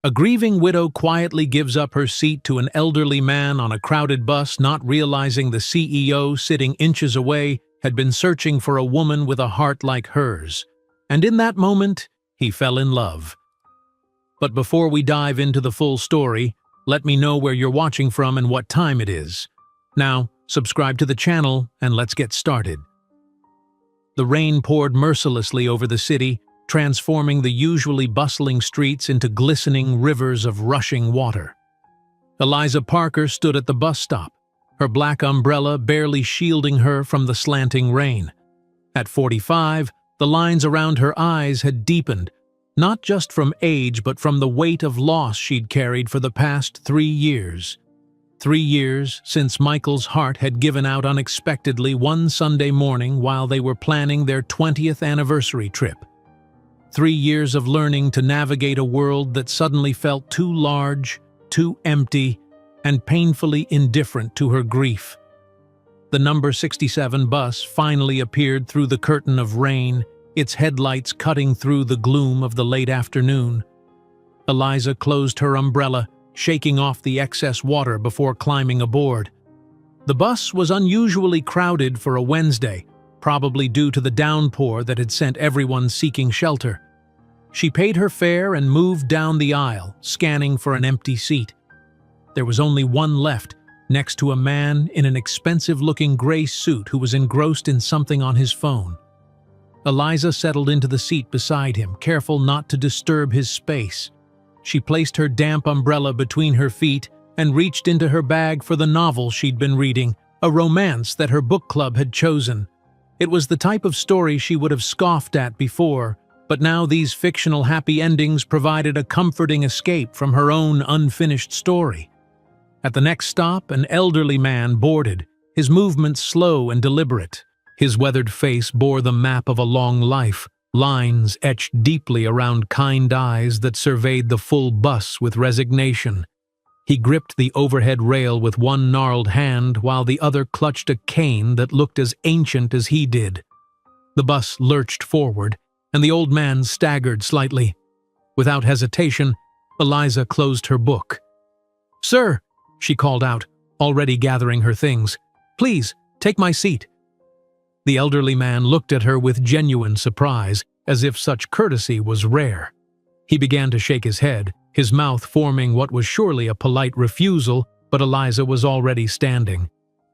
A grieving widow quietly gives up her seat to an elderly man on a crowded bus, not realizing the CEO sitting inches away had been searching for a woman with a heart like hers. And in that moment, he fell in love. But before we dive into the full story, let me know where you're watching from and what time it is. Now, subscribe to the channel and let's get started. The rain poured mercilessly over the city, transforming the usually bustling streets into glistening rivers of rushing water. Eliza Parker stood at the bus stop, her black umbrella barely shielding her from the slanting rain. At 45, the lines around her eyes had deepened, not just from age but from the weight of loss she'd carried for the past 3 years. 3 years since Michael's heart had given out unexpectedly one Sunday morning while they were planning their 20th anniversary trip. 3 years of learning to navigate a world that suddenly felt too large, too empty, and painfully indifferent to her grief. The number 67 bus finally appeared through the curtain of rain, its headlights cutting through the gloom of the late afternoon. Eliza closed her umbrella, shaking off the excess water before climbing aboard. The bus was unusually crowded for a Wednesday, probably due to the downpour that had sent everyone seeking shelter. She paid her fare and moved down the aisle, scanning for an empty seat. There was only one left, next to a man in an expensive-looking gray suit who was engrossed in something on his phone. Eliza settled into the seat beside him, careful not to disturb his space. She placed her damp umbrella between her feet and reached into her bag for the novel she'd been reading, a romance that her book club had chosen. It was the type of story she would have scoffed at before, but now these fictional happy endings provided a comforting escape from her own unfinished story. At the next stop, an elderly man boarded, his movements slow and deliberate. His weathered face bore the map of a long life, lines etched deeply around kind eyes that surveyed the full bus with resignation. He gripped the overhead rail with one gnarled hand while the other clutched a cane that looked as ancient as he did. The bus lurched forward, and the old man staggered slightly. Without hesitation, Eliza closed her book. "Sir," she called out, already gathering her things, "please, take my seat." The elderly man looked at her with genuine surprise, as if such courtesy was rare. He began to shake his head, his mouth forming what was surely a polite refusal, but Eliza was already standing.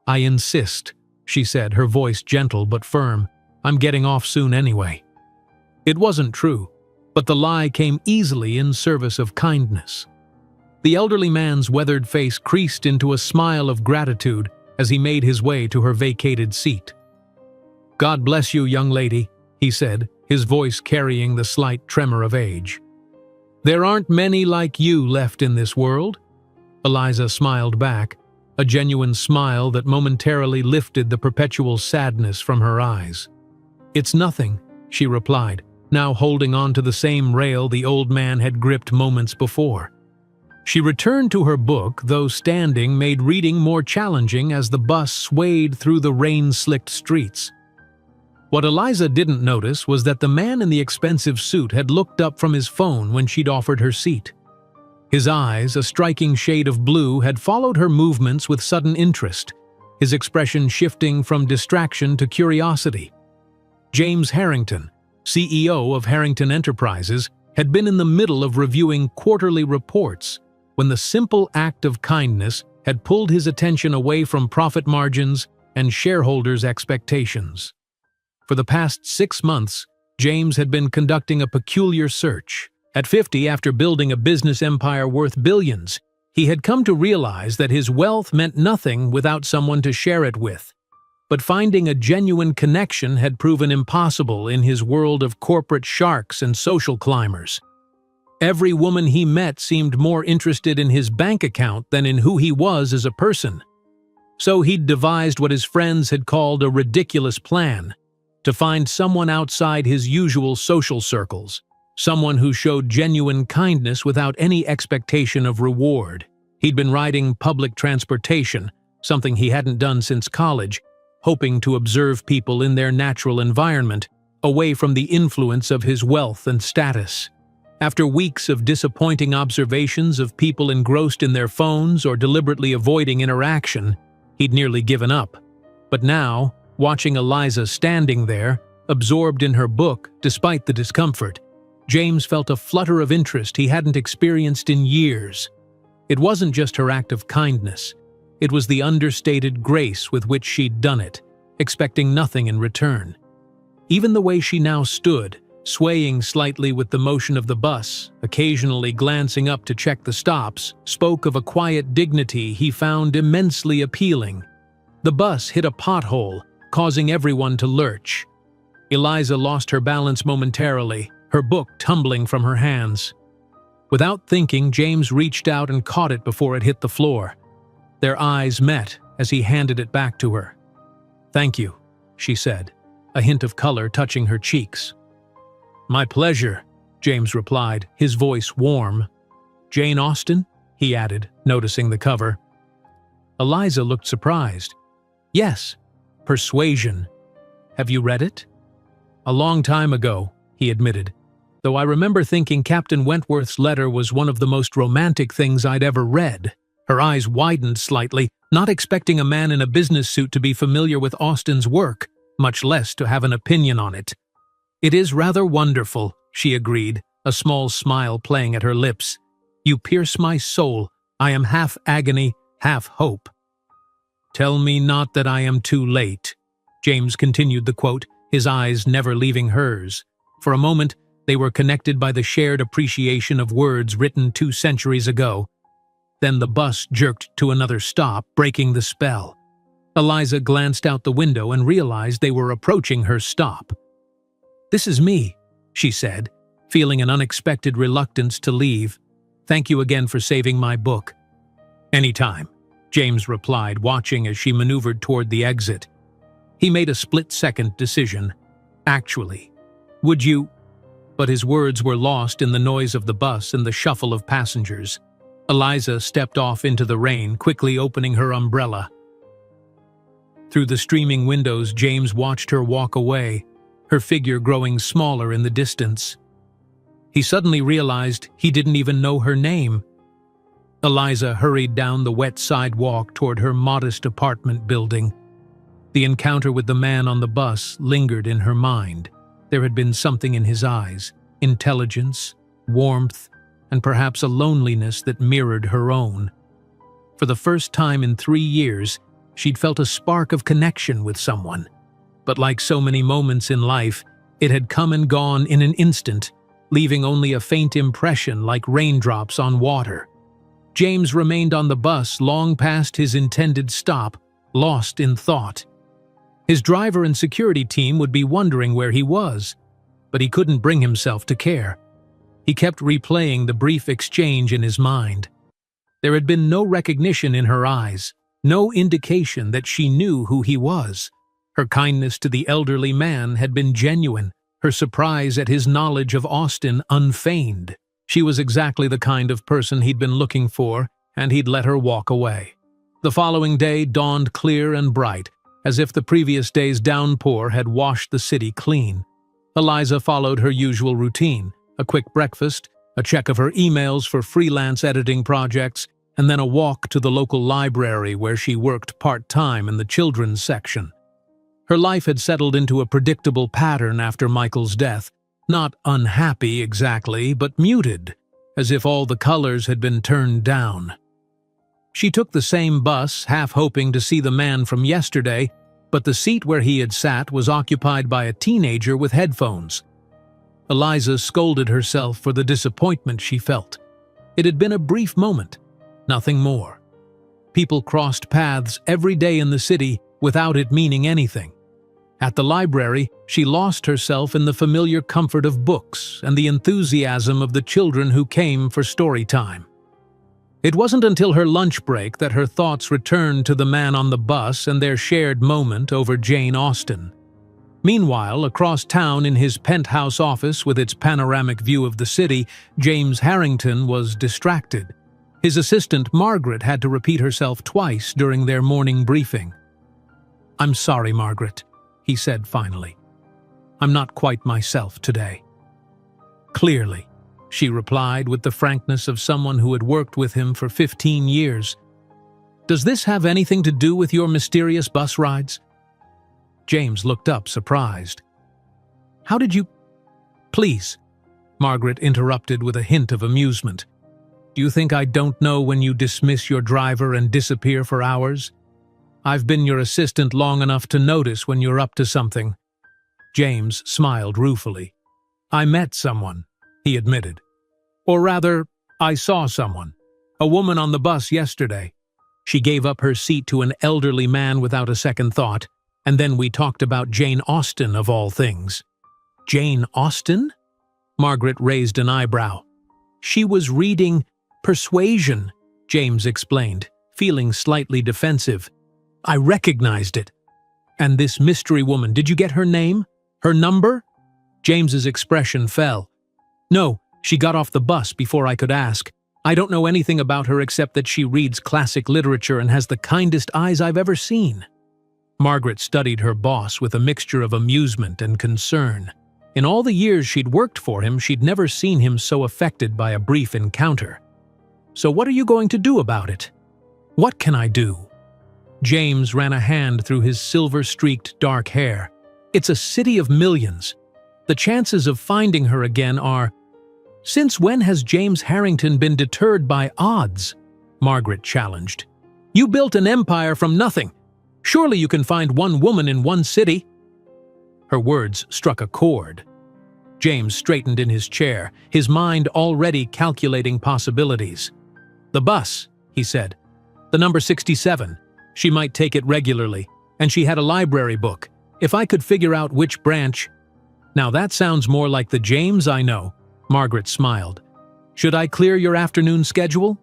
"I insist," she said, her voice gentle but firm. "I'm getting off soon anyway." It wasn't true, but the lie came easily in service of kindness. The elderly man's weathered face creased into a smile of gratitude as he made his way to her vacated seat. "God bless you, young lady," he said, his voice carrying the slight tremor of age. "There aren't many like you left in this world." Eliza smiled back, a genuine smile that momentarily lifted the perpetual sadness from her eyes. "It's nothing," she replied, now holding on to the same rail the old man had gripped moments before. She returned to her book, though standing made reading more challenging as the bus swayed through the rain-slicked streets. What Eliza didn't notice was that the man in the expensive suit had looked up from his phone when she'd offered her seat. His eyes, a striking shade of blue, had followed her movements with sudden interest, his expression shifting from distraction to curiosity. James Harrington, CEO of Harrington Enterprises, had been in the middle of reviewing quarterly reports when the simple act of kindness had pulled his attention away from profit margins and shareholders' expectations. For the past 6 months, James had been conducting a peculiar search. At 50, after building a business empire worth billions, he had come to realize that his wealth meant nothing without someone to share it with. But finding a genuine connection had proven impossible in his world of corporate sharks and social climbers. Every woman he met seemed more interested in his bank account than in who he was as a person. So he'd devised what his friends had called a ridiculous plan: to find someone outside his usual social circles, someone who showed genuine kindness without any expectation of reward. He'd been riding public transportation, something he hadn't done since college, hoping to observe people in their natural environment, away from the influence of his wealth and status. After weeks of disappointing observations of people engrossed in their phones or deliberately avoiding interaction, he'd nearly given up. But now, watching Eliza standing there, absorbed in her book despite the discomfort, James felt a flutter of interest he hadn't experienced in years. It wasn't just her act of kindness. It was the understated grace with which she'd done it, expecting nothing in return. Even the way she now stood, swaying slightly with the motion of the bus, occasionally glancing up to check the stops, spoke of a quiet dignity he found immensely appealing. The bus hit a pothole, causing everyone to lurch. Eliza lost her balance momentarily, her book tumbling from her hands. Without thinking, James reached out and caught it before it hit the floor. Their eyes met as he handed it back to her. "Thank you," she said, a hint of color touching her cheeks. "My pleasure," James replied, his voice warm. "Jane Austen?" he added, noticing the cover. Eliza looked surprised. "Yes, Persuasion. Have you read it?" "A long time ago," he admitted, "though I remember thinking Captain Wentworth's letter was one of the most romantic things I'd ever read." Her eyes widened slightly, not expecting a man in a business suit to be familiar with Austen's work, much less to have an opinion on it. "It is rather wonderful," she agreed, a small smile playing at her lips. "You pierce my soul. I am half agony, half hope." "Tell me not that I am too late," James continued the quote, his eyes never leaving hers. For a moment, they were connected by the shared appreciation of words written 2 centuries ago. Then the bus jerked to another stop, breaking the spell. Eliza glanced out the window and realized they were approaching her stop. "This is me," she said, feeling an unexpected reluctance to leave. "Thank you again for saving my book." "Anytime," James replied, watching as she maneuvered toward the exit. He made a split-second decision. "Actually, would you—" But his words were lost in the noise of the bus and the shuffle of passengers. Eliza stepped off into the rain, quickly opening her umbrella. Through the streaming windows, James watched her walk away, her figure growing smaller in the distance. He suddenly realized he didn't even know her name. Eliza hurried down the wet sidewalk toward her modest apartment building. The encounter with the man on the bus lingered in her mind. There had been something in his eyes, intelligence, warmth, and perhaps a loneliness that mirrored her own. For the first time in 3 years, she'd felt a spark of connection with someone. But like so many moments in life, it had come and gone in an instant, leaving only a faint impression like raindrops on water. James remained on the bus long past his intended stop, lost in thought. His driver and security team would be wondering where he was, but he couldn't bring himself to care. He kept replaying the brief exchange in his mind. There had been no recognition in her eyes, no indication that she knew who he was. Her kindness to the elderly man had been genuine, her surprise at his knowledge of Austen unfeigned. She was exactly the kind of person he'd been looking for, and he'd let her walk away. The following day dawned clear and bright, as if the previous day's downpour had washed the city clean. Eliza followed her usual routine, a quick breakfast, a check of her emails for freelance editing projects, and then a walk to the local library where she worked part-time in the children's section. Her life had settled into a predictable pattern after Michael's death, not unhappy exactly, but muted, as if all the colors had been turned down. She took the same bus, half hoping to see the man from yesterday, but the seat where he had sat was occupied by a teenager with headphones. Eliza scolded herself for the disappointment she felt. It had been a brief moment, nothing more. People crossed paths every day in the city without it meaning anything. At the library, she lost herself in the familiar comfort of books and the enthusiasm of the children who came for story time. It wasn't until her lunch break that her thoughts returned to the man on the bus and their shared moment over Jane Austen. Meanwhile, across town in his penthouse office with its panoramic view of the city, James Harrington was distracted. His assistant, Margaret, had to repeat herself twice during their morning briefing. "I'm sorry, Margaret," he said finally. "I'm not quite myself today." Clearly, she replied with the frankness of someone who had worked with him for 15 years. "Does this have anything to do with your mysterious bus rides?" James looked up, surprised. "How did you—" "Please," Margaret interrupted with a hint of amusement. "Do you think I don't know when you dismiss your driver and disappear for hours? I've been your assistant long enough to notice when you're up to something." James smiled ruefully. "I met someone," he admitted. "Or rather, I saw someone. A woman on the bus yesterday. She gave up her seat to an elderly man without a second thought, and then we talked about Jane Austen of all things." "Jane Austen?" Margaret raised an eyebrow. "She was reading Persuasion," James explained, feeling slightly defensive. "I recognized it." "And this mystery woman, did you get her name? Her number?" James's expression fell. "No, she got off the bus before I could ask. I don't know anything about her except that she reads classic literature and has the kindest eyes I've ever seen." Margaret studied her boss with a mixture of amusement and concern. In all the years she'd worked for him, she'd never seen him so affected by a brief encounter. "So what are you going to do about it?" "What can I do?" James ran a hand through his silver-streaked dark hair. "It's a city of millions. The chances of finding her again are—" "Since when has James Harrington been deterred by odds?" Margaret challenged. "You built an empire from nothing. Surely you can find one woman in one city." Her words struck a chord. James straightened in his chair, his mind already calculating possibilities. "The bus," he said. "The number 67. She might take it regularly, and she had a library book. If I could figure out which branch—" "Now that sounds more like the James I know," Margaret smiled. "Should I clear your afternoon schedule?"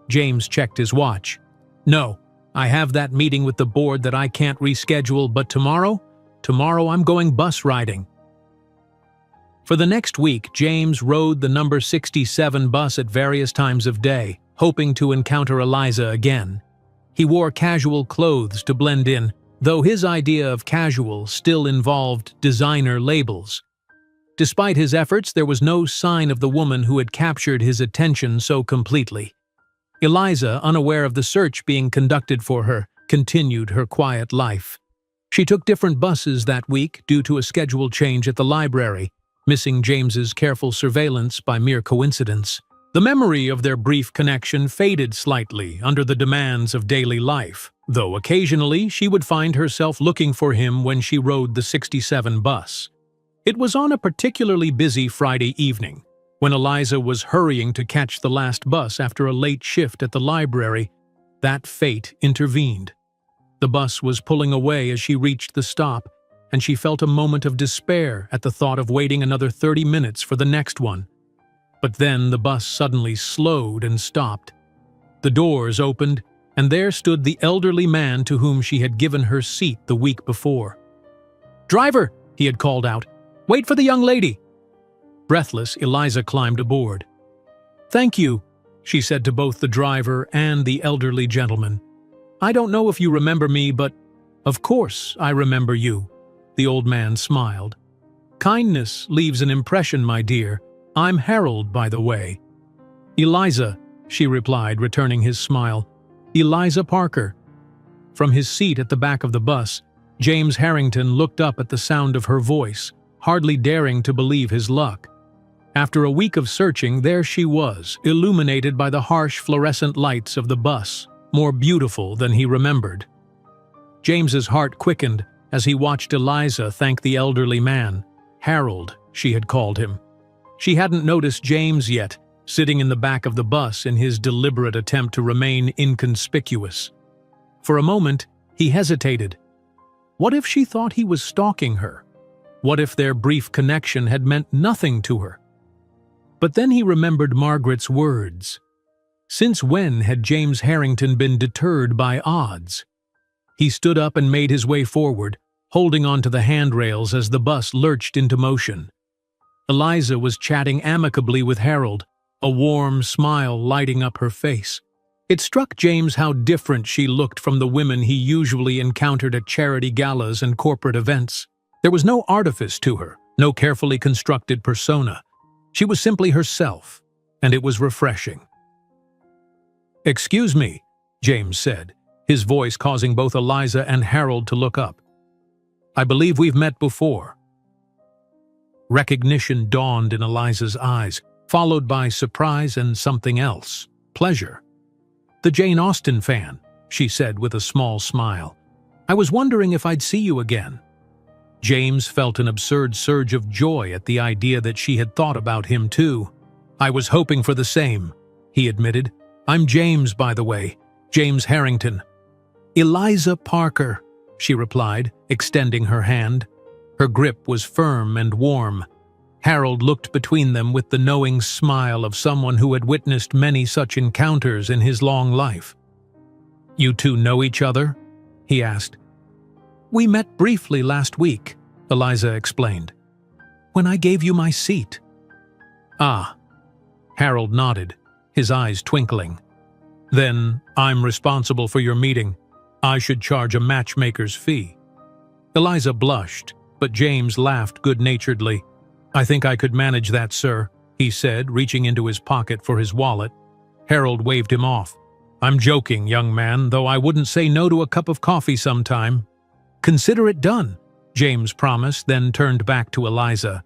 James checked his watch. "No, I have that meeting with the board that I can't reschedule, but tomorrow I'm going bus riding." For the next week, James rode the number 67 bus at various times of day, hoping to encounter Eliza again. He wore casual clothes to blend in, though his idea of casual still involved designer labels. Despite his efforts, there was no sign of the woman who had captured his attention so completely. Eliza, unaware of the search being conducted for her, continued her quiet life. She took different buses that week due to a schedule change at the library, missing James's careful surveillance by mere coincidence. The memory of their brief connection faded slightly under the demands of daily life, though occasionally she would find herself looking for him when she rode the 67 bus. It was on a particularly busy Friday evening, when Eliza was hurrying to catch the last bus after a late shift at the library, that fate intervened. The bus was pulling away as she reached the stop, and she felt a moment of despair at the thought of waiting another 30 minutes for the next one. But then the bus suddenly slowed and stopped. The doors opened, and there stood the elderly man to whom she had given her seat the week before. "Driver," he had called out, "wait for the young lady." Breathless, Eliza climbed aboard. "Thank you," she said to both the driver and the elderly gentleman. "I don't know if you remember me, but—" "Of course I remember you," the old man smiled. "Kindness leaves an impression, my dear. I'm Harold, by the way." "Eliza," she replied, returning his smile. "Eliza Parker." From his seat at the back of the bus, James Harrington looked up at the sound of her voice, hardly daring to believe his luck. After a week of searching, there she was, illuminated by the harsh fluorescent lights of the bus, more beautiful than he remembered. James's heart quickened as he watched Eliza thank the elderly man. Harold, she had called him. She hadn't noticed James yet, sitting in the back of the bus in his deliberate attempt to remain inconspicuous. For a moment, he hesitated. What if she thought he was stalking her? What if their brief connection had meant nothing to her? But then he remembered Margaret's words. Since when had James Harrington been deterred by odds? He stood up and made his way forward, holding onto the handrails as the bus lurched into motion. Eliza was chatting amicably with Harold, a warm smile lighting up her face. It struck James how different she looked from the women he usually encountered at charity galas and corporate events. There was no artifice to her, no carefully constructed persona. She was simply herself, and it was refreshing. "Excuse me," James said, his voice causing both Eliza and Harold to look up. "I believe we've met before." Recognition dawned in Eliza's eyes, followed by surprise and something else, pleasure. "The Jane Austen fan," she said with a small smile. "I was wondering if I'd see you again." James felt an absurd surge of joy at the idea that she had thought about him too. "I was hoping for the same," he admitted. "I'm James, by the way, James Harrington." "Eliza Parker," she replied, extending her hand. Her grip was firm and warm. Harold looked between them with the knowing smile of someone who had witnessed many such encounters in his long life. "You two know each other?" he asked. "We met briefly last week," Eliza explained, "when I gave you my seat." "Ah." Harold nodded, his eyes twinkling. "Then I'm responsible for your meeting. I should charge a matchmaker's fee." Eliza blushed, but James laughed good-naturedly. "I think I could manage that, sir," he said, reaching into his pocket for his wallet. Harold waved him off. "I'm joking, young man, though I wouldn't say no to a cup of coffee sometime." "Consider it done," James promised, then turned back to Eliza.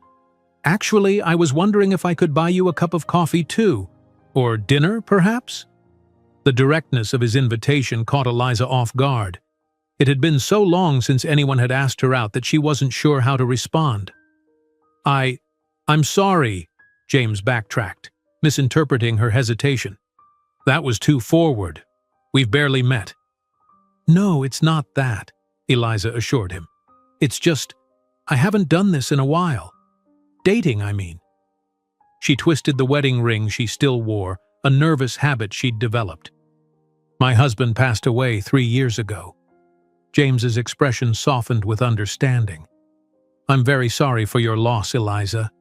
"Actually, I was wondering if I could buy you a cup of coffee too. Or dinner, perhaps?" The directness of his invitation caught Eliza off guard. It had been so long since anyone had asked her out that she wasn't sure how to respond. I'm sorry," James backtracked, misinterpreting her hesitation. "That was too forward. We've barely met." "No, it's not that," Eliza assured him. "It's just, I haven't done this in a while. Dating, I mean." She twisted the wedding ring she still wore, a nervous habit she'd developed. "My husband passed away 3 years ago." James's expression softened with understanding. "I'm very sorry for your loss, Eliza."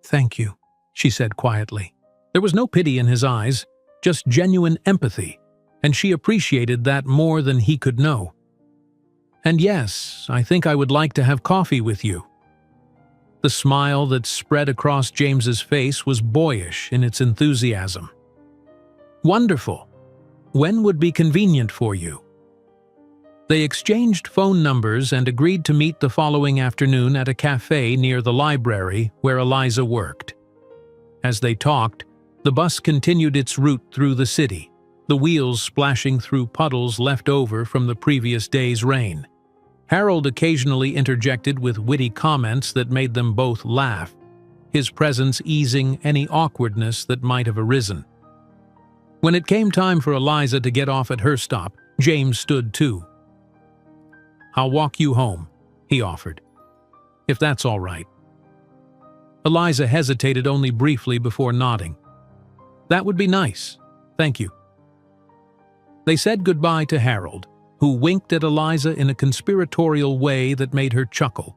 "Thank you," she said quietly. There was no pity in his eyes, just genuine empathy, and she appreciated that more than he could know. "And yes, I think I would like to have coffee with you." The smile that spread across James's face was boyish in its enthusiasm. "Wonderful. When would be convenient for you?" They exchanged phone numbers and agreed to meet the following afternoon at a cafe near the library where Eliza worked. As they talked, the bus continued its route through the city, the wheels splashing through puddles left over from the previous day's rain. Harold occasionally interjected with witty comments that made them both laugh, his presence easing any awkwardness that might have arisen. When it came time for Eliza to get off at her stop, James stood too. "I'll walk you home," he offered, "if that's all right." Eliza hesitated only briefly before nodding. "That would be nice. Thank you." They said goodbye to Harold, who winked at Eliza in a conspiratorial way that made her chuckle.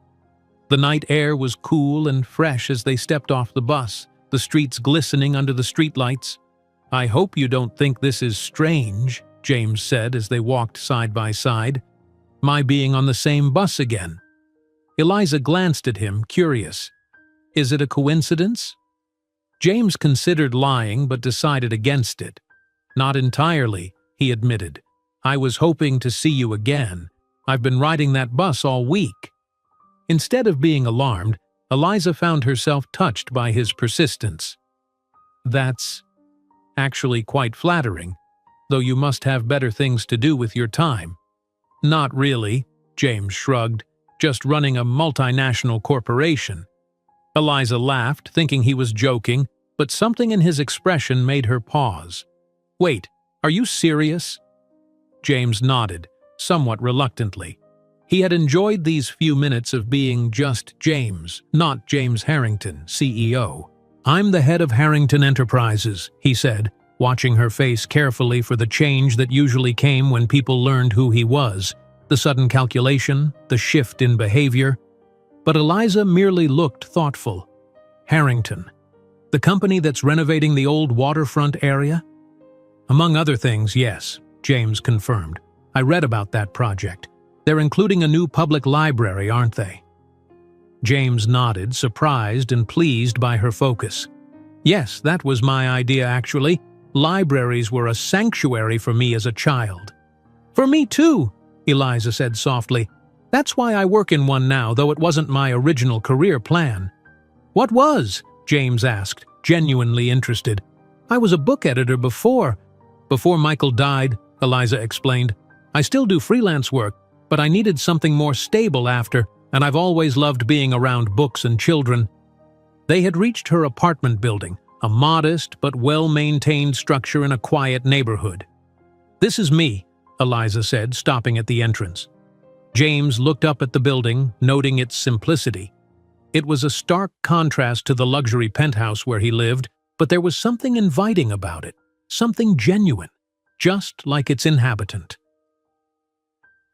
The night air was cool and fresh as they stepped off the bus, the streets glistening under the streetlights. "I hope you don't think this is strange," James said as they walked side by side. "My being on the same bus again." Eliza glanced at him, curious. "Is it a coincidence?" James considered lying but decided against it. "Not entirely," he admitted. "I was hoping to see you again. I've been riding that bus all week." Instead of being alarmed, Eliza found herself touched by his persistence. "That's actually quite flattering, though you must have better things to do with your time." "Not really," James shrugged, "just running a multinational corporation." Eliza laughed, thinking he was joking, but something in his expression made her pause. "Wait, are you serious?" James nodded, somewhat reluctantly. He had enjoyed these few minutes of being just James, not James Harrington, CEO. "I'm the head of Harrington Enterprises," he said, watching her face carefully for the change that usually came when people learned who he was, the sudden calculation, the shift in behavior. But Eliza merely looked thoughtful. "Harrington, the company that's renovating the old waterfront area?" "Among other things, yes," James confirmed. "I read about that project. They're including a new public library, aren't they?" James nodded, surprised and pleased by her focus. Yes, that was my idea actually. Libraries were a sanctuary for me as a child. For me too, Eliza said softly. That's why I work in one now, though it wasn't my original career plan. What was? James asked, genuinely interested. I was a book editor before. Before Michael died, Eliza explained. I still do freelance work, but I needed something more stable after, and I've always loved being around books and children. They had reached her apartment building, a modest but well-maintained structure in a quiet neighborhood. This is me, Eliza said, stopping at the entrance. James looked up at the building, noting its simplicity. It was a stark contrast to the luxury penthouse where he lived, but there was something inviting about it, something genuine, just like its inhabitant.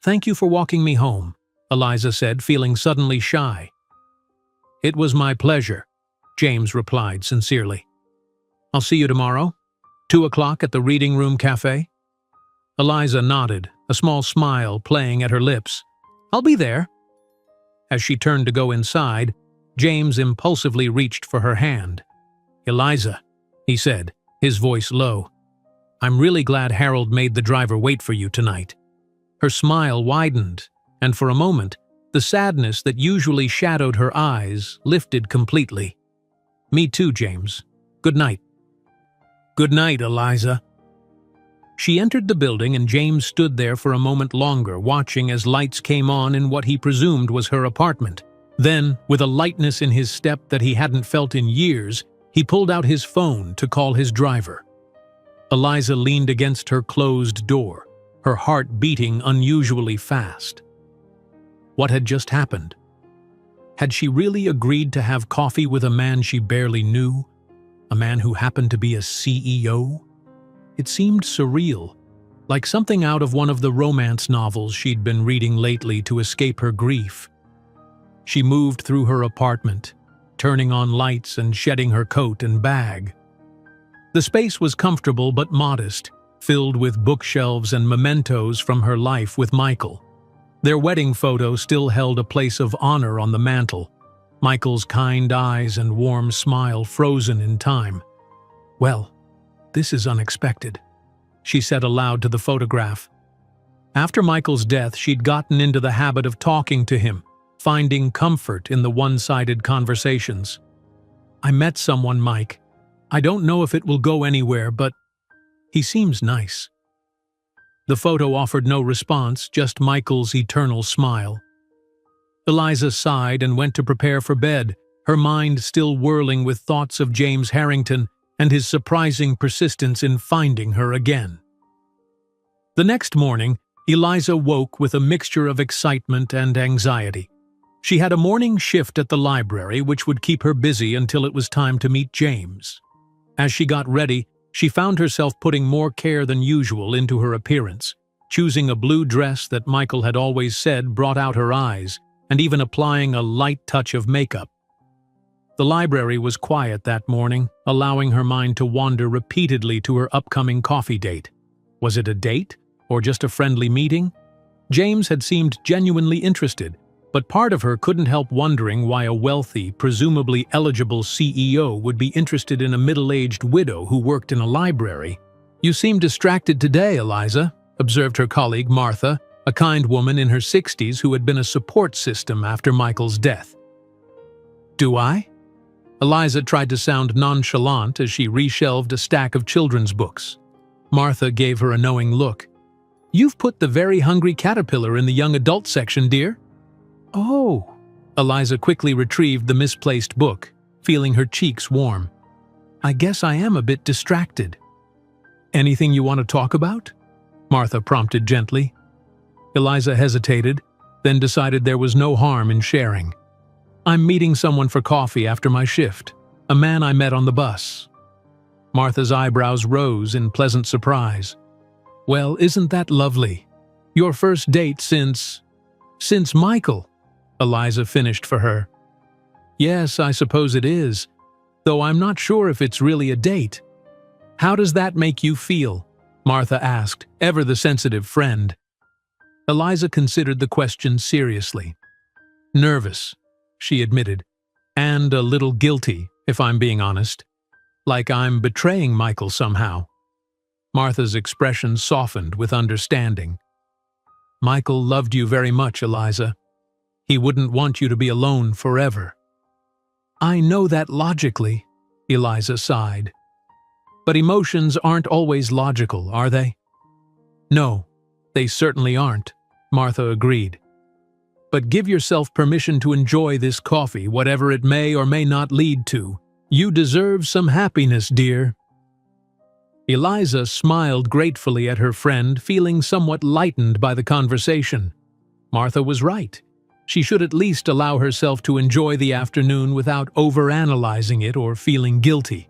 Thank you for walking me home, Eliza said, feeling suddenly shy. It was my pleasure, James replied sincerely. I'll see you tomorrow, 2 o'clock at the Reading Room Cafe. Eliza nodded, a small smile playing at her lips. I'll be there. As she turned to go inside, James impulsively reached for her hand. Eliza, he said, his voice low. I'm really glad Harold made the driver wait for you tonight. Her smile widened, and for a moment, the sadness that usually shadowed her eyes lifted completely. Me too, James. Good night. Good night, Eliza. She entered the building and James stood there for a moment longer, watching as lights came on in what he presumed was her apartment. Then, with a lightness in his step that he hadn't felt in years, he pulled out his phone to call his driver. Eliza leaned against her closed door, her heart beating unusually fast. What had just happened? Had she really agreed to have coffee with a man she barely knew? A man who happened to be a CEO? It seemed surreal, like something out of one of the romance novels she'd been reading lately to escape her grief. She moved through her apartment, turning on lights and shedding her coat and bag. The space was comfortable but modest, filled with bookshelves and mementos from her life with Michael. Their wedding photo still held a place of honor on the mantel, Michael's kind eyes and warm smile frozen in time. Well, this is unexpected, she said aloud to the photograph. After Michael's death, she'd gotten into the habit of talking to him, finding comfort in the one-sided conversations. I met someone, Mike. I don't know if it will go anywhere, but he seems nice. The photo offered no response, just Michael's eternal smile. Eliza sighed and went to prepare for bed, her mind still whirling with thoughts of James Harrington and his surprising persistence in finding her again. The next morning, Eliza woke with a mixture of excitement and anxiety. She had a morning shift at the library which would keep her busy until it was time to meet James. As she got ready, she found herself putting more care than usual into her appearance, choosing a blue dress that Michael had always said brought out her eyes, and even applying a light touch of makeup. The library was quiet that morning, allowing her mind to wander repeatedly to her upcoming coffee date. Was it a date, or just a friendly meeting? James had seemed genuinely interested, but part of her couldn't help wondering why a wealthy, presumably eligible CEO would be interested in a middle-aged widow who worked in a library. You seem distracted today, Eliza, observed her colleague Martha, a kind woman in her 60s who had been a support system after Michael's death. Do I? Eliza tried to sound nonchalant as she reshelved a stack of children's books. Martha gave her a knowing look. You've put The Very Hungry Caterpillar in the young adult section, dear. Oh. Eliza quickly retrieved the misplaced book, feeling her cheeks warm. I guess I am a bit distracted. Anything you want to talk about? Martha prompted gently. Eliza hesitated, then decided there was no harm in sharing. I'm meeting someone for coffee after my shift, a man I met on the bus. Martha's eyebrows rose in pleasant surprise. Well, isn't that lovely? Your first date since Michael, Eliza finished for her. Yes, I suppose it is, though I'm not sure if it's really a date. How does that make you feel? Martha asked, ever the sensitive friend. Eliza considered the question seriously. Nervous, she admitted, and a little guilty, if I'm being honest. Like I'm betraying Michael somehow. Martha's expression softened with understanding. Michael loved you very much, Eliza. He wouldn't want you to be alone forever. I know that logically, Eliza sighed. But emotions aren't always logical, are they? No, they certainly aren't, Martha agreed. But give yourself permission to enjoy this coffee, whatever it may or may not lead to. You deserve some happiness, dear. Eliza smiled gratefully at her friend, feeling somewhat lightened by the conversation. Martha was right. She should at least allow herself to enjoy the afternoon without overanalyzing it or feeling guilty.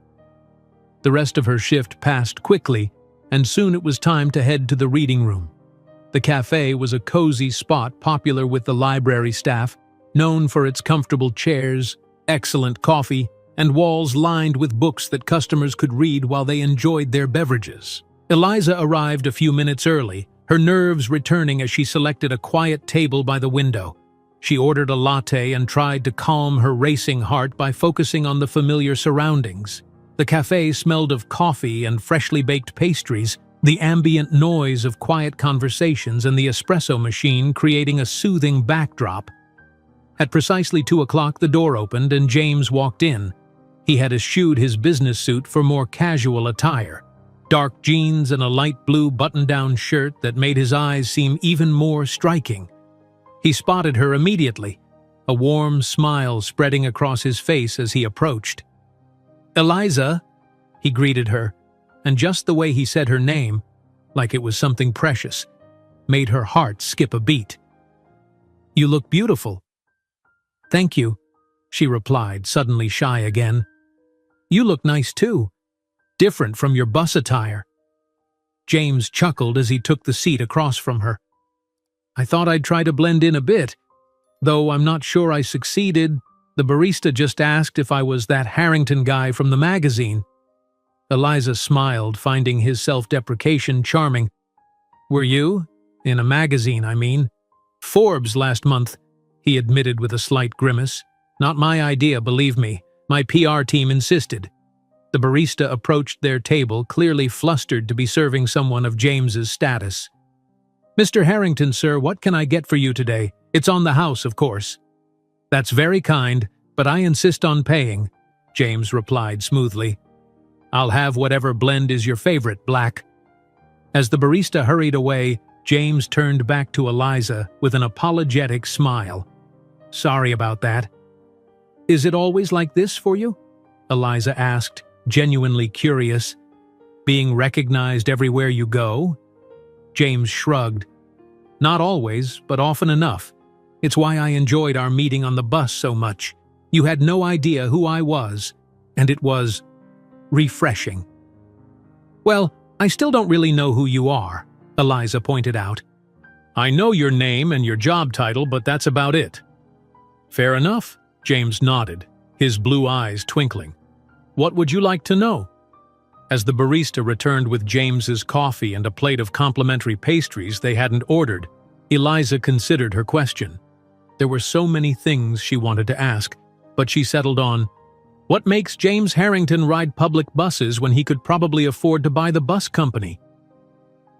The rest of her shift passed quickly, and soon it was time to head to the reading room. The cafe was a cozy spot popular with the library staff, known for its comfortable chairs, excellent coffee, and walls lined with books that customers could read while they enjoyed their beverages. Eliza arrived a few minutes early, her nerves returning as she selected a quiet table by the window. She ordered a latte and tried to calm her racing heart by focusing on the familiar surroundings. The cafe smelled of coffee and freshly baked pastries, the ambient noise of quiet conversations and the espresso machine creating a soothing backdrop. At precisely 2 o'clock, the door opened and James walked in. He had eschewed his business suit for more casual attire. Dark jeans and a light blue button-down shirt that made his eyes seem even more striking. He spotted her immediately, a warm smile spreading across his face as he approached. Eliza, he greeted her, and just the way he said her name, like it was something precious, made her heart skip a beat. You look beautiful. Thank you, she replied, suddenly shy again. You look nice too, different from your bus attire. James chuckled as he took the seat across from her. I thought I'd try to blend in a bit, though I'm not sure I succeeded. The barista just asked if I was that Harrington guy from the magazine. Eliza smiled, finding his self-deprecation charming. Were you? In a magazine, I mean. Forbes last month, he admitted with a slight grimace. Not my idea, believe me. My PR team insisted. The barista approached their table, clearly flustered to be serving someone of James's status. Mr. Harrington, sir, what can I get for you today? It's on the house, of course. That's very kind, but I insist on paying, James replied smoothly. I'll have whatever blend is your favorite, Black. As the barista hurried away, James turned back to Eliza with an apologetic smile. Sorry about that. Is it always like this for you? Eliza asked, genuinely curious. Being recognized everywhere you go? James shrugged. Not always, but often enough. It's why I enjoyed our meeting on the bus so much. You had no idea who I was, and it was refreshing. Well, I still don't really know who you are, Eliza pointed out. I know your name and your job title, but that's about it. Fair enough, James nodded, his blue eyes twinkling. What would you like to know? As the barista returned with James's coffee and a plate of complimentary pastries they hadn't ordered, Eliza considered her question. There were so many things she wanted to ask, but she settled on, what makes James Harrington ride public buses when he could probably afford to buy the bus company?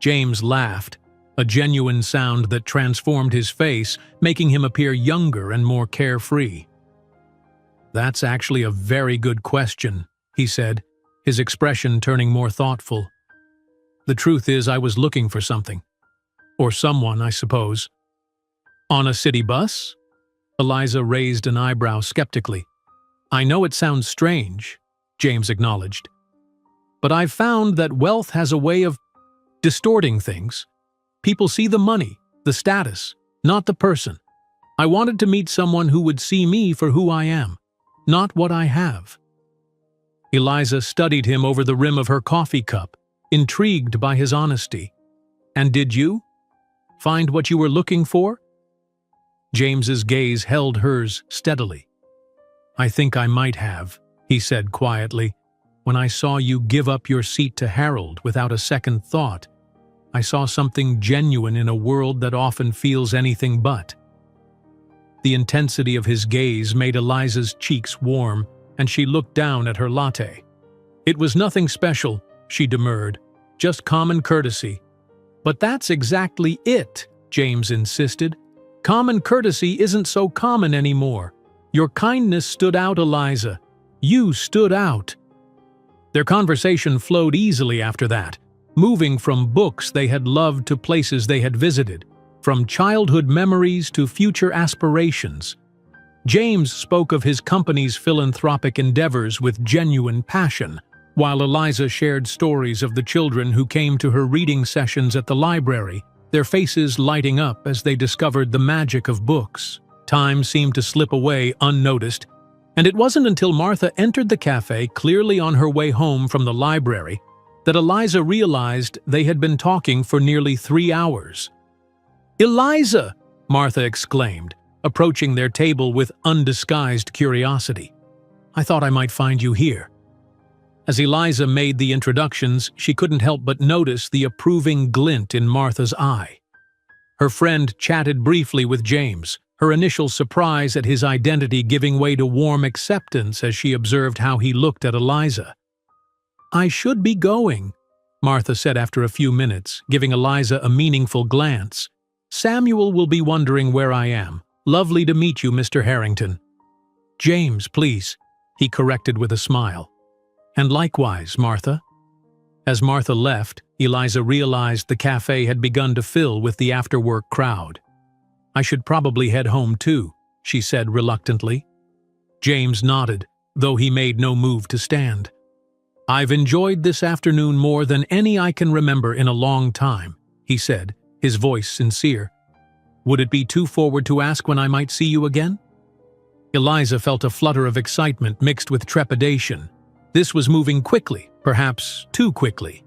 James laughed, a genuine sound that transformed his face, making him appear younger and more carefree. That's actually a very good question, he said, his expression turning more thoughtful. The truth is, I was looking for something. Or someone, I suppose. On a city bus? Eliza raised an eyebrow skeptically. I know it sounds strange, James acknowledged. But I've found that wealth has a way of distorting things. People see the money, the status, not the person. I wanted to meet someone who would see me for who I am, not what I have. Eliza studied him over the rim of her coffee cup, intrigued by his honesty. And did you find what you were looking for? James's gaze held hers steadily. I think I might have, he said quietly. When I saw you give up your seat to Harold without a second thought, I saw something genuine in a world that often feels anything but. The intensity of his gaze made Eliza's cheeks warm, and she looked down at her latte. "It was nothing special," she demurred. "Just common courtesy." "But that's exactly it," James insisted. "Common courtesy isn't so common anymore. Your kindness stood out, Eliza. You stood out." Their conversation flowed easily after that, moving from books they had loved to places they had visited, from childhood memories to future aspirations. James spoke of his company's philanthropic endeavors with genuine passion, while Eliza shared stories of the children who came to her reading sessions at the library, their faces lighting up as they discovered the magic of books. Time seemed to slip away unnoticed, and it wasn't until Martha entered the cafe clearly on her way home from the library that Eliza realized they had been talking for nearly 3 hours. "Eliza!" Martha exclaimed, approaching their table with undisguised curiosity. "I thought I might find you here." As Eliza made the introductions, she couldn't help but notice the approving glint in Martha's eye. Her friend chatted briefly with James, her initial surprise at his identity giving way to warm acceptance as she observed how he looked at Eliza. "I should be going," Martha said after a few minutes, giving Eliza a meaningful glance. "Samuel will be wondering where I am. Lovely to meet you, Mr. Harrington." "James, please," he corrected with a smile. "And likewise, Martha." As Martha left, Eliza realized the cafe had begun to fill with the after-work crowd. "I should probably head home too," she said reluctantly. James nodded, though he made no move to stand. "I've enjoyed this afternoon more than any I can remember in a long time," he said, his voice sincere. "Would it be too forward to ask when I might see you again?" Eliza felt a flutter of excitement mixed with trepidation. This was moving quickly, perhaps too quickly.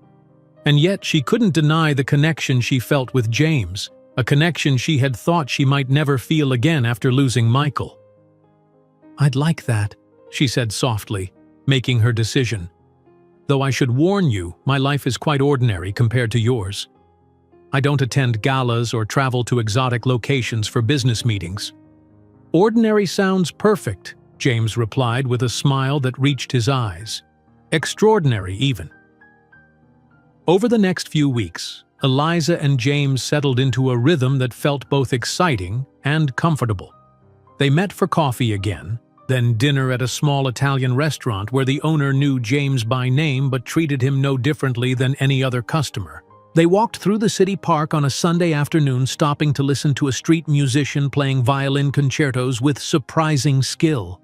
And yet she couldn't deny the connection she felt with James, a connection she had thought she might never feel again after losing Michael. "I'd like that," she said softly, making her decision. "Though I should warn you, my life is quite ordinary compared to yours. I don't attend galas or travel to exotic locations for business meetings." "Ordinary sounds perfect," James replied with a smile that reached his eyes. "Extraordinary, even." Over the next few weeks, Eliza and James settled into a rhythm that felt both exciting and comfortable. They met for coffee again, then dinner at a small Italian restaurant where the owner knew James by name but treated him no differently than any other customer. They walked through the city park on a Sunday afternoon, stopping to listen to a street musician playing violin concertos with surprising skill.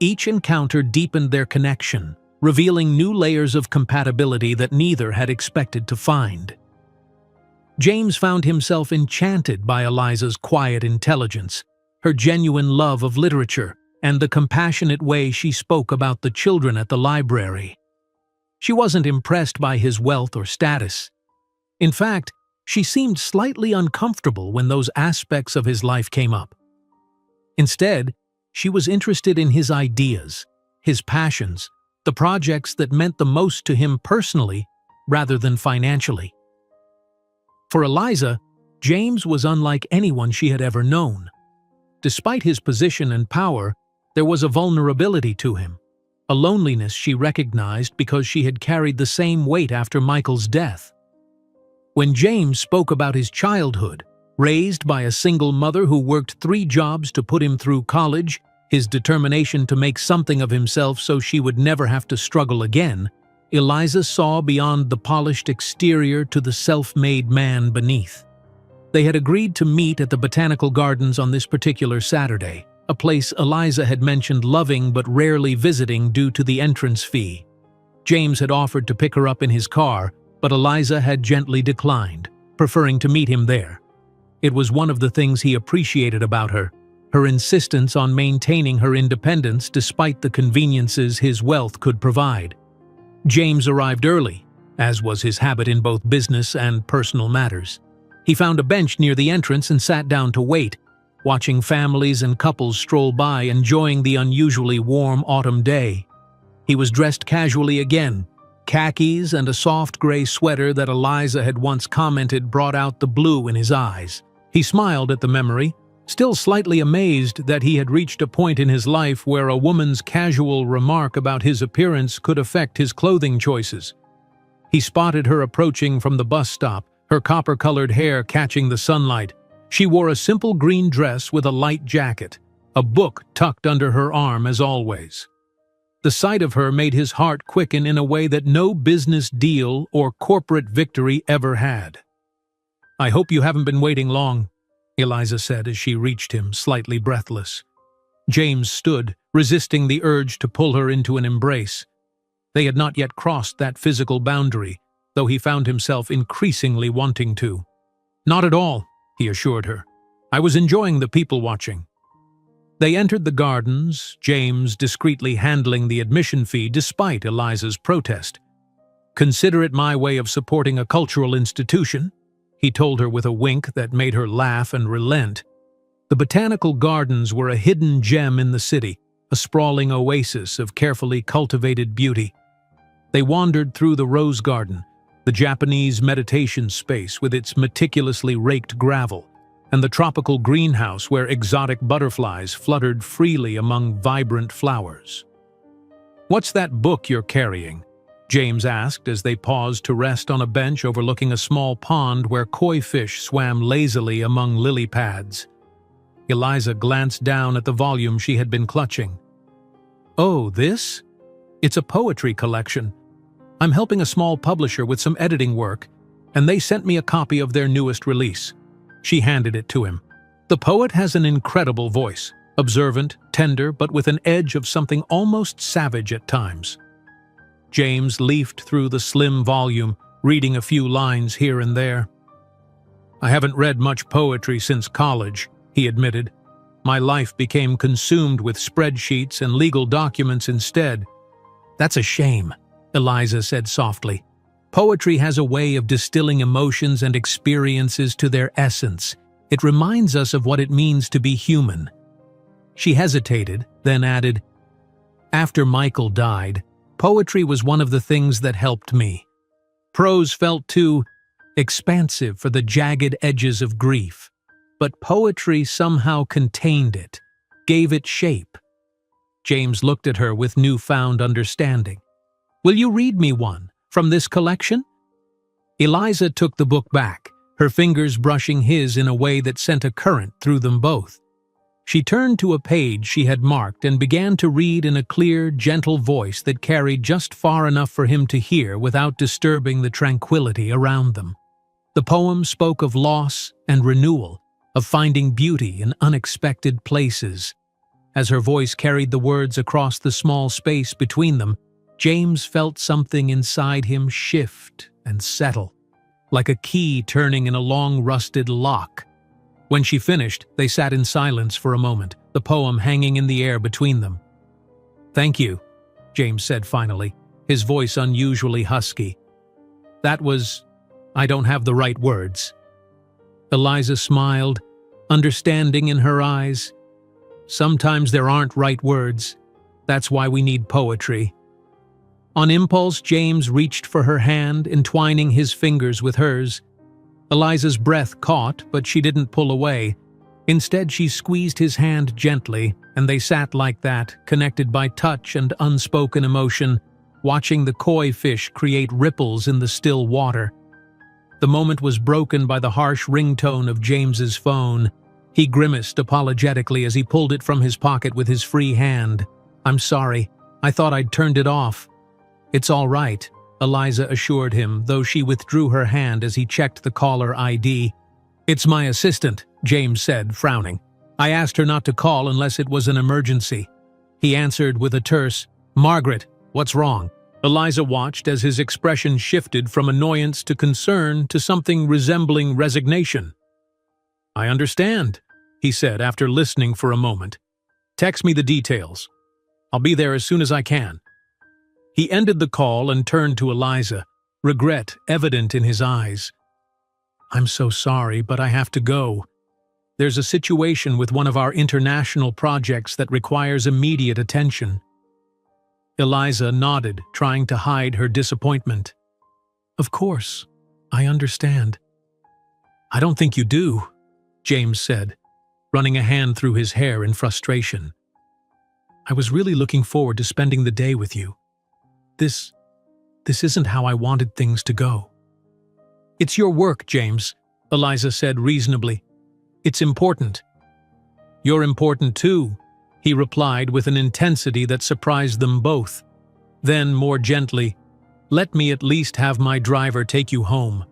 Each encounter deepened their connection, revealing new layers of compatibility that neither had expected to find. James found himself enchanted by Eliza's quiet intelligence, her genuine love of literature, and the compassionate way she spoke about the children at the library. She wasn't impressed by his wealth or status. In fact, she seemed slightly uncomfortable when those aspects of his life came up. Instead, she was interested in his ideas, his passions, the projects that meant the most to him personally rather than financially. For Eliza, James was unlike anyone she had ever known. Despite his position and power, there was a vulnerability to him, a loneliness she recognized because she had carried the same weight after Michael's death. When James spoke about his childhood, raised by a single mother who worked 3 jobs to put him through college, his determination to make something of himself so she would never have to struggle again, Eliza saw beyond the polished exterior to the self-made man beneath. They had agreed to meet at the Botanical Gardens on this particular Saturday, a place Eliza had mentioned loving but rarely visiting due to the entrance fee. James had offered to pick her up in his car, but Eliza had gently declined, preferring to meet him there. It was one of the things he appreciated about her, her insistence on maintaining her independence despite the conveniences his wealth could provide. James arrived early, as was his habit in both business and personal matters. He found a bench near the entrance and sat down to wait, watching families and couples stroll by, enjoying the unusually warm autumn day. He was dressed casually again, khakis and a soft gray sweater that Eliza had once commented brought out the blue in his eyes. He smiled at the memory, still slightly amazed that he had reached a point in his life where a woman's casual remark about his appearance could affect his clothing choices. He spotted her approaching from the bus stop, her copper-colored hair catching the sunlight. She wore a simple green dress with a light jacket, a book tucked under her arm as always. The sight of her made his heart quicken in a way that no business deal or corporate victory ever had. "I hope you haven't been waiting long," Eliza said as she reached him, slightly breathless. James stood, resisting the urge to pull her into an embrace. They had not yet crossed that physical boundary, though he found himself increasingly wanting to. "Not at all," he assured her. "I was enjoying the people watching." They entered the gardens, James discreetly handling the admission fee despite Eliza's protest. "Consider it my way of supporting a cultural institution," he told her with a wink that made her laugh and relent. The botanical gardens were a hidden gem in the city, a sprawling oasis of carefully cultivated beauty. They wandered through the rose garden, the Japanese meditation space with its meticulously raked gravel, and the tropical greenhouse where exotic butterflies fluttered freely among vibrant flowers. "What's that book you're carrying?" James asked as they paused to rest on a bench overlooking a small pond where koi fish swam lazily among lily pads. Eliza glanced down at the volume she had been clutching. "Oh, this? It's a poetry collection. I'm helping a small publisher with some editing work, and they sent me a copy of their newest release." She handed it to him. The poet has an incredible voice, observant, tender, but with an edge of something almost savage at times. James leafed through the slim volume, reading a few lines here and there. "I haven't read much poetry since college," he admitted. "My life became consumed with spreadsheets and legal documents instead." "That's a shame," Eliza said softly. "Poetry has a way of distilling emotions and experiences to their essence. It reminds us of what it means to be human." She hesitated, then added, "After Michael died, poetry was one of the things that helped me. Prose felt too expansive for the jagged edges of grief, but poetry somehow contained it, gave it shape." James looked at her with newfound understanding. "Will you read me one from this collection?" Eliza took the book back, her fingers brushing his in a way that sent a current through them both. She turned to a page she had marked and began to read in a clear, gentle voice that carried just far enough for him to hear without disturbing the tranquility around them. The poem spoke of loss and renewal, of finding beauty in unexpected places. As her voice carried the words across the small space between them, James felt something inside him shift and settle, like a key turning in a long-rusted lock. When she finished, they sat in silence for a moment, the poem hanging in the air between them. "Thank you," James said finally, his voice unusually husky. I don't have the right words." Eliza smiled, understanding in her eyes. "Sometimes there aren't right words. That's why we need poetry." On impulse, James reached for her hand, entwining his fingers with hers. Eliza's breath caught, but she didn't pull away. Instead, she squeezed his hand gently, and they sat like that, connected by touch and unspoken emotion, watching the koi fish create ripples in the still water. The moment was broken by the harsh ringtone of James's phone. He grimaced apologetically as he pulled it from his pocket with his free hand. "I'm sorry. I thought I'd turned it off." "It's all right," Eliza assured him, though she withdrew her hand as he checked the caller ID. "It's my assistant," James said, frowning. "I asked her not to call unless it was an emergency." He answered with a terse, "Margaret, what's wrong?" Eliza watched as his expression shifted from annoyance to concern to something resembling resignation. "I understand," he said after listening for a moment. "Text me the details. I'll be there as soon as I can." He ended the call and turned to Eliza, regret evident in his eyes. "I'm so sorry, but I have to go. There's a situation with one of our international projects that requires immediate attention." Eliza nodded, trying to hide her disappointment. "Of course, I understand." "I don't think you do," James said. running a hand through his hair in frustration. "I was really looking forward to spending the day with you. This isn't how I wanted things to go." "It's your work, James," Eliza said reasonably. "It's important." "You're important too," he replied with an intensity that surprised them both. Then, more gently, "Let me at least have my driver take you home."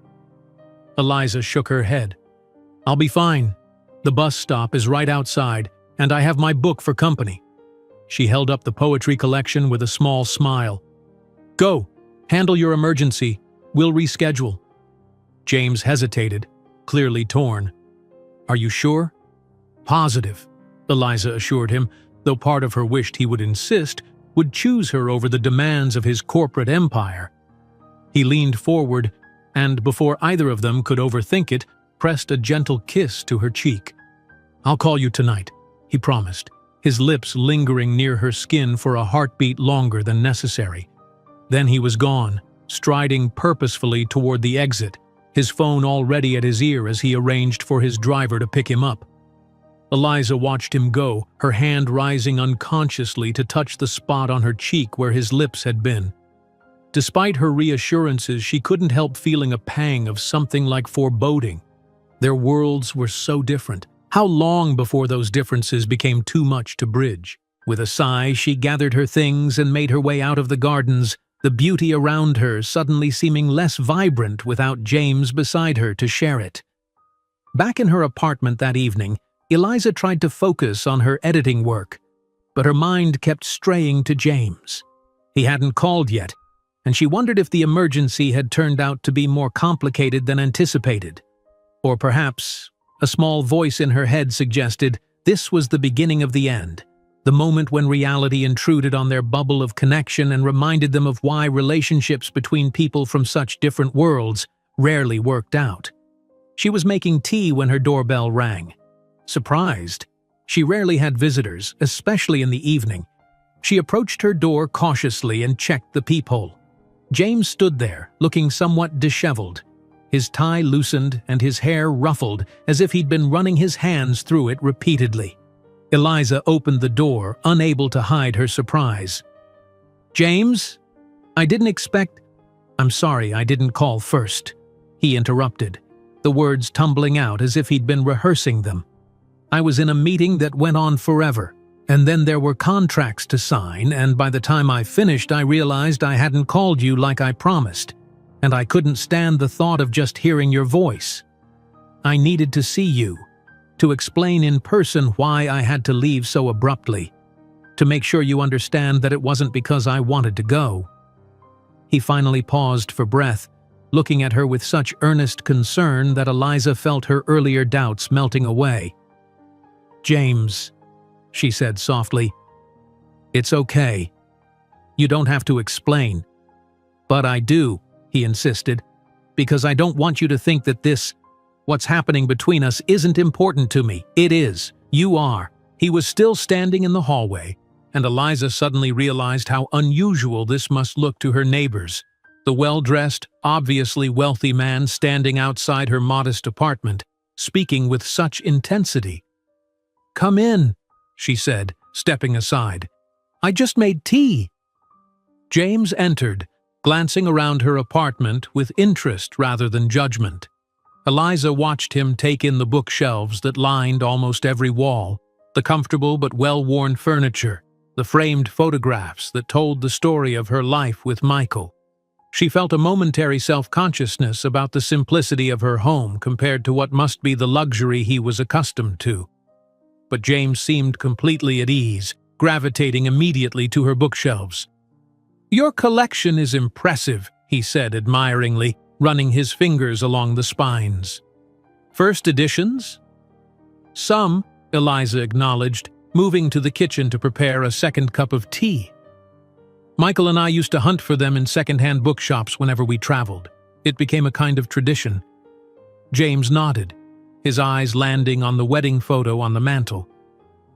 Eliza shook her head. "I'll be fine. The bus stop is right outside, and I have my book for company." She held up the poetry collection with a small smile. "Go, handle your emergency. We'll reschedule." James hesitated, clearly torn. "Are you sure?" "Positive," Eliza assured him, though part of her wished he would insist, would choose her over the demands of his corporate empire. He leaned forward and, before either of them could overthink it, pressed a gentle kiss to her cheek. "I'll call you tonight," he promised, his lips lingering near her skin for a heartbeat longer than necessary. Then he was gone, striding purposefully toward the exit, his phone already at his ear as he arranged for his driver to pick him up. Eliza watched him go, her hand rising unconsciously to touch the spot on her cheek where his lips had been. Despite her reassurances, she couldn't help feeling a pang of something like foreboding. Their worlds were so different. How long before those differences became too much to bridge? With a sigh, she gathered her things and made her way out of the gardens, the beauty around her suddenly seeming less vibrant without James beside her to share it. Back in her apartment that evening, Eliza tried to focus on her editing work, but her mind kept straying to James. He hadn't called yet, and she wondered if the emergency had turned out to be more complicated than anticipated. Or perhaps a small voice in her head suggested this was the beginning of the end, the moment when reality intruded on their bubble of connection and reminded them of why relationships between people from such different worlds rarely worked out. She was making tea when her doorbell rang. Surprised, she rarely had visitors, especially in the evening. She approached her door cautiously and checked the peephole. James stood there, looking somewhat disheveled, his tie loosened and his hair ruffled as if he'd been running his hands through it repeatedly. Eliza opened the door, unable to hide her surprise. "James? I didn't expect—" "I'm sorry I didn't call first," he interrupted, the words tumbling out as if he'd been rehearsing them. "I was in a meeting that went on forever, and then there were contracts to sign, and by the time I finished I realized I hadn't called you like I promised, and I couldn't stand the thought of just hearing your voice. I needed to see you, to explain in person why I had to leave so abruptly, to make sure you understand that it wasn't because I wanted to go." He finally paused for breath, looking at her with such earnest concern that Eliza felt her earlier doubts melting away. "James," she said softly, "it's okay. You don't have to explain." "But I do," he insisted, "because I don't want you to think that what's happening between us isn't important to me. It is. You are." He was still standing in the hallway, and Eliza suddenly realized how unusual this must look to her neighbors. The well-dressed, obviously wealthy man standing outside her modest apartment, speaking with such intensity. "Come in," she said, stepping aside. "I just made tea." James entered, glancing around her apartment with interest rather than judgment. Eliza watched him take in the bookshelves that lined almost every wall, the comfortable but well-worn furniture, the framed photographs that told the story of her life with Michael. She felt a momentary self-consciousness about the simplicity of her home compared to what must be the luxury he was accustomed to. But James seemed completely at ease, gravitating immediately to her bookshelves. "Your collection is impressive," he said admiringly, running his fingers along the spines. "First editions?" "Some," Eliza acknowledged, moving to the kitchen to prepare a second cup of tea. "Michael and I used to hunt for them in second-hand bookshops whenever we traveled. It became a kind of tradition." James nodded, his eyes landing on the wedding photo on the mantel.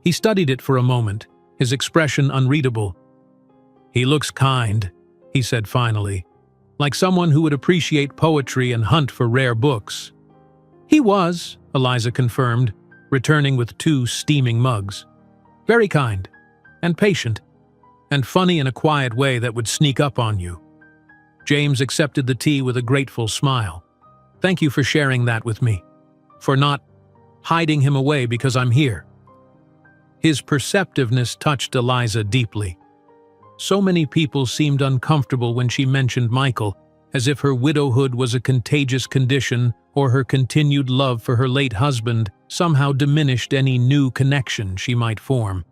He studied it for a moment, his expression unreadable. "He looks kind," he said finally, "like someone who would appreciate poetry and hunt for rare books." "He was," Eliza confirmed, returning with 2 steaming mugs. Very kind, and patient, and funny in a quiet way that would sneak up on you. James accepted the tea with a grateful smile. Thank you for sharing that with me, for not hiding him away because I'm here. His perceptiveness touched Eliza deeply. So many people seemed uncomfortable when she mentioned Michael, as if her widowhood was a contagious condition or her continued love for her late husband somehow diminished any new connection she might form.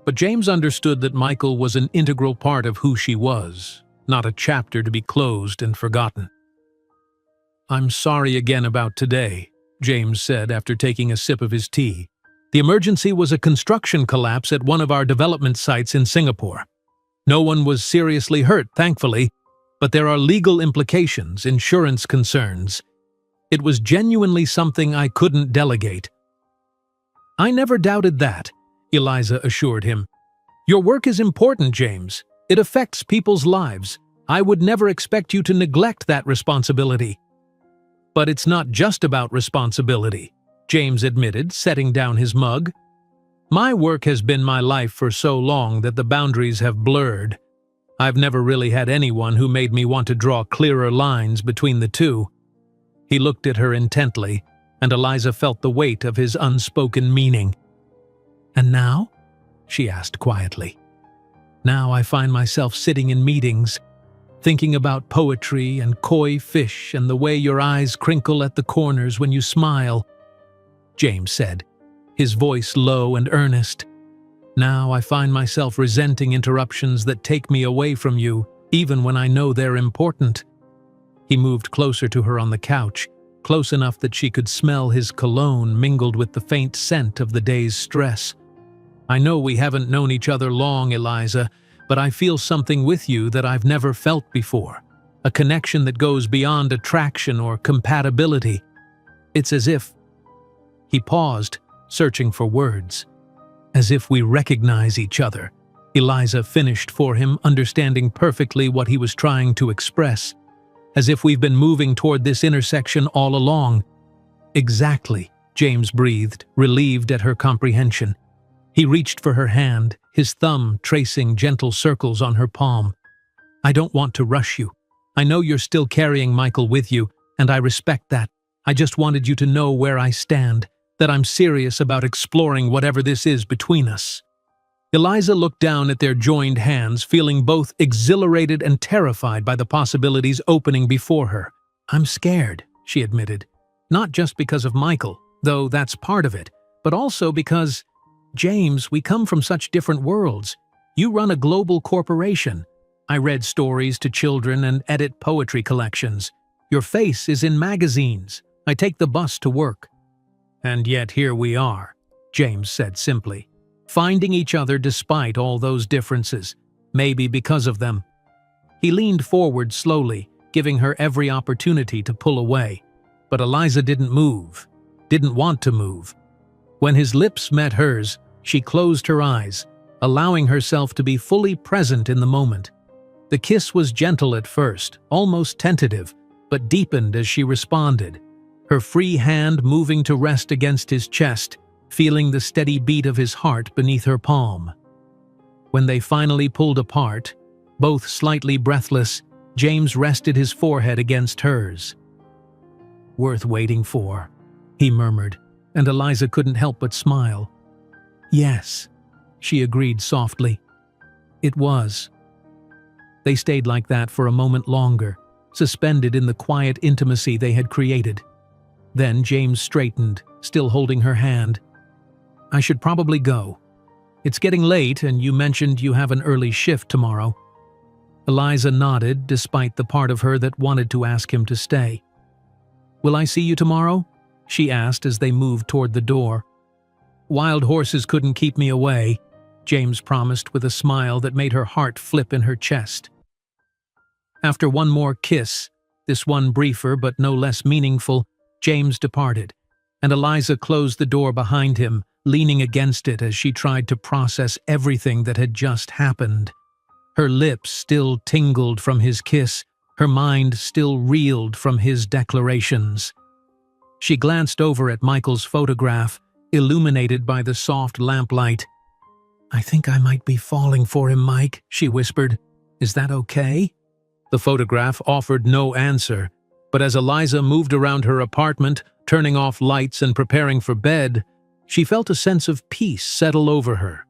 But James understood that Michael was an integral part of who she was, not a chapter to be closed and forgotten. I'm sorry again about today, James said after taking a sip of his tea. The emergency was a construction collapse at one of our development sites in Singapore. No one was seriously hurt, thankfully, but there are legal implications, insurance concerns. It was genuinely something I couldn't delegate. I never doubted that, Eliza assured him. Your work is important, James. It affects people's lives. I would never expect you to neglect that responsibility. But it's not just about responsibility, James admitted, setting down his mug. My work has been my life for so long that the boundaries have blurred. I've never really had anyone who made me want to draw clearer lines between the two. He looked at her intently, and Eliza felt the weight of his unspoken meaning. And now? She asked quietly. Now I find myself sitting in meetings, thinking about poetry and koi fish and the way your eyes crinkle at the corners when you smile, James said, his voice low and earnest. Now I find myself resenting interruptions that take me away from you, even when I know they're important. He moved closer to her on the couch, close enough that she could smell his cologne mingled with the faint scent of the day's stress. I know we haven't known each other long, Eliza, but I feel something with you that I've never felt before. A connection that goes beyond attraction or compatibility. It's as if... He paused, searching for words. As if we recognize each other, Eliza finished for him, understanding perfectly what he was trying to express. As if we've been moving toward this intersection all along. Exactly, James breathed, relieved at her comprehension. He reached for her hand, his thumb tracing gentle circles on her palm. I don't want to rush you. I know you're still carrying Michael with you, and I respect that. I just wanted you to know where I stand, that I'm serious about exploring whatever this is between us. Eliza looked down at their joined hands, feeling both exhilarated and terrified by the possibilities opening before her. I'm scared, she admitted. Not just because of Michael, though that's part of it, but also because, James, we come from such different worlds. You run a global corporation. I read stories to children and edit poetry collections. Your face is in magazines. I take the bus to work. And yet here we are, James said simply, finding each other despite all those differences, maybe because of them. He leaned forward slowly, giving her every opportunity to pull away. But Eliza didn't move, didn't want to move. When his lips met hers, she closed her eyes, allowing herself to be fully present in the moment. The kiss was gentle at first, almost tentative, but deepened as she responded, her free hand moving to rest against his chest, feeling the steady beat of his heart beneath her palm. When they finally pulled apart, both slightly breathless, James rested his forehead against hers. Worth waiting for, he murmured, and Eliza couldn't help but smile. Yes, she agreed softly. It was. They stayed like that for a moment longer, suspended in the quiet intimacy they had created. Then James straightened, still holding her hand. I should probably go. It's getting late, and you mentioned you have an early shift tomorrow. Eliza nodded, despite the part of her that wanted to ask him to stay. Will I see you tomorrow? She asked as they moved toward the door. Wild horses couldn't keep me away, James promised with a smile that made her heart flip in her chest. After one more kiss, this one briefer but no less meaningful, James departed, and Eliza closed the door behind him, leaning against it as she tried to process everything that had just happened. Her lips still tingled from his kiss, her mind still reeled from his declarations. She glanced over at Michael's photograph, illuminated by the soft lamplight. "I think I might be falling for him, Mike," she whispered. "Is that okay?" The photograph offered no answer, but as Eliza moved around her apartment, turning off lights and preparing for bed, she felt a sense of peace settle over her.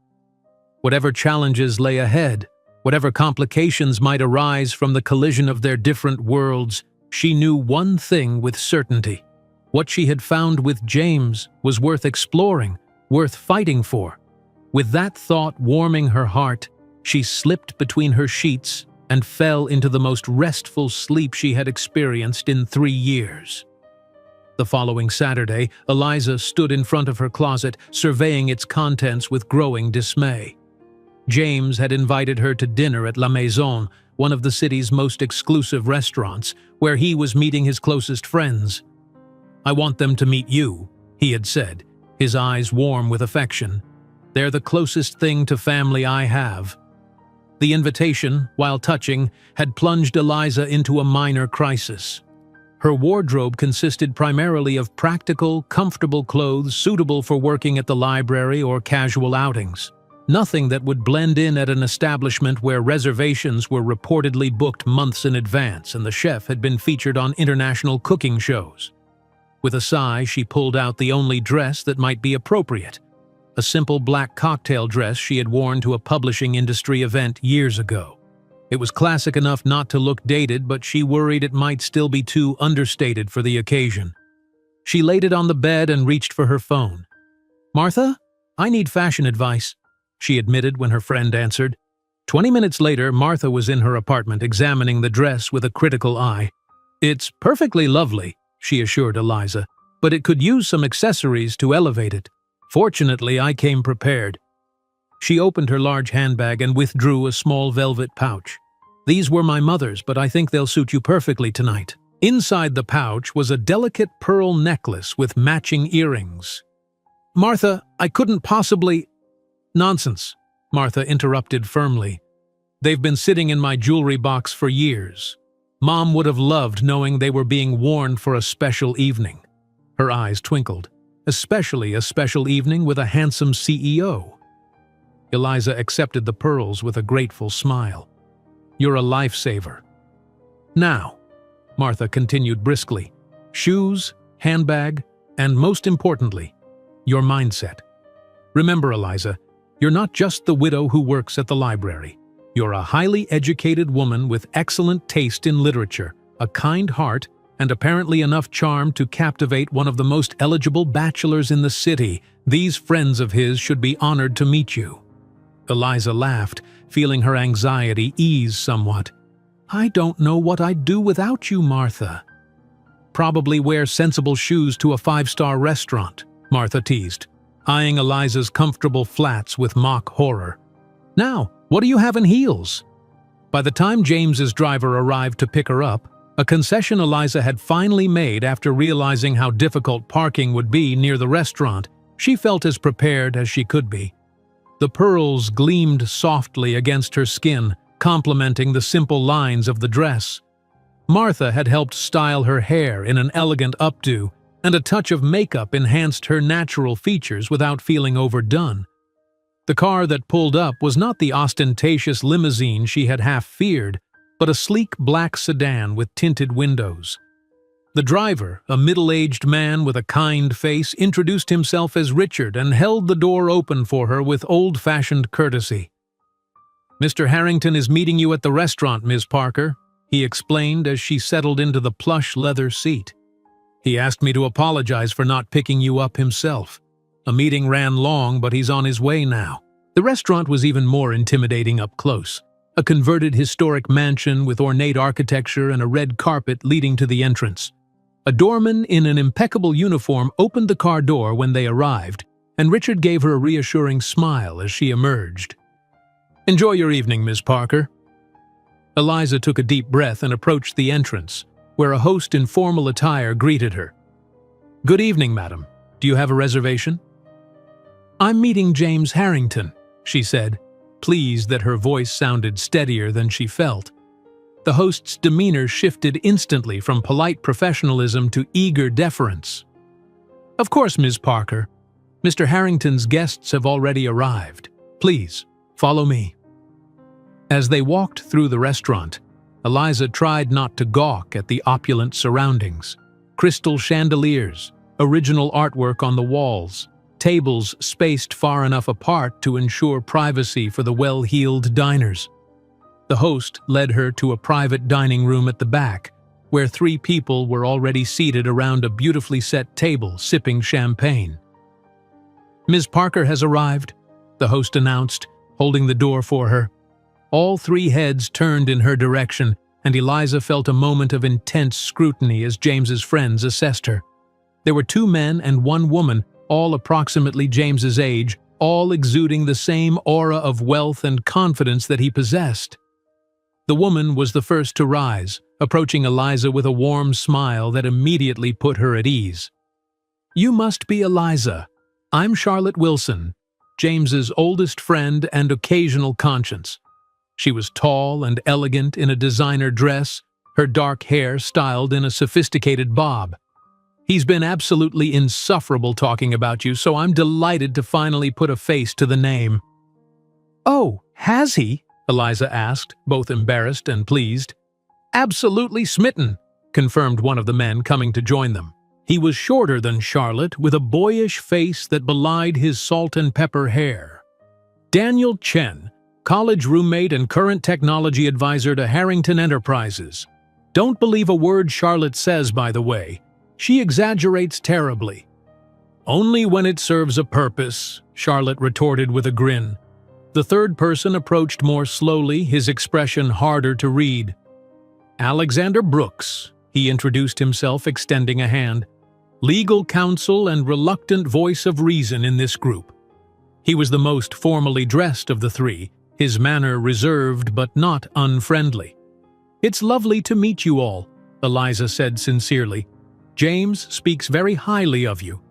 Whatever challenges lay ahead, whatever complications might arise from the collision of their different worlds, she knew one thing with certainty. What she had found with James was worth exploring, worth fighting for. With that thought warming her heart, she slipped between her sheets and fell into the most restful sleep she had experienced in 3 years. The following Saturday, Eliza stood in front of her closet, surveying its contents with growing dismay. James had invited her to dinner at La Maison, one of the city's most exclusive restaurants, where he was meeting his closest friends. "I want them to meet you," he had said, his eyes warm with affection. "They're the closest thing to family I have." The invitation, while touching, had plunged Eliza into a minor crisis. Her wardrobe consisted primarily of practical, comfortable clothes suitable for working at the library or casual outings. Nothing that would blend in at an establishment where reservations were reportedly booked months in advance and the chef had been featured on international cooking shows. With a sigh, she pulled out the only dress that might be appropriate. A simple black cocktail dress she had worn to a publishing industry event years ago. It was classic enough not to look dated, but she worried it might still be too understated for the occasion. She laid it on the bed and reached for her phone. "Martha, I need fashion advice," she admitted when her friend answered. 20 minutes later, Martha was in her apartment examining the dress with a critical eye. "It's perfectly lovely," she assured Eliza, "but it could use some accessories to elevate it. Fortunately, I came prepared." She opened her large handbag and withdrew a small velvet pouch. "These were my mother's, but I think they'll suit you perfectly tonight." Inside the pouch was a delicate pearl necklace with matching earrings. "Martha, I couldn't possibly—" "Nonsense," Martha interrupted firmly. "They've been sitting in my jewelry box for years. Mom would have loved knowing they were being worn for a special evening." Her eyes twinkled. "Especially a special evening with a handsome CEO." Eliza accepted the pearls with a grateful smile. "You're a lifesaver." "Now," Martha continued briskly, "shoes, handbag, and most importantly, your mindset. Remember, Eliza, you're not just the widow who works at the library. You're a highly educated woman with excellent taste in literature, a kind heart, and apparently enough charm to captivate one of the most eligible bachelors in the city. These friends of his should be honored to meet you." Eliza laughed, feeling her anxiety ease somewhat. "I don't know what I'd do without you, Martha." "Probably wear sensible shoes to a 5-star restaurant," Martha teased, eyeing Eliza's comfortable flats with mock horror. "Now, what do you have in heels?" By the time James's driver arrived to pick her up, a concession Eliza had finally made after realizing how difficult parking would be near the restaurant, she felt as prepared as she could be. The pearls gleamed softly against her skin, complementing the simple lines of the dress. Martha had helped style her hair in an elegant updo, and a touch of makeup enhanced her natural features without feeling overdone. The car that pulled up was not the ostentatious limousine she had half feared, but a sleek black sedan with tinted windows. The driver, a middle-aged man with a kind face, introduced himself as Richard and held the door open for her with old-fashioned courtesy. "Mr. Harrington is meeting you at the restaurant, Ms. Parker," he explained as she settled into the plush leather seat. "He asked me to apologize for not picking you up himself. A meeting ran long, but he's on his way now." The restaurant was even more intimidating up close. A converted historic mansion with ornate architecture and a red carpet leading to the entrance. A doorman in an impeccable uniform opened the car door when they arrived, and Richard gave her a reassuring smile as she emerged. "Enjoy your evening, Ms. Parker." Eliza took a deep breath and approached the entrance, where a host in formal attire greeted her. "Good evening, madam. Do you have a reservation?" "I'm meeting James Harrington," she said, pleased that her voice sounded steadier than she felt. The host's demeanor shifted instantly from polite professionalism to eager deference. "Of course, Ms. Parker. Mr. Harrington's guests have already arrived. Please, follow me." As they walked through the restaurant, Eliza tried not to gawk at the opulent surroundings. Crystal chandeliers, original artwork on the walls, tables spaced far enough apart to ensure privacy for the well-heeled diners. The host led her to a private dining room at the back, where 3 people were already seated around a beautifully set table sipping champagne. "Ms. Parker has arrived," the host announced, holding the door for her. All 3 heads turned in her direction, and Eliza felt a moment of intense scrutiny as James's friends assessed her. There were 2 men and 1 woman, all approximately James's age, all exuding the same aura of wealth and confidence that he possessed. The woman was the first to rise, approaching Eliza with a warm smile that immediately put her at ease. "You must be Eliza. I'm Charlotte Wilson, James's oldest friend and occasional conscience." She was tall and elegant in a designer dress, her dark hair styled in a sophisticated bob. "He's been absolutely insufferable talking about you, so I'm delighted to finally put a face to the name." "Oh, has he?" Eliza asked, both embarrassed and pleased. "Absolutely smitten," confirmed one of the men coming to join them. He was shorter than Charlotte, with a boyish face that belied his salt-and-pepper hair. "Daniel Chen, college roommate and current technology advisor to Harrington Enterprises. Don't believe a word Charlotte says, by the way. She exaggerates terribly." "Only when it serves a purpose," Charlotte retorted with a grin. The third person approached more slowly, his expression harder to read. "Alexander Brooks," he introduced himself, extending a hand. "Legal counsel and reluctant voice of reason in this group." He was the most formally dressed of the 3, his manner reserved but not unfriendly. "It's lovely to meet you all," Eliza said sincerely. "James speaks very highly of you."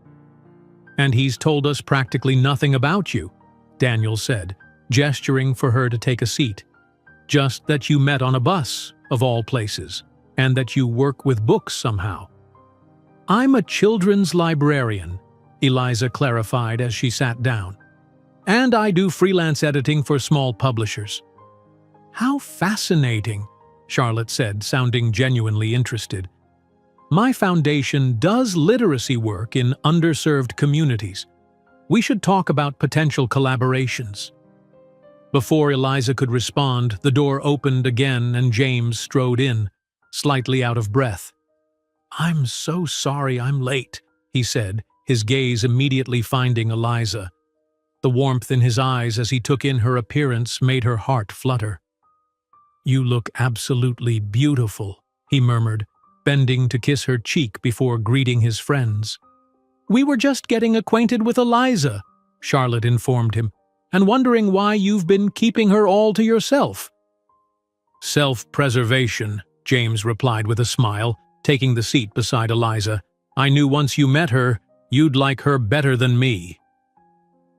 "And he's told us practically nothing about you," Daniel said, gesturing for her to take a seat. "Just that you met on a bus, of all places, and that you work with books somehow." "I'm a children's librarian," Eliza clarified as she sat down. "And I do freelance editing for small publishers." "How fascinating," Charlotte said, sounding genuinely interested. "My foundation does literacy work in underserved communities. We should talk about potential collaborations." Before Eliza could respond, the door opened again and James strode in, slightly out of breath. "I'm so sorry I'm late," he said, his gaze immediately finding Eliza. The warmth in his eyes as he took in her appearance made her heart flutter. "You look absolutely beautiful," he murmured, bending to kiss her cheek before greeting his friends. "We were just getting acquainted with Eliza," Charlotte informed him, "and wondering why you've been keeping her all to yourself." "Self-preservation," James replied with a smile, taking the seat beside Eliza. "I knew once you met her, you'd like her better than me."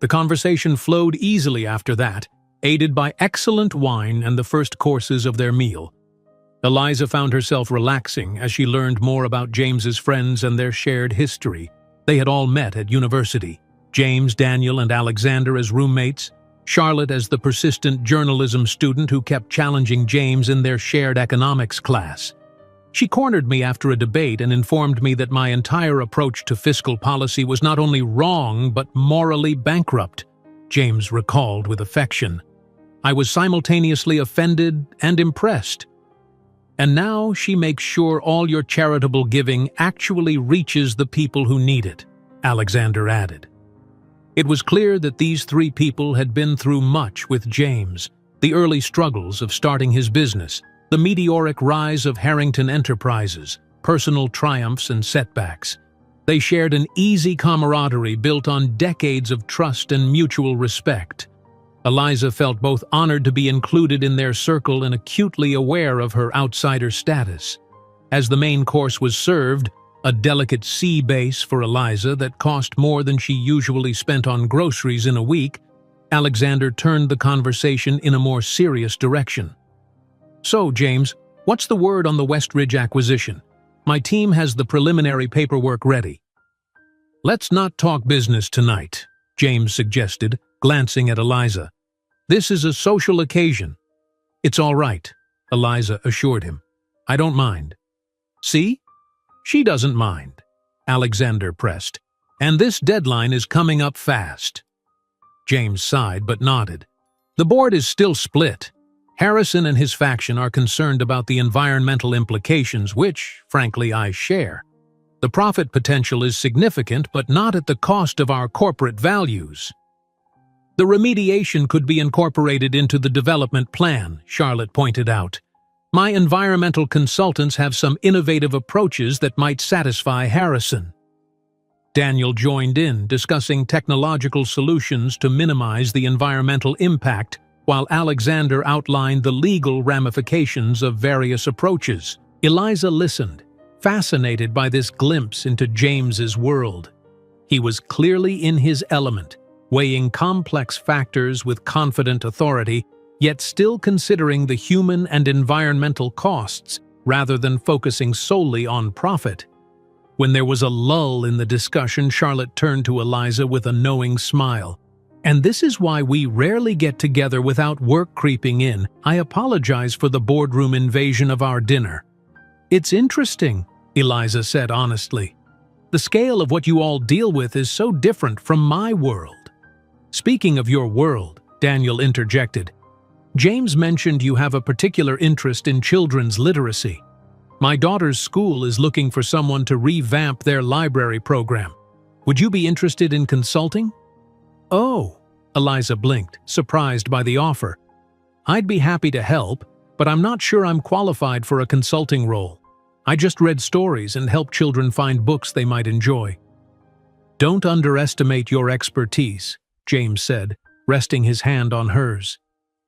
The conversation flowed easily after that, aided by excellent wine and the first courses of their meal. Eliza found herself relaxing as she learned more about James's friends and their shared history. They had all met at university. James, Daniel, and Alexander as roommates, Charlotte as the persistent journalism student who kept challenging James in their shared economics class. She cornered me after a debate and informed me that my entire approach to fiscal policy was not only wrong but morally bankrupt, James recalled with affection. I was simultaneously offended and impressed. "And now she makes sure all your charitable giving actually reaches the people who need it," Alexander added. It was clear that these 3 people had been through much with James, the early struggles of starting his business, the meteoric rise of Harrington Enterprises, personal triumphs and setbacks. They shared an easy camaraderie built on decades of trust and mutual respect. Eliza felt both honored to be included in their circle and acutely aware of her outsider status. As the main course was served, a delicate sea base for Eliza that cost more than she usually spent on groceries in a week, Alexander turned the conversation in a more serious direction. "So, James, what's the word on the Westridge acquisition? My team has the preliminary paperwork ready." "Let's not talk business tonight," James suggested, glancing at Eliza. "This is a social occasion." "It's all right," Eliza assured him. "I don't mind." "See? She doesn't mind," Alexander pressed. "And this deadline is coming up fast." James sighed but nodded. "The board is still split. Harrison and his faction are concerned about the environmental implications, which, frankly, I share. The profit potential is significant, but not at the cost of our corporate values." "The remediation could be incorporated into the development plan," Charlotte pointed out. "My environmental consultants have some innovative approaches that might satisfy Harrison." Daniel joined in, discussing technological solutions to minimize the environmental impact, while Alexander outlined the legal ramifications of various approaches. Eliza listened, fascinated by this glimpse into James's world. He was clearly in his element, weighing complex factors with confident authority, yet still considering the human and environmental costs rather than focusing solely on profit. When there was a lull in the discussion, Charlotte turned to Eliza with a knowing smile. "And this is why we rarely get together without work creeping in. I apologize for the boardroom invasion of our dinner." "It's interesting," Eliza said honestly. "The scale of what you all deal with is so different from my world." "Speaking of your world," Daniel interjected, "James mentioned you have a particular interest in children's literacy. My daughter's school is looking for someone to revamp their library program. Would you be interested in consulting?" "Oh," Eliza blinked, surprised by the offer. "I'd be happy to help, but I'm not sure I'm qualified for a consulting role. I just read stories and help children find books they might enjoy." "Don't underestimate your expertise," James said, resting his hand on hers.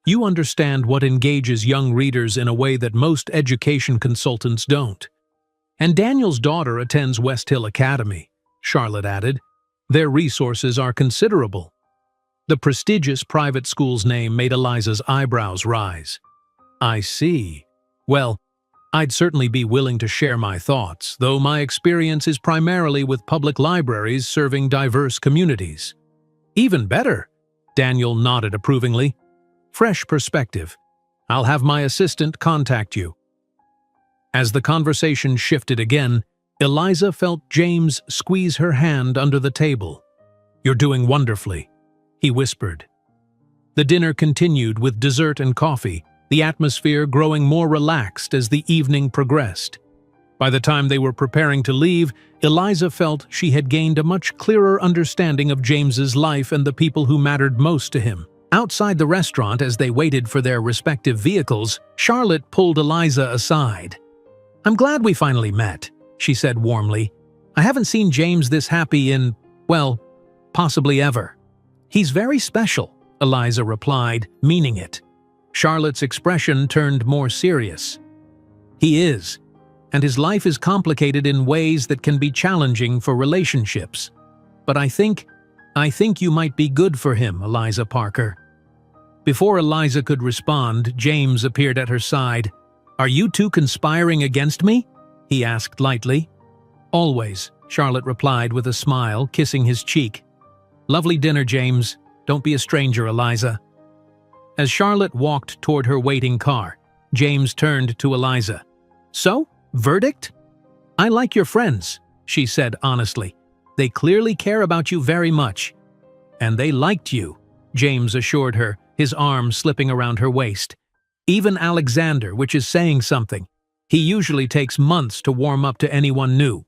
"You understand what engages young readers in a way that most education consultants don't." "And Daniel's daughter attends West Hill Academy," Charlotte added. "Their resources are considerable." The prestigious private school's name made Eliza's eyebrows rise. "I see. Well, I'd certainly be willing to share my thoughts, though my experience is primarily with public libraries serving diverse communities." "Even better," Daniel nodded approvingly. "Fresh perspective. I'll have my assistant contact you." As the conversation shifted again, Eliza felt James squeeze her hand under the table. "You're doing wonderfully," he whispered. The dinner continued with dessert and coffee, the atmosphere growing more relaxed as the evening progressed. By the time they were preparing to leave, Eliza felt she had gained a much clearer understanding of James's life and the people who mattered most to him. Outside the restaurant, as they waited for their respective vehicles, Charlotte pulled Eliza aside. "I'm glad we finally met," she said warmly. "I haven't seen James this happy in, well, possibly ever." "He's very special," Eliza replied, meaning it. Charlotte's expression turned more serious. "He is, and his life is complicated in ways that can be challenging for relationships. But I think you might be good for him, Eliza Parker." Before Eliza could respond, James appeared at her side. "Are you two conspiring against me?" he asked lightly. "Always," Charlotte replied with a smile, kissing his cheek. "Lovely dinner, James. Don't be a stranger, Eliza." As Charlotte walked toward her waiting car, James turned to Eliza. "So, verdict?" "I like your friends," she said honestly. "They clearly care about you very much." "And they liked you," James assured her, his arm slipping around her waist. "Even Alexander, which is saying something. He usually takes months to warm up to anyone new."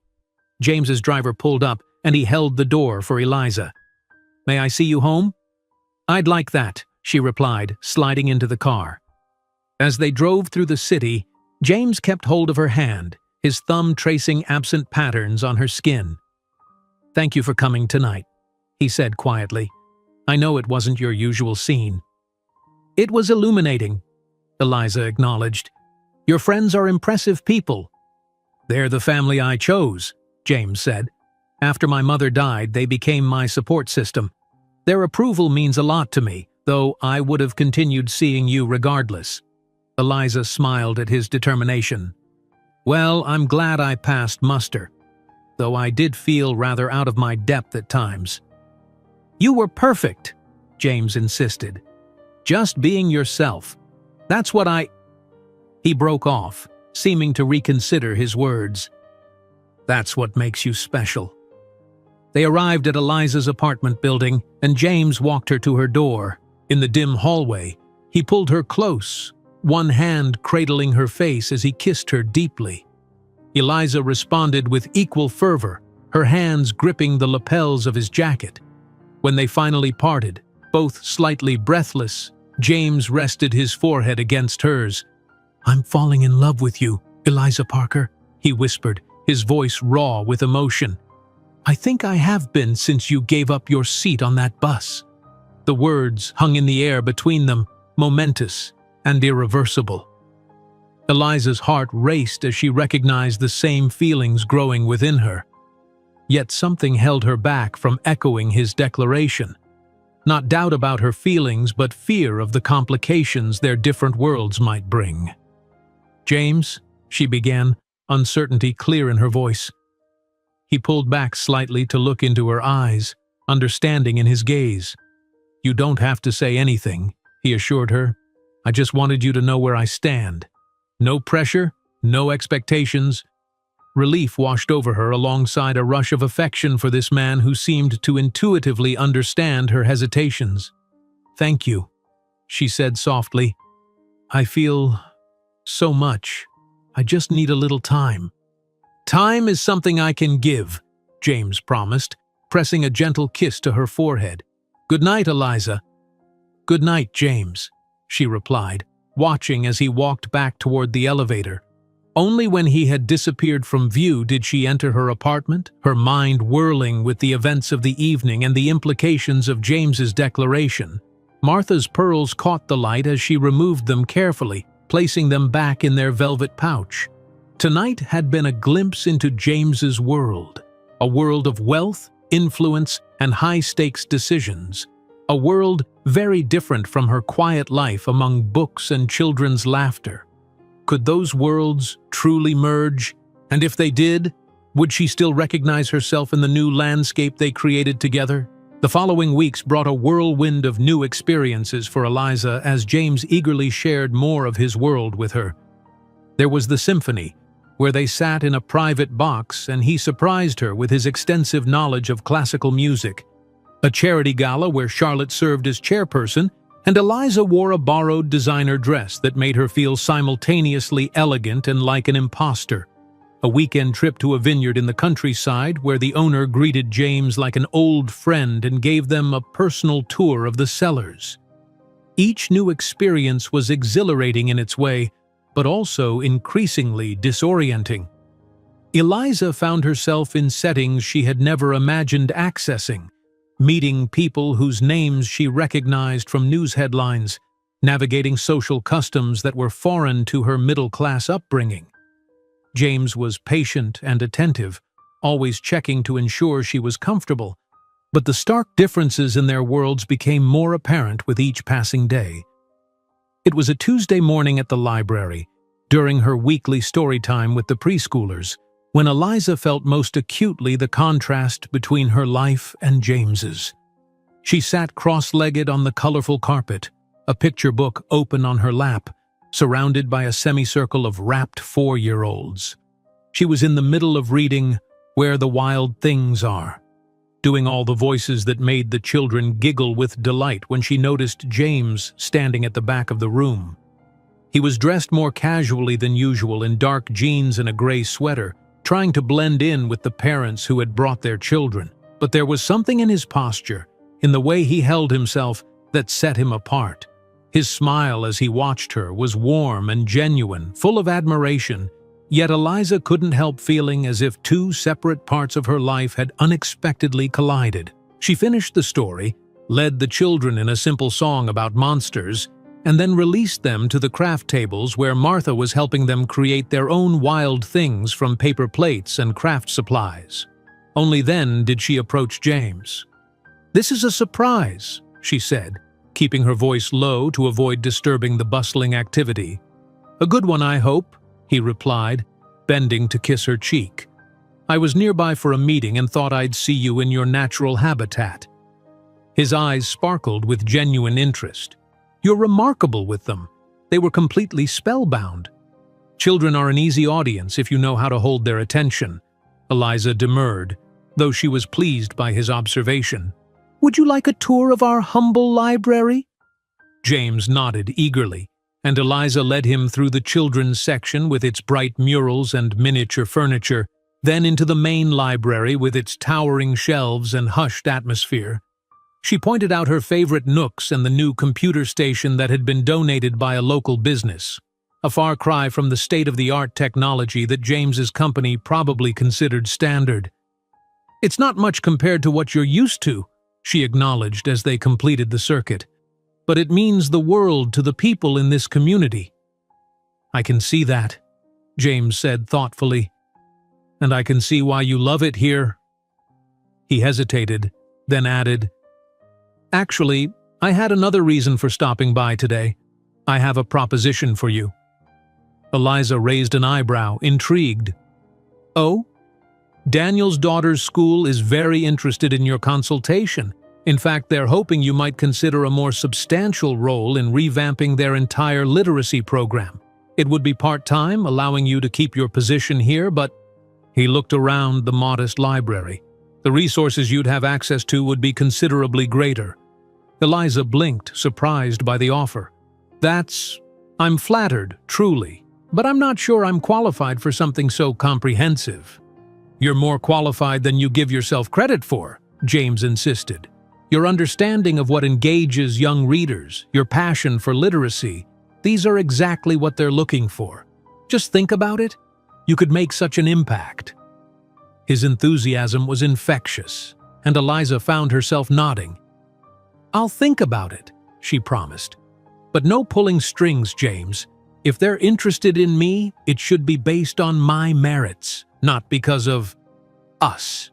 James's driver pulled up, and he held the door for Eliza. "May I see you home?" "I'd like that," she replied, sliding into the car. As they drove through the city, James kept hold of her hand, his thumb tracing absent patterns on her skin. "Thank you for coming tonight," he said quietly. "I know it wasn't your usual scene." "It was illuminating," Eliza acknowledged. "Your friends are impressive people." "They're the family I chose," James said. "After my mother died, they became my support system. Their approval means a lot to me, though I would have continued seeing you regardless." Eliza smiled at his determination. "Well, I'm glad I passed muster. though I did feel rather out of my depth at times. "You were perfect," James insisted. "Just being yourself. That's what I—" He broke off, seeming to reconsider his words. "That's what makes you special." They arrived at Eliza's apartment building, and James walked her to her door. In the dim hallway, he pulled her close, one hand cradling her face as he kissed her deeply. Eliza responded with equal fervor, her hands gripping the lapels of his jacket. When they finally parted, both slightly breathless, James rested his forehead against hers. "I'm falling in love with you, Eliza Parker," he whispered, his voice raw with emotion. "I think I have been since you gave up your seat on that bus." The words hung in the air between them, momentous and irreversible. Eliza's heart raced as she recognized the same feelings growing within her. Yet something held her back from echoing his declaration. Not doubt about her feelings, but fear of the complications their different worlds might bring. "James," she began, uncertainty clear in her voice. He pulled back slightly to look into her eyes, understanding in his gaze. "You don't have to say anything," he assured her. "I just wanted you to know where I stand. No pressure, no expectations." Relief washed over her alongside a rush of affection for this man who seemed to intuitively understand her hesitations. "Thank you," she said softly. "I feel so much. I just need a little time." "Time is something I can give," James promised, pressing a gentle kiss to her forehead. "Good night, Eliza." "Good night, James," she replied, watching as he walked back toward the elevator. Only when he had disappeared from view did she enter her apartment, her mind whirling with the events of the evening and the implications of James's declaration. Martha's pearls caught the light as she removed them carefully, placing them back in their velvet pouch. Tonight had been a glimpse into James's world, a world of wealth, influence, and high-stakes decisions. A world very different from her quiet life among books and children's laughter. Could those worlds truly merge? And if they did, would she still recognize herself in the new landscape they created together? The following weeks brought a whirlwind of new experiences for Eliza as James eagerly shared more of his world with her. There was the symphony, where they sat in a private box and he surprised her with his extensive knowledge of classical music. A charity gala where Charlotte served as chairperson, and Eliza wore a borrowed designer dress that made her feel simultaneously elegant and like an imposter. A weekend trip to a vineyard in the countryside where the owner greeted James like an old friend and gave them a personal tour of the cellars. Each new experience was exhilarating in its way, but also increasingly disorienting. Eliza found herself in settings she had never imagined accessing, meeting people whose names she recognized from news headlines, navigating social customs that were foreign to her middle-class upbringing. James was patient and attentive, always checking to ensure she was comfortable, but the stark differences in their worlds became more apparent with each passing day. It was a Tuesday morning at the library, during her weekly story time with the preschoolers, when Eliza felt most acutely the contrast between her life and James's. She sat cross-legged on the colorful carpet, a picture book open on her lap, surrounded by a semicircle of rapt 4-year-olds. She was in the middle of reading Where the Wild Things Are, doing all the voices that made the children giggle with delight when she noticed James standing at the back of the room. He was dressed more casually than usual in dark jeans and a gray sweater, trying to blend in with the parents who had brought their children. But there was something in his posture, in the way he held himself, that set him apart. His smile as he watched her was warm and genuine, full of admiration, yet Eliza couldn't help feeling as if two separate parts of her life had unexpectedly collided. She finished the story, led the children in a simple song about monsters, and then released them to the craft tables where Martha was helping them create their own wild things from paper plates and craft supplies. Only then did she approach James. "This is a surprise," she said, keeping her voice low to avoid disturbing the bustling activity. "A good one, I hope," he replied, bending to kiss her cheek. I was nearby for a meeting and thought I'd see you in your natural habitat." His eyes sparkled with genuine interest. "You're remarkable with them. They were completely spellbound." "Children are an easy audience if you know how to hold their attention," Eliza demurred, though she was pleased by his observation. "Would you like a tour of our humble library?" James nodded eagerly, and Eliza led him through the children's section with its bright murals and miniature furniture, then into the main library with its towering shelves and hushed atmosphere. She pointed out her favorite nooks and the new computer station that had been donated by a local business, a far cry from the state-of-the-art technology that James's company probably considered standard. "It's not much compared to what you're used to," she acknowledged as they completed the circuit, "but it means the world to the people in this community." "I can see that," James said thoughtfully. "And I can see why you love it here." He hesitated, then added, "Actually, I had another reason for stopping by today. I have a proposition for you." Eliza raised an eyebrow, intrigued. "Oh? Daniel's daughter's school is very interested in your consultation. In fact, they're hoping you might consider a more substantial role in revamping their entire literacy program. It would be part-time, allowing you to keep your position here, but—" He looked around the modest library. "The resources you'd have access to would be considerably greater." Eliza blinked, surprised by the offer. I'm flattered, truly, but I'm not sure I'm qualified for something so comprehensive." "You're more qualified than you give yourself credit for," James insisted. "Your understanding of what engages young readers, your passion for literacy, these are exactly what they're looking for. Just think about it. You could make such an impact." His enthusiasm was infectious, and Eliza found herself nodding. "I'll think about it," she promised. "But no pulling strings, James. If they're interested in me, it should be based on my merits, not because of us."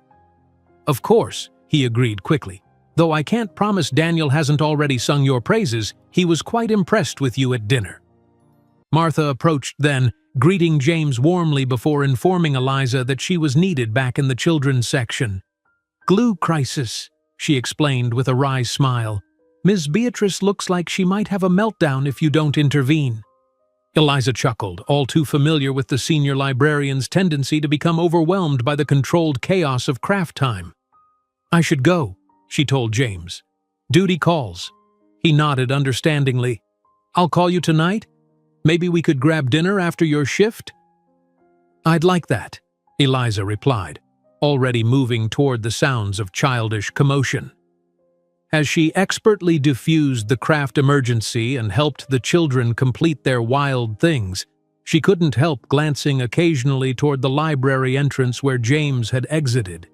"Of course," he agreed quickly. "Though I can't promise Daniel hasn't already sung your praises, he was quite impressed with you at dinner." Martha approached then, greeting James warmly before informing Eliza that she was needed back in the children's section. "Glue crisis," she explained with a wry smile. "Ms. Beatrice looks like she might have a meltdown if you don't intervene." Eliza chuckled, all too familiar with the senior librarian's tendency to become overwhelmed by the controlled chaos of craft time. "I should go," she told James. "Duty calls." He nodded understandingly. "I'll call you tonight? Maybe we could grab dinner after your shift?" "I'd like that," Eliza replied, already moving toward the sounds of childish commotion. As she expertly diffused the craft emergency and helped the children complete their wild things, she couldn't help glancing occasionally toward the library entrance where James had exited.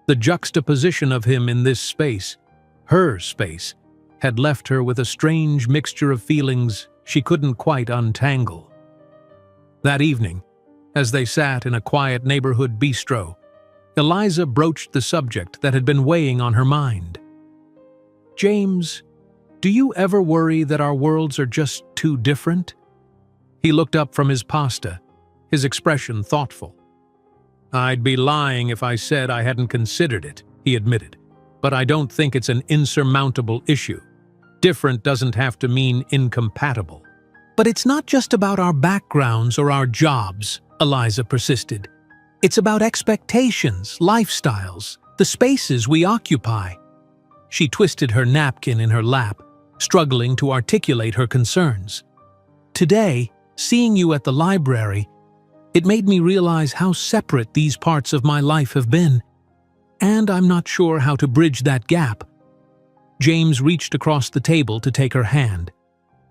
The juxtaposition of him in this space, her space, had left her with a strange mixture of feelings she couldn't quite untangle. That evening, as they sat in a quiet neighborhood bistro, Eliza broached the subject that had been weighing on her mind. "James, do you ever worry that our worlds are just too different?" He looked up from his pasta, his expression thoughtful. "I'd be lying if I said I hadn't considered it," he admitted. "But I don't think it's an insurmountable issue. Different doesn't have to mean incompatible." "But it's not just about our backgrounds or our jobs," Eliza persisted. "It's about expectations, lifestyles, the spaces we occupy." She twisted her napkin in her lap, struggling to articulate her concerns. "Today, seeing you at the library, it made me realize how separate these parts of my life have been. And I'm not sure how to bridge that gap." James reached across the table to take her hand.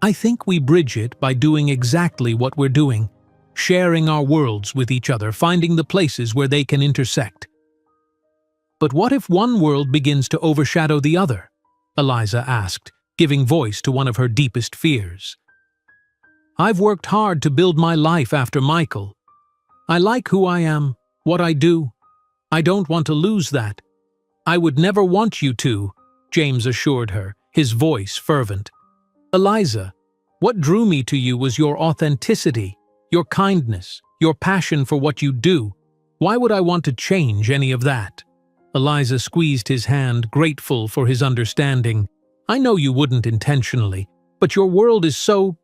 "I think we bridge it by doing exactly what we're doing, sharing our worlds with each other, finding the places where they can intersect." "But what if one world begins to overshadow the other?" Eliza asked, giving voice to one of her deepest fears. "I've worked hard to build my life after Michael. I like who I am, what I do. I don't want to lose that." "I would never want you to," James assured her, his voice fervent. "Eliza, what drew me to you was your authenticity, your kindness, your passion for what you do. Why would I want to change any of that? Eliza squeezed his hand, grateful for his understanding. I know you wouldn't intentionally, but your world is so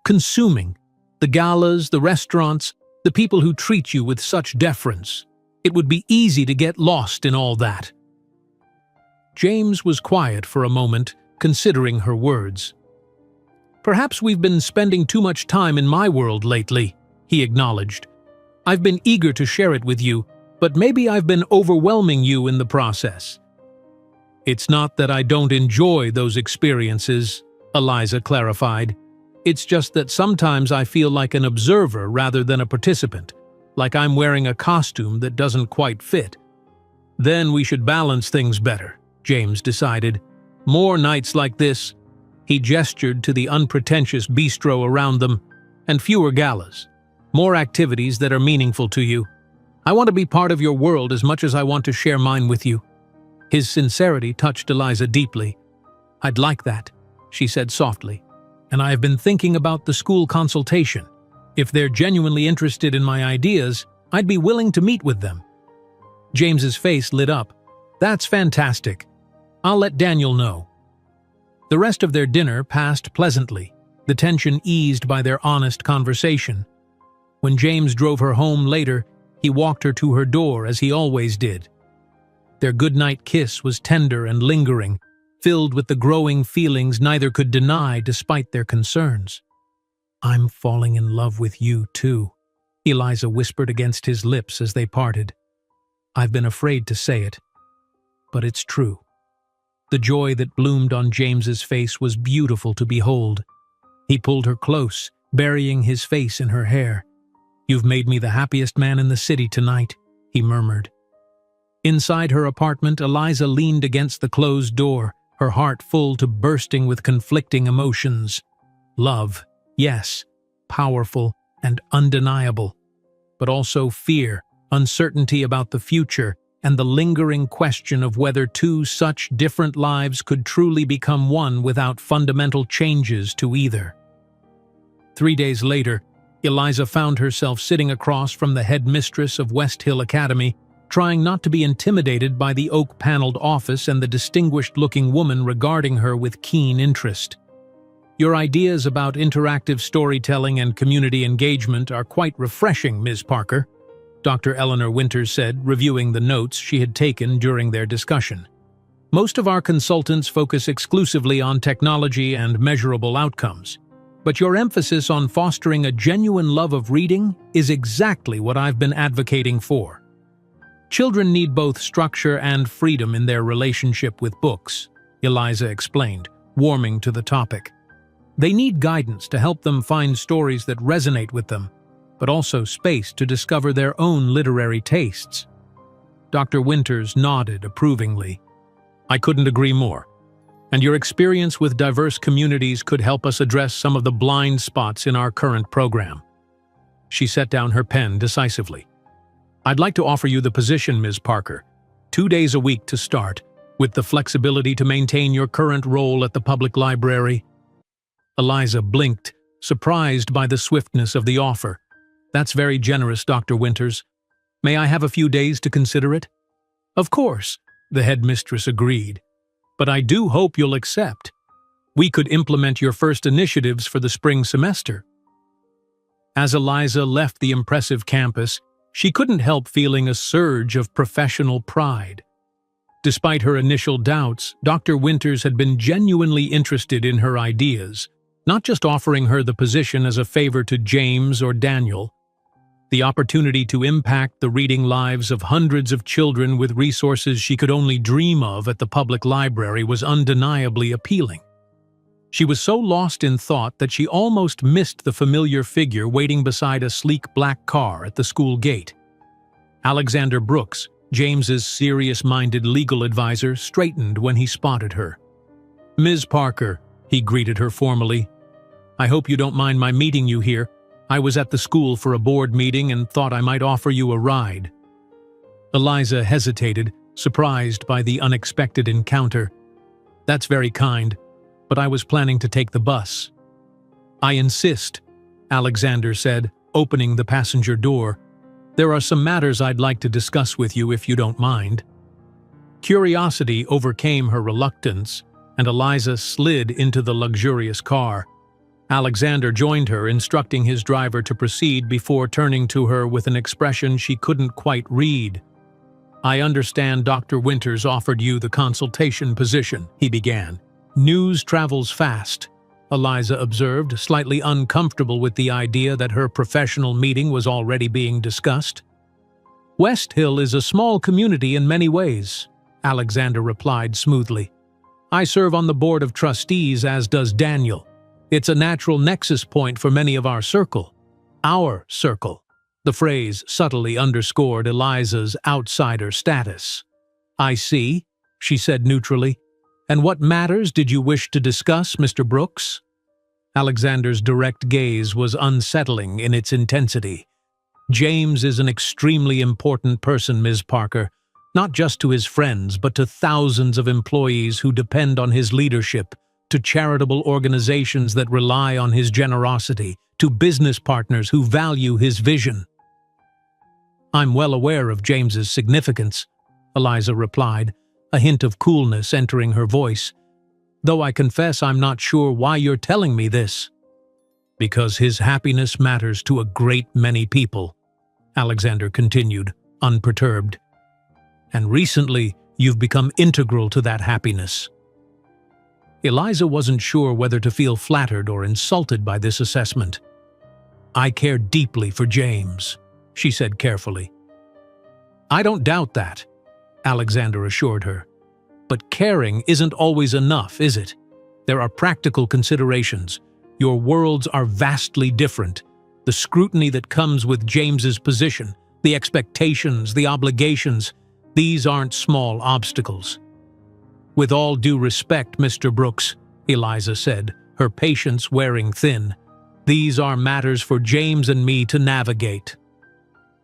consuming. The galas, the restaurants, the people who treat you with such deference. It would be easy to get lost in all that. James was quiet for a moment, considering her words. Perhaps we've been spending too much time in my world lately, he acknowledged. I've been eager to share it with you, but maybe I've been overwhelming you in the process. It's not that I don't enjoy those experiences, Eliza clarified. It's just that sometimes I feel like an observer rather than a participant, like I'm wearing a costume that doesn't quite fit. Then we should balance things better, James decided. More nights like this, he gestured to the unpretentious bistro around them, and fewer galas. More activities that are meaningful to you. I want to be part of your world as much as I want to share mine with you. His sincerity touched Eliza deeply. I'd like that, she said softly. And I have been thinking about the school consultation. If they're genuinely interested in my ideas, I'd be willing to meet with them. James's face lit up. That's fantastic. I'll let Daniel know. The rest of their dinner passed pleasantly, the tension eased by their honest conversation. When James drove her home later, he walked her to her door as he always did. Their goodnight kiss was tender and lingering, filled with the growing feelings neither could deny despite their concerns. I'm falling in love with you too, Eliza whispered against his lips as they parted. I've been afraid to say it, but it's true. The joy that bloomed on James's face was beautiful to behold. He pulled her close, burying his face in her hair. You've made me the happiest man in the city tonight, he murmured. Inside her apartment, Eliza leaned against the closed door, her heart full to bursting with conflicting emotions. Love, yes, powerful and undeniable, but also fear, uncertainty about the future, and the lingering question of whether two such different lives could truly become one without fundamental changes to either. 3 days later, Eliza found herself sitting across from the headmistress of West Hill Academy, trying not to be intimidated by the oak-paneled office and the distinguished-looking woman regarding her with keen interest. Your ideas about interactive storytelling and community engagement are quite refreshing, Ms. Parker, Dr. Eleanor Winters said, reviewing the notes she had taken during their discussion. Most of our consultants focus exclusively on technology and measurable outcomes, but your emphasis on fostering a genuine love of reading is exactly what I've been advocating for. Children need both structure and freedom in their relationship with books, Eliza explained, warming to the topic. They need guidance to help them find stories that resonate with them, but also space to discover their own literary tastes. Dr. Winters nodded approvingly. I couldn't agree more. And your experience with diverse communities could help us address some of the blind spots in our current program. She set down her pen decisively. I'd like to offer you the position, Ms. Parker, 2 days a week to start, with the flexibility to maintain your current role at the public library. Eliza blinked, surprised by the swiftness of the offer. That's very generous, Dr. Winters. May I have a few days to consider it? Of course, the headmistress agreed. But I do hope you'll accept. We could implement your first initiatives for the spring semester. As Eliza left the impressive campus, she couldn't help feeling a surge of professional pride. Despite her initial doubts, Dr. Winters had been genuinely interested in her ideas, not just offering her the position as a favor to James or Daniel. The opportunity to impact the reading lives of hundreds of children with resources she could only dream of at the public library was undeniably appealing. She was so lost in thought that she almost missed the familiar figure waiting beside a sleek black car at the school gate. Alexander Brooks, James's serious-minded legal advisor, straightened when he spotted her. Ms. Parker, he greeted her formally. I hope you don't mind my meeting you here. I was at the school for a board meeting and thought I might offer you a ride. Eliza hesitated, surprised by the unexpected encounter. That's very kind, but I was planning to take the bus. I insist, Alexander said, opening the passenger door. There are some matters I'd like to discuss with you if you don't mind." Curiosity overcame her reluctance, and Eliza slid into the luxurious car. Alexander joined her, instructing his driver to proceed before turning to her with an expression she couldn't quite read. "I understand Dr. Winters offered you the consultation position," he began. "News travels fast," Eliza observed, slightly uncomfortable with the idea that her professional meeting was already being discussed. "West Hill is a small community in many ways," Alexander replied smoothly. "I serve on the board of trustees, as does Daniel. It's a natural nexus point for many of our circle." Our circle. The phrase subtly underscored Eliza's outsider status. "I see," she said neutrally. "And what matters did you wish to discuss, Mr. Brooks?" Alexander's direct gaze was unsettling in its intensity. "James is an extremely important person, Ms. Parker, not just to his friends, but to thousands of employees who depend on his leadership, to charitable organizations that rely on his generosity, to business partners who value his vision." "I'm well aware of James's significance," Eliza replied, a hint of coolness entering her voice, "though I confess I'm not sure why you're telling me this." "Because his happiness matters to a great many people," Alexander continued, unperturbed. "And recently, you've become integral to that happiness." Eliza wasn't sure whether to feel flattered or insulted by this assessment. "I care deeply for James," she said carefully. "I don't doubt that," Alexander assured her. "But caring isn't always enough, is it? There are practical considerations. Your worlds are vastly different. The scrutiny that comes with James's position, the expectations, the obligations, these aren't small obstacles." "With all due respect, Mr. Brooks," Eliza said, her patience wearing thin, "these are matters for James and me to navigate."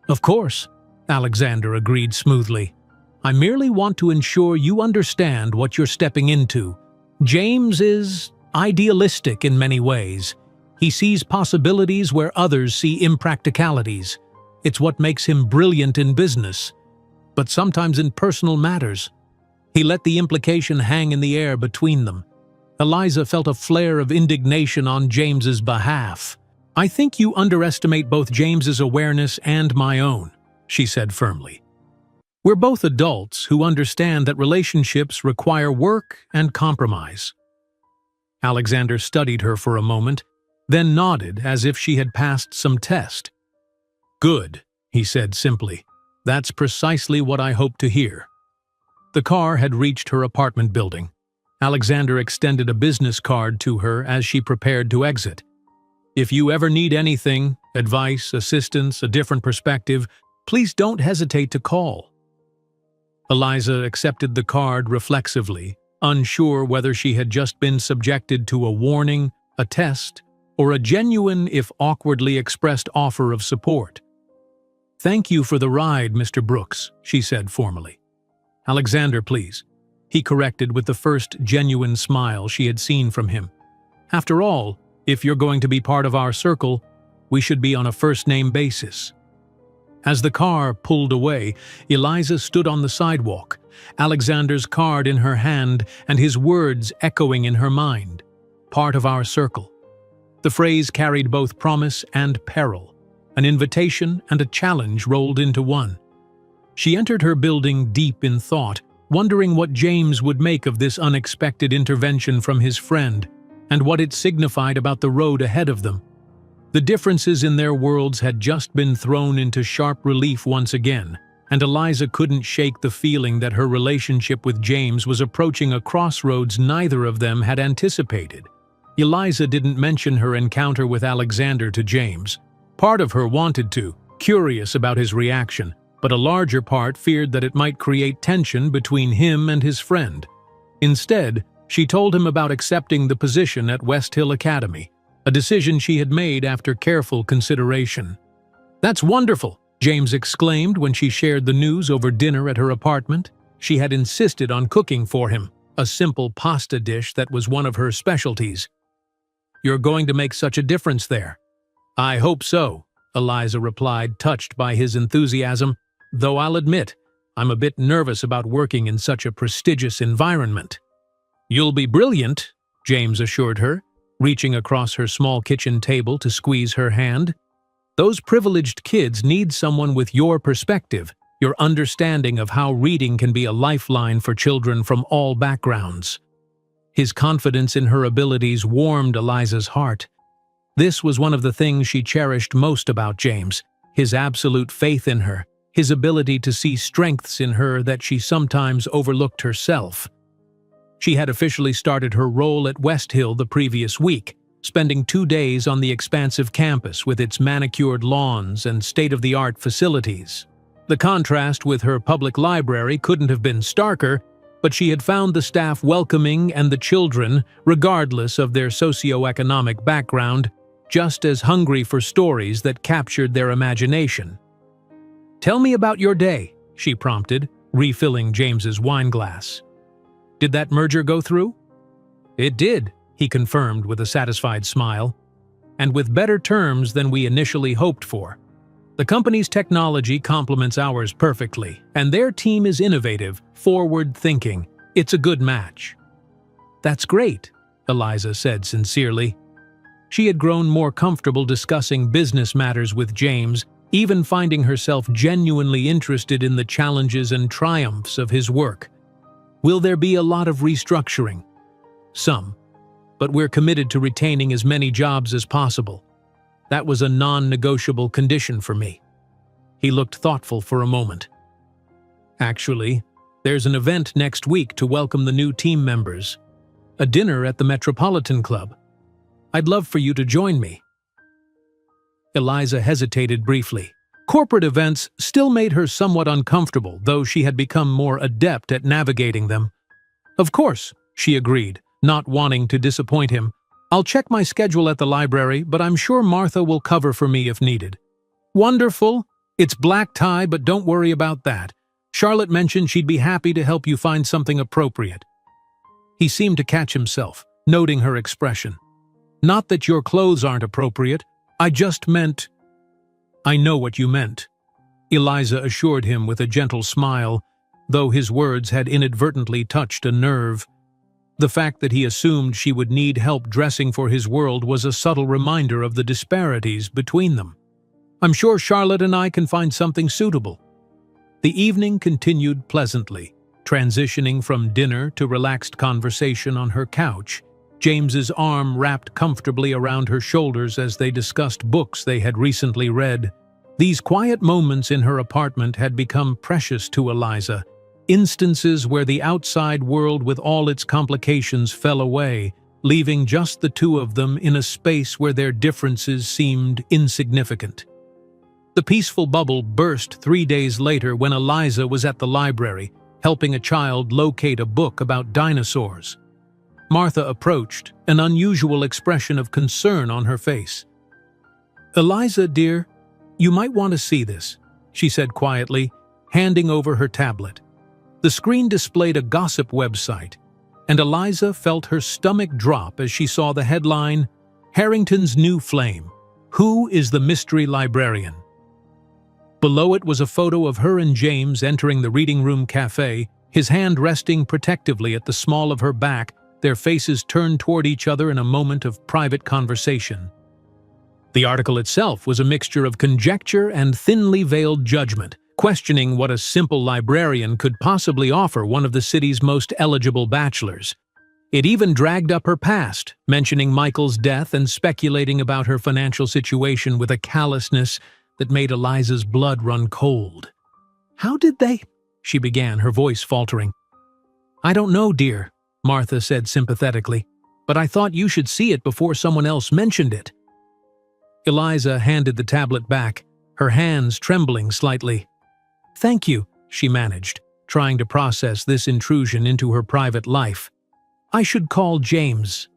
"Of course," Alexander agreed smoothly. "I merely want to ensure you understand what you're stepping into. James is idealistic in many ways. He sees possibilities where others see impracticalities. It's what makes him brilliant in business, but sometimes in personal matters. He let the implication hang in the air between them. Eliza felt a flare of indignation on James's behalf. "I think you underestimate both James's awareness and my own," she said firmly. "We're both adults who understand that relationships require work and compromise." Alexander studied her for a moment, then nodded as if she had passed some test. "Good," he said simply. "That's precisely what I hoped to hear." The car had reached her apartment building. Alexander extended a business card to her as she prepared to exit. "If you ever need anything, advice, assistance, a different perspective, please don't hesitate to call." Eliza accepted the card reflexively, unsure whether she had just been subjected to a warning, a test, or a genuine, if awkwardly expressed offer of support. "Thank you for the ride, Mr. Brooks," she said formally. "Alexander, please," he corrected with the first genuine smile she had seen from him. "After all, if you're going to be part of our circle, we should be on a first-name basis." As the car pulled away, Eliza stood on the sidewalk, Alexander's card in her hand and his words echoing in her mind. "Part of our circle." The phrase carried both promise and peril, an invitation and a challenge rolled into one. She entered her building deep in thought, wondering what James would make of this unexpected intervention from his friend, and what it signified about the road ahead of them. The differences in their worlds had just been thrown into sharp relief once again, and Eliza couldn't shake the feeling that her relationship with James was approaching a crossroads neither of them had anticipated. Eliza didn't mention her encounter with Alexander to James. Part of her wanted to, curious about his reaction, but a larger part feared that it might create tension between him and his friend. Instead, she told him about accepting the position at West Hill Academy, a decision she had made after careful consideration. "That's wonderful!" James exclaimed when she shared the news over dinner at her apartment. She had insisted on cooking for him, a simple pasta dish that was one of her specialties. "You're going to make such a difference there." "I hope so," Eliza replied, touched by his enthusiasm, though I'll admit, I'm a bit nervous about working in such a prestigious environment. You'll be brilliant, James assured her, reaching across her small kitchen table to squeeze her hand. Those privileged kids need someone with your perspective, your understanding of how reading can be a lifeline for children from all backgrounds. His confidence in her abilities warmed Eliza's heart. This was one of the things she cherished most about James, his absolute faith in her, his ability to see strengths in her that she sometimes overlooked herself. She had officially started her role at West Hill the previous week, spending 2 days on the expansive campus with its manicured lawns and state-of-the-art facilities. The contrast with her public library couldn't have been starker, but she had found the staff welcoming and the children, regardless of their socioeconomic background, just as hungry for stories that captured their imagination. "Tell me about your day," she prompted, refilling James's wine glass. "Did that merger go through?" "It did," he confirmed with a satisfied smile, "and with better terms than we initially hoped for. The company's technology complements ours perfectly, and their team is innovative, forward-thinking. It's a good match." "That's great," Eliza said sincerely. She had grown more comfortable discussing business matters with James, even finding herself genuinely interested in the challenges and triumphs of his work. "Will there be a lot of restructuring?" "Some, but we're committed to retaining as many jobs as possible. That was a non-negotiable condition for me." He looked thoughtful for a moment. "Actually, there's an event next week to welcome the new team members. A dinner at the Metropolitan Club. I'd love for you to join me." Eliza hesitated briefly. Corporate events still made her somewhat uncomfortable, though she had become more adept at navigating them. "Of course," she agreed, not wanting to disappoint him. "I'll check my schedule at the library, but I'm sure Martha will cover for me if needed." "Wonderful. It's black tie, but don't worry about that. Charlotte mentioned she'd be happy to help you find something appropriate." He seemed to catch himself, noting her expression. "Not that your clothes aren't appropriate. I just meant—" "I know what you meant," Eliza assured him with a gentle smile, though his words had inadvertently touched a nerve. The fact that he assumed she would need help dressing for his world was a subtle reminder of the disparities between them. "I'm sure Charlotte and I can find something suitable." The evening continued pleasantly, transitioning from dinner to relaxed conversation on her couch, James's arm wrapped comfortably around her shoulders as they discussed books they had recently read. These quiet moments in her apartment had become precious to Eliza, instances where the outside world with all its complications fell away, leaving just the two of them in a space where their differences seemed insignificant. The peaceful bubble burst 3 days later when Eliza was at the library, helping a child locate a book about dinosaurs. Martha approached, an unusual expression of concern on her face. "Eliza, dear, you might want to see this," she said quietly, handing over her tablet. The screen displayed a gossip website, and Eliza felt her stomach drop as she saw the headline, "Harrington's New Flame. Who is the Mystery Librarian?" Below it was a photo of her and James entering the reading room cafe, his hand resting protectively at the small of her back, their faces turned toward each other in a moment of private conversation. The article itself was a mixture of conjecture and thinly veiled judgment, questioning what a simple librarian could possibly offer one of the city's most eligible bachelors. It even dragged up her past, mentioning Michael's death and speculating about her financial situation with a callousness that made Eliza's blood run cold. "How did they—" she began, her voice faltering. "I don't know, dear," Martha said sympathetically, "but I thought you should see it before someone else mentioned it." Eliza handed the tablet back, her hands trembling slightly. "Thank you," she managed, trying to process this intrusion into her private life. "I should call James."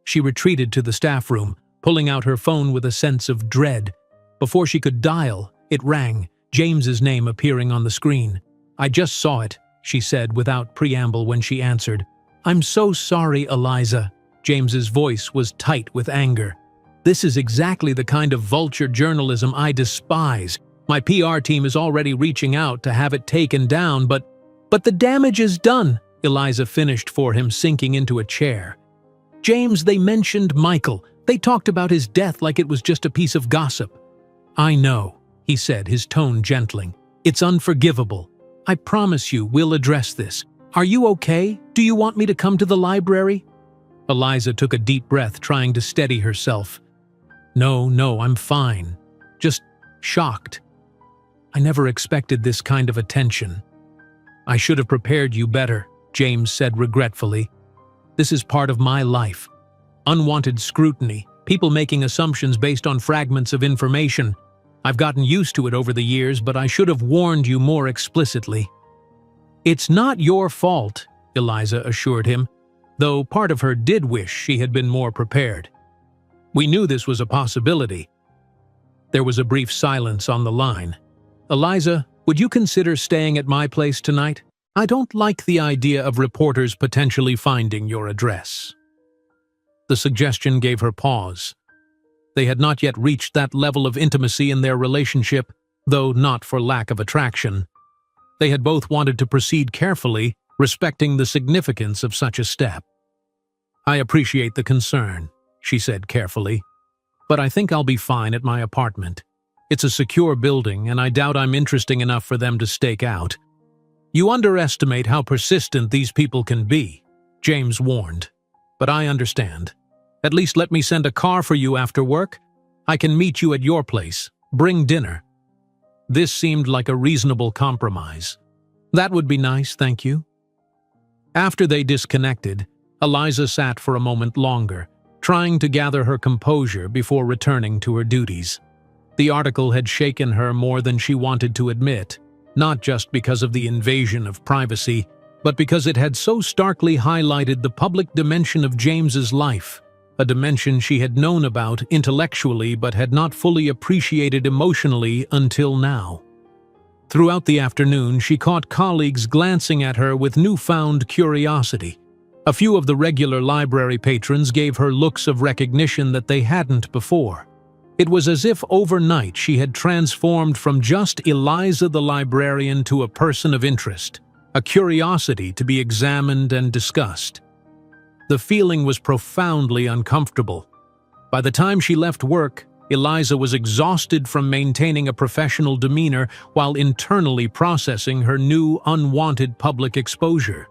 She retreated to the staff room, pulling out her phone with a sense of dread. Before she could dial, it rang, James's name appearing on the screen. "I just saw it," she said without preamble when she answered. "I'm so sorry, Eliza." James's voice was tight with anger. This is exactly the kind of vulture journalism I despise. My PR team is already reaching out to have it taken down, but the damage is done, Eliza finished for him, sinking into a chair. James, they mentioned Michael. They talked about his death like it was just a piece of gossip. I know, he said, his tone gentling. It's unforgivable. I promise you we'll address this. Are you okay? Do you want me to come to the library? Eliza took a deep breath, trying to steady herself. No, I'm fine. Just shocked. I never expected this kind of attention. I should have prepared you better, James said regretfully. This is part of my life. Unwanted scrutiny, people making assumptions based on fragments of information. I've gotten used to it over the years, but I should have warned you more explicitly. It's not your fault, Eliza assured him, though part of her did wish she had been more prepared. We knew this was a possibility. There was a brief silence on the line. Eliza, would you consider staying at my place tonight? I don't like the idea of reporters potentially finding your address. The suggestion gave her pause. They had not yet reached that level of intimacy in their relationship, though not for lack of attraction. They had both wanted to proceed carefully, respecting the significance of such a step. I appreciate the concern, she said carefully, but I think I'll be fine at my apartment. It's a secure building, and I doubt I'm interesting enough for them to stake out. You underestimate how persistent these people can be, James warned. But I understand. At least let me send a car for you after work. I can meet you at your place. Bring dinner. This seemed like a reasonable compromise. That would be nice, thank you. After they disconnected, Eliza sat for a moment longer, trying to gather her composure before returning to her duties. The article had shaken her more than she wanted to admit, not just because of the invasion of privacy, but because it had so starkly highlighted the public dimension of James's life, a dimension she had known about intellectually but had not fully appreciated emotionally until now. Throughout the afternoon, she caught colleagues glancing at her with newfound curiosity. A few of the regular library patrons gave her looks of recognition that they hadn't before. It was as if overnight she had transformed from just Eliza the librarian to a person of interest, a curiosity to be examined and discussed. The feeling was profoundly uncomfortable. By the time she left work, Eliza was exhausted from maintaining a professional demeanor while internally processing her new, unwanted public exposure.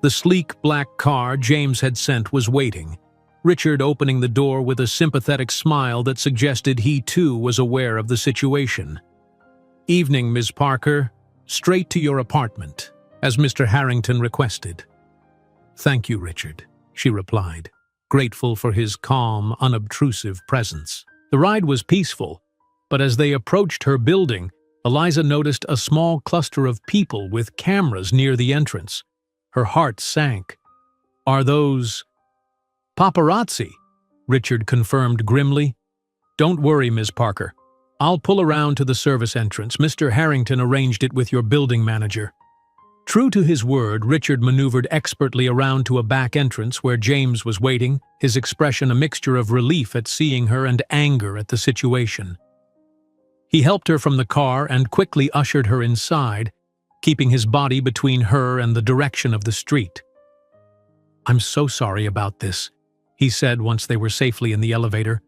The sleek black car James had sent was waiting, Richard opening the door with a sympathetic smile that suggested he too was aware of the situation. "Evening, Ms. Parker. Straight to your apartment, as Mr. Harrington requested." "Thank you, Richard," she replied, grateful for his calm, unobtrusive presence. The ride was peaceful, but as they approached her building, Eliza noticed a small cluster of people with cameras near the entrance. Her heart sank. "Are those paparazzi?" Richard confirmed grimly. "Don't worry, Ms. Parker. I'll pull around to the service entrance. Mr. Harrington arranged it with your building manager." True to his word, Richard maneuvered expertly around to a back entrance where James was waiting, his expression a mixture of relief at seeing her and anger at the situation. He helped her from the car and quickly ushered her inside, keeping his body between her and the direction of the street. "I'm so sorry about this," he said once they were safely in the elevator.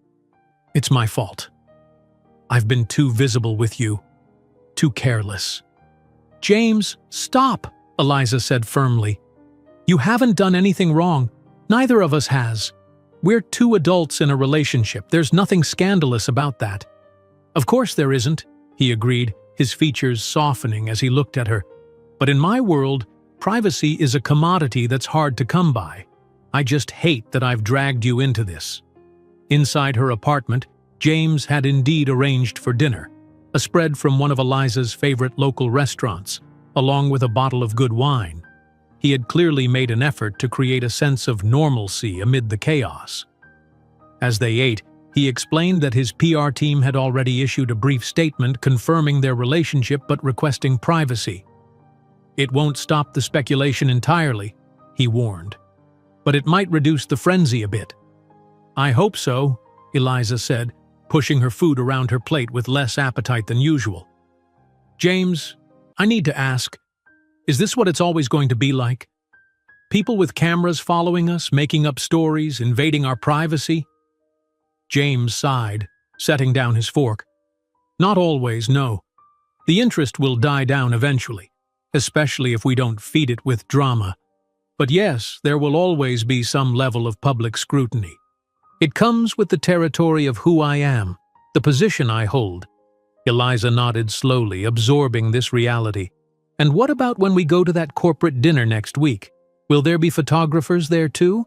"It's my fault. I've been too visible with you, too careless." "James, stop," Eliza said firmly. "You haven't done anything wrong. Neither of us has. We're two adults in a relationship. There's nothing scandalous about that." "Of course there isn't," he agreed, his features softening as he looked at her. "But in my world, privacy is a commodity that's hard to come by. I just hate that I've dragged you into this." Inside her apartment, James had indeed arranged for dinner, a spread from one of Eliza's favorite local restaurants, along with a bottle of good wine. He had clearly made an effort to create a sense of normalcy amid the chaos. As they ate, he explained that his PR team had already issued a brief statement confirming their relationship but requesting privacy. "It won't stop the speculation entirely," he warned, "but it might reduce the frenzy a bit." "I hope so," Eliza said, pushing her food around her plate with less appetite than usual. James, I need to ask, is this what it's always going to be like? People with cameras following us, making up stories, invading our privacy? James sighed, setting down his fork. Not always, no. The interest will die down eventually, especially if we don't feed it with drama. But yes, there will always be some level of public scrutiny. It comes with the territory of who I am, the position I hold. Eliza nodded slowly, absorbing this reality. And what about when we go to that corporate dinner next week? Will there be photographers there too?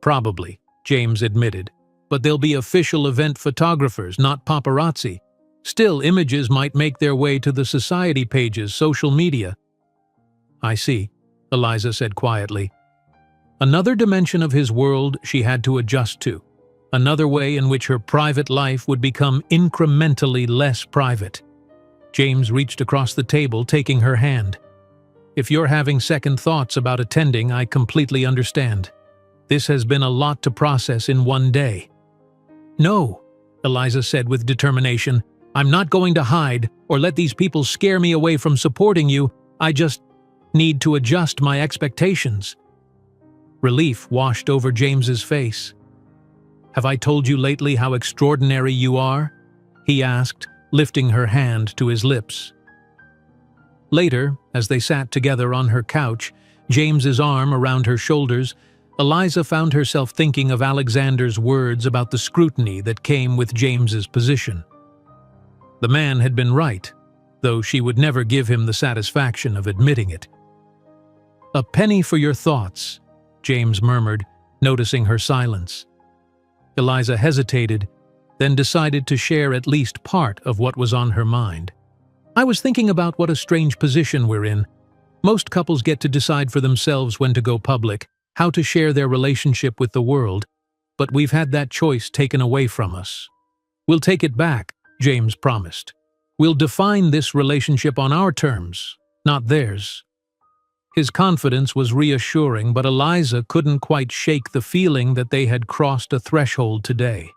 Probably, James admitted. But they'll be official event photographers, not paparazzi. Still, images might make their way to the society pages, social media. I see, Eliza said quietly. Another dimension of his world she had to adjust to. Another way in which her private life would become incrementally less private. James reached across the table, taking her hand. If you're having second thoughts about attending, I completely understand. This has been a lot to process in one day. No, Eliza said with determination. I'm not going to hide or let these people scare me away from supporting you. I just need to adjust my expectations. Relief washed over James's face. Have I told you lately how extraordinary you are? He asked, lifting her hand to his lips. Later, as they sat together on her couch, James's arm around her shoulders, Eliza found herself thinking of Alexander's words about the scrutiny that came with James's position. The man had been right, though she would never give him the satisfaction of admitting it. A penny for your thoughts, James murmured, noticing her silence. Eliza hesitated, then decided to share at least part of what was on her mind. I was thinking about what a strange position we're in. Most couples get to decide for themselves when to go public, how to share their relationship with the world, but we've had that choice taken away from us. We'll take it back, James promised. We'll define this relationship on our terms, not theirs. His confidence was reassuring, but Eliza couldn't quite shake the feeling that they had crossed a threshold today.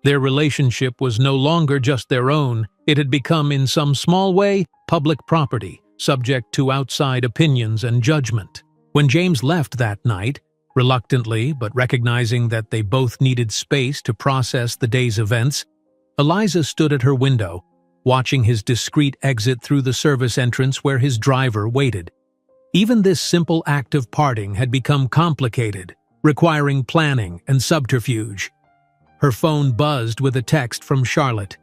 Their relationship was no longer just their own, it had become, in some small way, public property, subject to outside opinions and judgment. When James left that night, reluctantly but recognizing that they both needed space to process the day's events, Eliza stood at her window, watching his discreet exit through the service entrance where his driver waited. Even this simple act of parting had become complicated, requiring planning and subterfuge. Her phone buzzed with a text from Charlotte.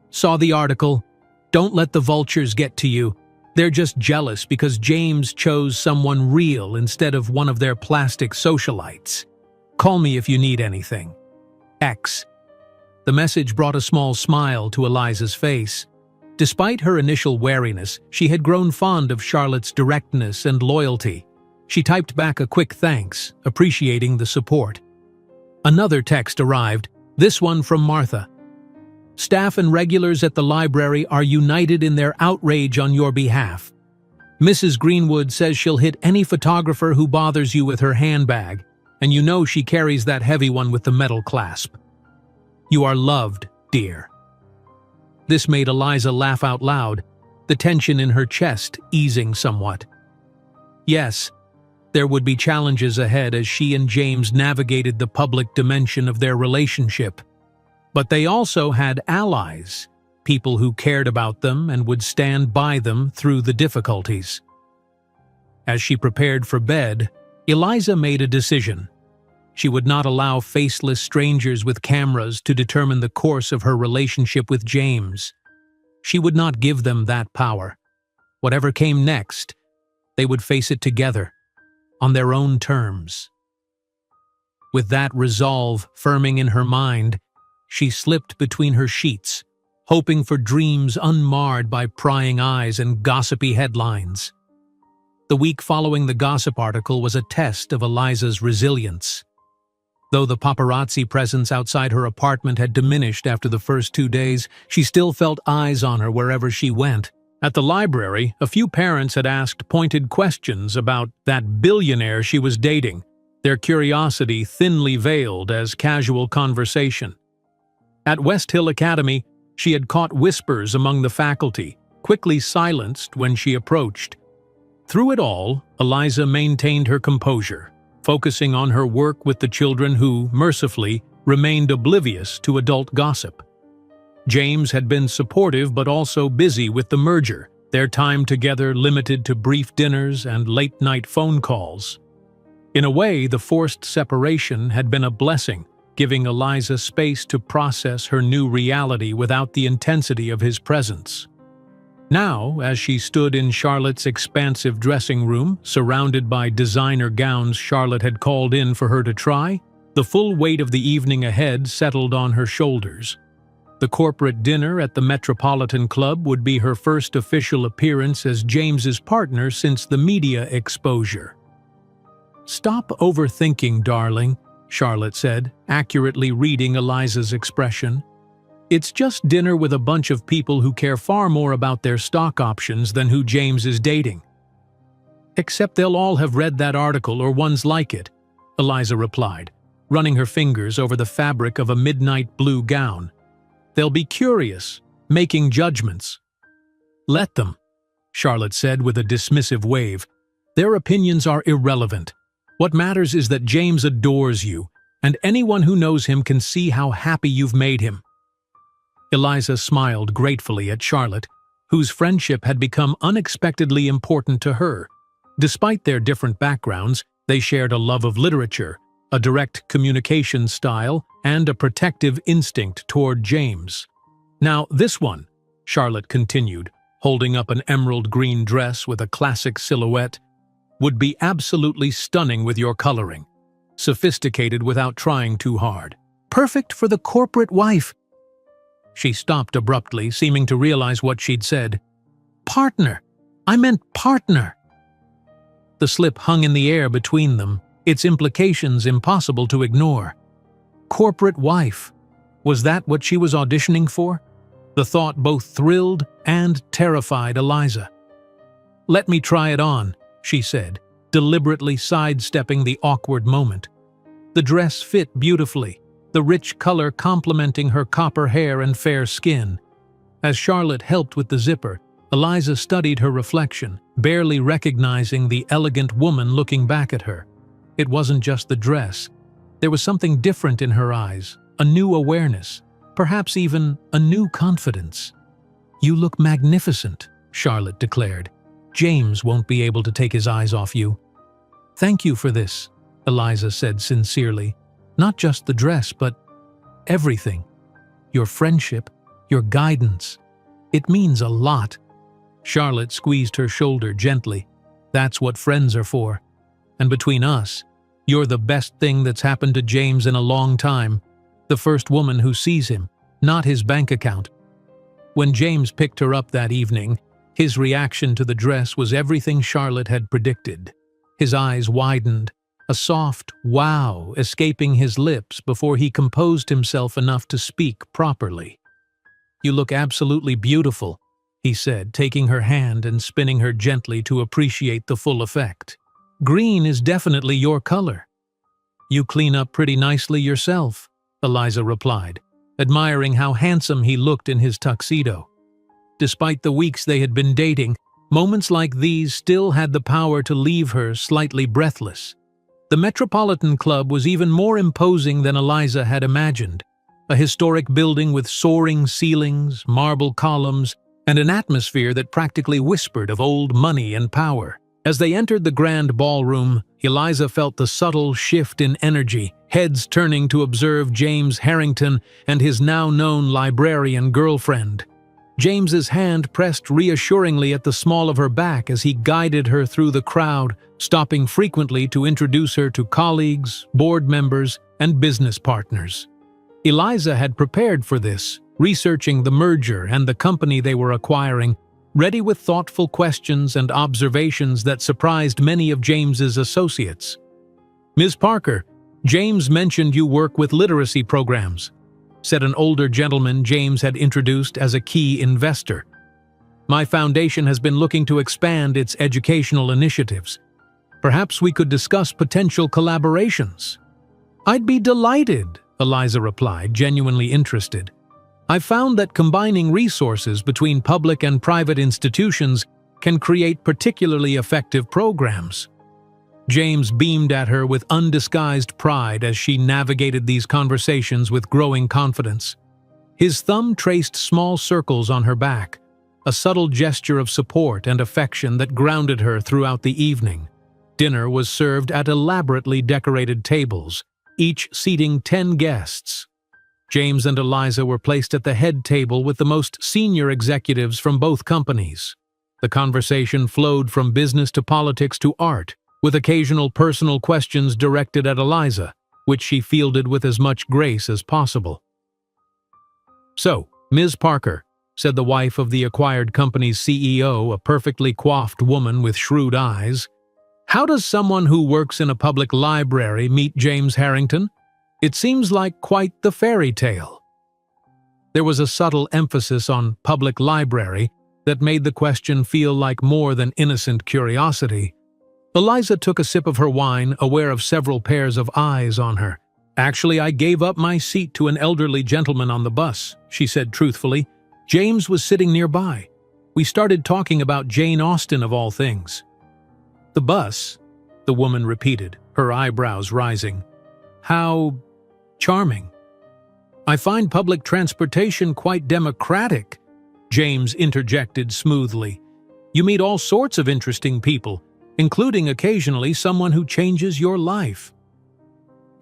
Saw the article. Don't let the vultures get to you. They're just jealous because James chose someone real instead of one of their plastic socialites. Call me if you need anything. X. The message brought a small smile to Eliza's face. Despite her initial wariness, she had grown fond of Charlotte's directness and loyalty. She typed back a quick thanks, appreciating the support. Another text arrived, this one from Martha. Staff and regulars at the library are united in their outrage on your behalf. Mrs. Greenwood says she'll hit any photographer who bothers you with her handbag, and you know she carries that heavy one with the metal clasp. You are loved, dear. This made Eliza laugh out loud, the tension in her chest easing somewhat. Yes, there would be challenges ahead as she and James navigated the public dimension of their relationship. But they also had allies, people who cared about them and would stand by them through the difficulties. As she prepared for bed, Eliza made a decision. She would not allow faceless strangers with cameras to determine the course of her relationship with James. She would not give them that power. Whatever came next, they would face it together, on their own terms. With that resolve firming in her mind, she slipped between her sheets, hoping for dreams unmarred by prying eyes and gossipy headlines. The week following the gossip article was a test of Eliza's resilience. Though the paparazzi presence outside her apartment had diminished after the first 2 days, she still felt eyes on her wherever she went. At the library, a few parents had asked pointed questions about that billionaire she was dating, their curiosity thinly veiled as casual conversation. At West Hill Academy, she had caught whispers among the faculty, quickly silenced when she approached. Through it all, Eliza maintained her composure, focusing on her work with the children who, mercifully, remained oblivious to adult gossip. James had been supportive but also busy with the merger, their time together limited to brief dinners and late-night phone calls. In a way, the forced separation had been a blessing, giving Eliza space to process her new reality without the intensity of his presence. Now, as she stood in Charlotte's expansive dressing room, surrounded by designer gowns Charlotte had called in for her to try, the full weight of the evening ahead settled on her shoulders. The corporate dinner at the Metropolitan Club would be her first official appearance as James's partner since the media exposure. "Stop overthinking, darling," Charlotte said, accurately reading Eliza's expression. "It's just dinner with a bunch of people who care far more about their stock options than who James is dating." "Except they'll all have read that article or ones like it," Eliza replied, running her fingers over the fabric of a midnight blue gown. "They'll be curious, making judgments." "Let them," Charlotte said with a dismissive wave. "Their opinions are irrelevant. What matters is that James adores you, and anyone who knows him can see how happy you've made him." Eliza smiled gratefully at Charlotte, whose friendship had become unexpectedly important to her. Despite their different backgrounds, they shared a love of literature, a direct communication style, and a protective instinct toward James. "Now, this one," Charlotte continued, holding up an emerald green dress with a classic silhouette, "would be absolutely stunning with your coloring. Sophisticated without trying too hard. Perfect for the corporate wife." She stopped abruptly, seeming to realize what she'd said. "Partner! I meant partner!" The slip hung in the air between them, its implications impossible to ignore. Corporate wife. Was that what she was auditioning for? The thought both thrilled and terrified Eliza. "Let me try it on," she said, deliberately sidestepping the awkward moment. The dress fit beautifully, the rich color complementing her copper hair and fair skin. As Charlotte helped with the zipper, Eliza studied her reflection, barely recognizing the elegant woman looking back at her. It wasn't just the dress. There was something different in her eyes, a new awareness, perhaps even a new confidence. "You look magnificent," Charlotte declared. "James won't be able to take his eyes off you." "Thank you for this," Eliza said sincerely. "Not just the dress, but everything. Your friendship, your guidance. It means a lot." Charlotte squeezed her shoulder gently. "That's what friends are for. And between us, you're the best thing that's happened to James in a long time. The first woman who sees him, not his bank account." When James picked her up that evening, his reaction to the dress was everything Charlotte had predicted. His eyes widened, a soft wow escaping his lips before he composed himself enough to speak properly. "You look absolutely beautiful," he said, taking her hand and spinning her gently to appreciate the full effect. "Green is definitely your color." "You clean up pretty nicely yourself," Eliza replied, admiring how handsome he looked in his tuxedo. Despite the weeks they had been dating, moments like these still had the power to leave her slightly breathless. The Metropolitan Club was even more imposing than Eliza had imagined. A historic building with soaring ceilings, marble columns, and an atmosphere that practically whispered of old money and power. As they entered the grand ballroom, Eliza felt the subtle shift in energy, heads turning to observe James Harrington and his now-known librarian girlfriend. James's hand pressed reassuringly at the small of her back as he guided her through the crowd, stopping frequently to introduce her to colleagues, board members, and business partners. Eliza had prepared for this, researching the merger and the company they were acquiring, ready with thoughtful questions and observations that surprised many of James's associates. "Ms. Parker, James mentioned you work with literacy programs," said an older gentleman James had introduced as a key investor. "My foundation has been looking to expand its educational initiatives. Perhaps we could discuss potential collaborations." "I'd be delighted," Eliza replied, genuinely interested. I've found that combining resources between public and private institutions can create particularly effective programs. James beamed at her with undisguised pride as she navigated these conversations with growing confidence. His thumb traced small circles on her back, a subtle gesture of support and affection that grounded her throughout the evening. Dinner was served at elaborately decorated tables, each seating 10 guests. James and Eliza were placed at the head table with the most senior executives from both companies. The conversation flowed from business to politics to art, with occasional personal questions directed at Eliza, which she fielded with as much grace as possible. "So, Ms. Parker," said the wife of the acquired company's CEO, a perfectly coiffed woman with shrewd eyes, "how does someone who works in a public library meet James Harrington? It seems like quite the fairy tale." There was a subtle emphasis on public library that made the question feel like more than innocent curiosity. Eliza took a sip of her wine, aware of several pairs of eyes on her. "Actually, I gave up my seat to an elderly gentleman on the bus," she said truthfully. "James was sitting nearby. We started talking about Jane Austen of all things." "The bus?" the woman repeated, her eyebrows rising. "How charming." "I find public transportation quite democratic," James interjected smoothly. "You meet all sorts of interesting people, including occasionally someone who changes your life."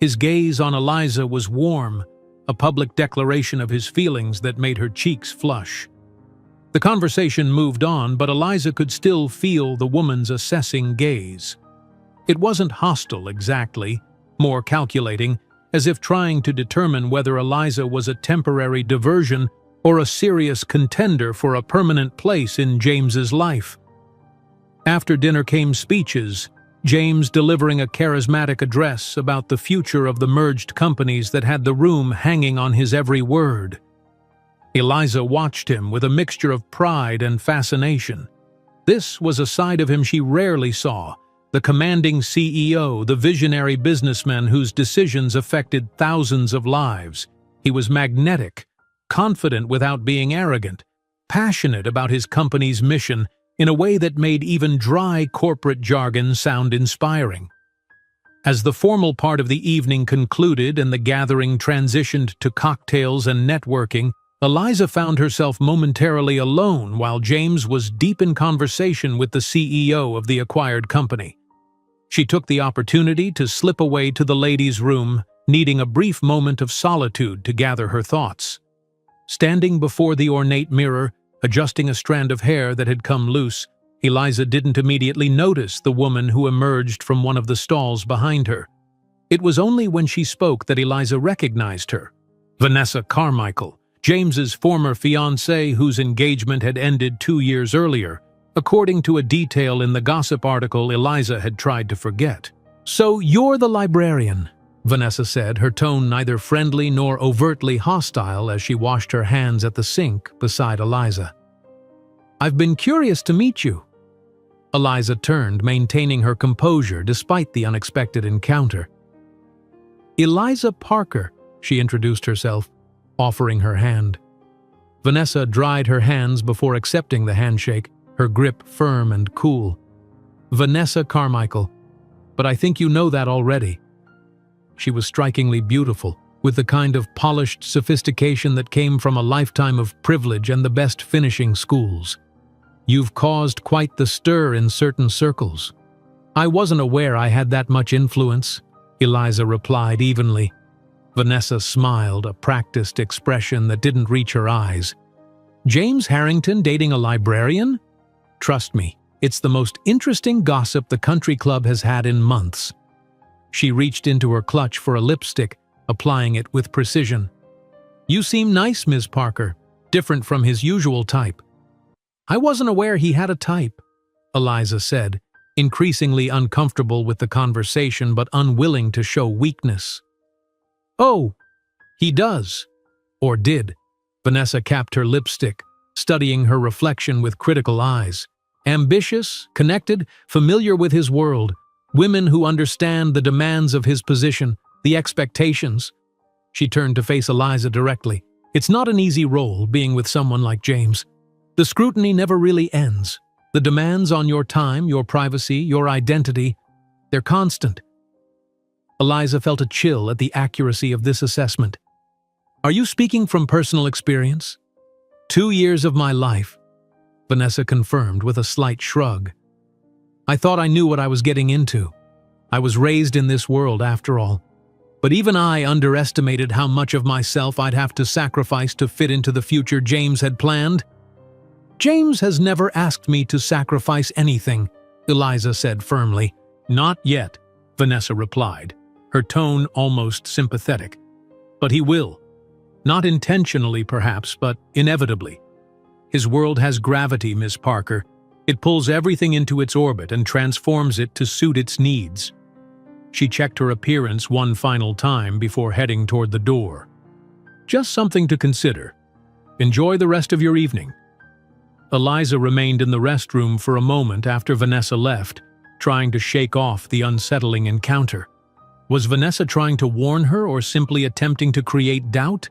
His gaze on Eliza was warm, a public declaration of his feelings that made her cheeks flush. The conversation moved on, but Eliza could still feel the woman's assessing gaze. It wasn't hostile exactly, more calculating, as if trying to determine whether Eliza was a temporary diversion or a serious contender for a permanent place in James's life. After dinner came speeches, James delivering a charismatic address about the future of the merged companies that had the room hanging on his every word. Eliza watched him with a mixture of pride and fascination. This was a side of him she rarely saw, the commanding CEO, the visionary businessman whose decisions affected thousands of lives. He was magnetic, confident without being arrogant, passionate about his company's mission in a way that made even dry corporate jargon sound inspiring. As the formal part of the evening concluded and the gathering transitioned to cocktails and networking, Eliza found herself momentarily alone while James was deep in conversation with the CEO of the acquired company. She took the opportunity to slip away to the ladies' room, needing a brief moment of solitude to gather her thoughts. Standing before the ornate mirror, adjusting a strand of hair that had come loose, Eliza didn't immediately notice the woman who emerged from one of the stalls behind her. It was only when she spoke that Eliza recognized her. Vanessa Carmichael, James's former fiancée whose engagement had ended 2 years earlier, according to a detail in the gossip article Eliza had tried to forget. "So you're the librarian," Vanessa said, her tone neither friendly nor overtly hostile as she washed her hands at the sink beside Eliza. "I've been curious to meet you." Eliza turned, maintaining her composure despite the unexpected encounter. "Eliza Parker," she introduced herself, offering her hand. Vanessa dried her hands before accepting the handshake, her grip firm and cool. "Vanessa Carmichael, but I think you know that already." She was strikingly beautiful, with the kind of polished sophistication that came from a lifetime of privilege and the best finishing schools. "You've caused quite the stir in certain circles." "I wasn't aware I had that much influence," Eliza replied evenly. Vanessa smiled, a practiced expression that didn't reach her eyes. "James Harrington dating a librarian? Trust me, it's the most interesting gossip the country club has had in months." She reached into her clutch for a lipstick, applying it with precision. "You seem nice, Ms. Parker, different from his usual type." "I wasn't aware he had a type," Eliza said, increasingly uncomfortable with the conversation but unwilling to show weakness. "Oh, he does. Or did." Vanessa capped her lipstick, studying her reflection with critical eyes. "Ambitious, connected, familiar with his world. Women who understand the demands of his position, the expectations." She turned to face Eliza directly. It's not an easy role being with someone like James. The scrutiny never really ends. The demands on your time, your privacy, your identity, they're constant. Eliza felt a chill at the accuracy of this assessment. Are you speaking from personal experience? 2 years of my life, Vanessa confirmed with a slight shrug. I thought I knew what I was getting into. I was raised in this world after all. But even I underestimated how much of myself I'd have to sacrifice to fit into the future James had planned. James has never asked me to sacrifice anything, Eliza said firmly. Not yet, Vanessa replied, her tone almost sympathetic. But he will. Not intentionally, perhaps, but inevitably. His world has gravity, Miss Parker. It pulls everything into its orbit and transforms it to suit its needs. She checked her appearance one final time before heading toward the door. Just something to consider. Enjoy the rest of your evening. Eliza remained in the restroom for a moment after Vanessa left, trying to shake off the unsettling encounter. Was Vanessa trying to warn her or simply attempting to create doubt?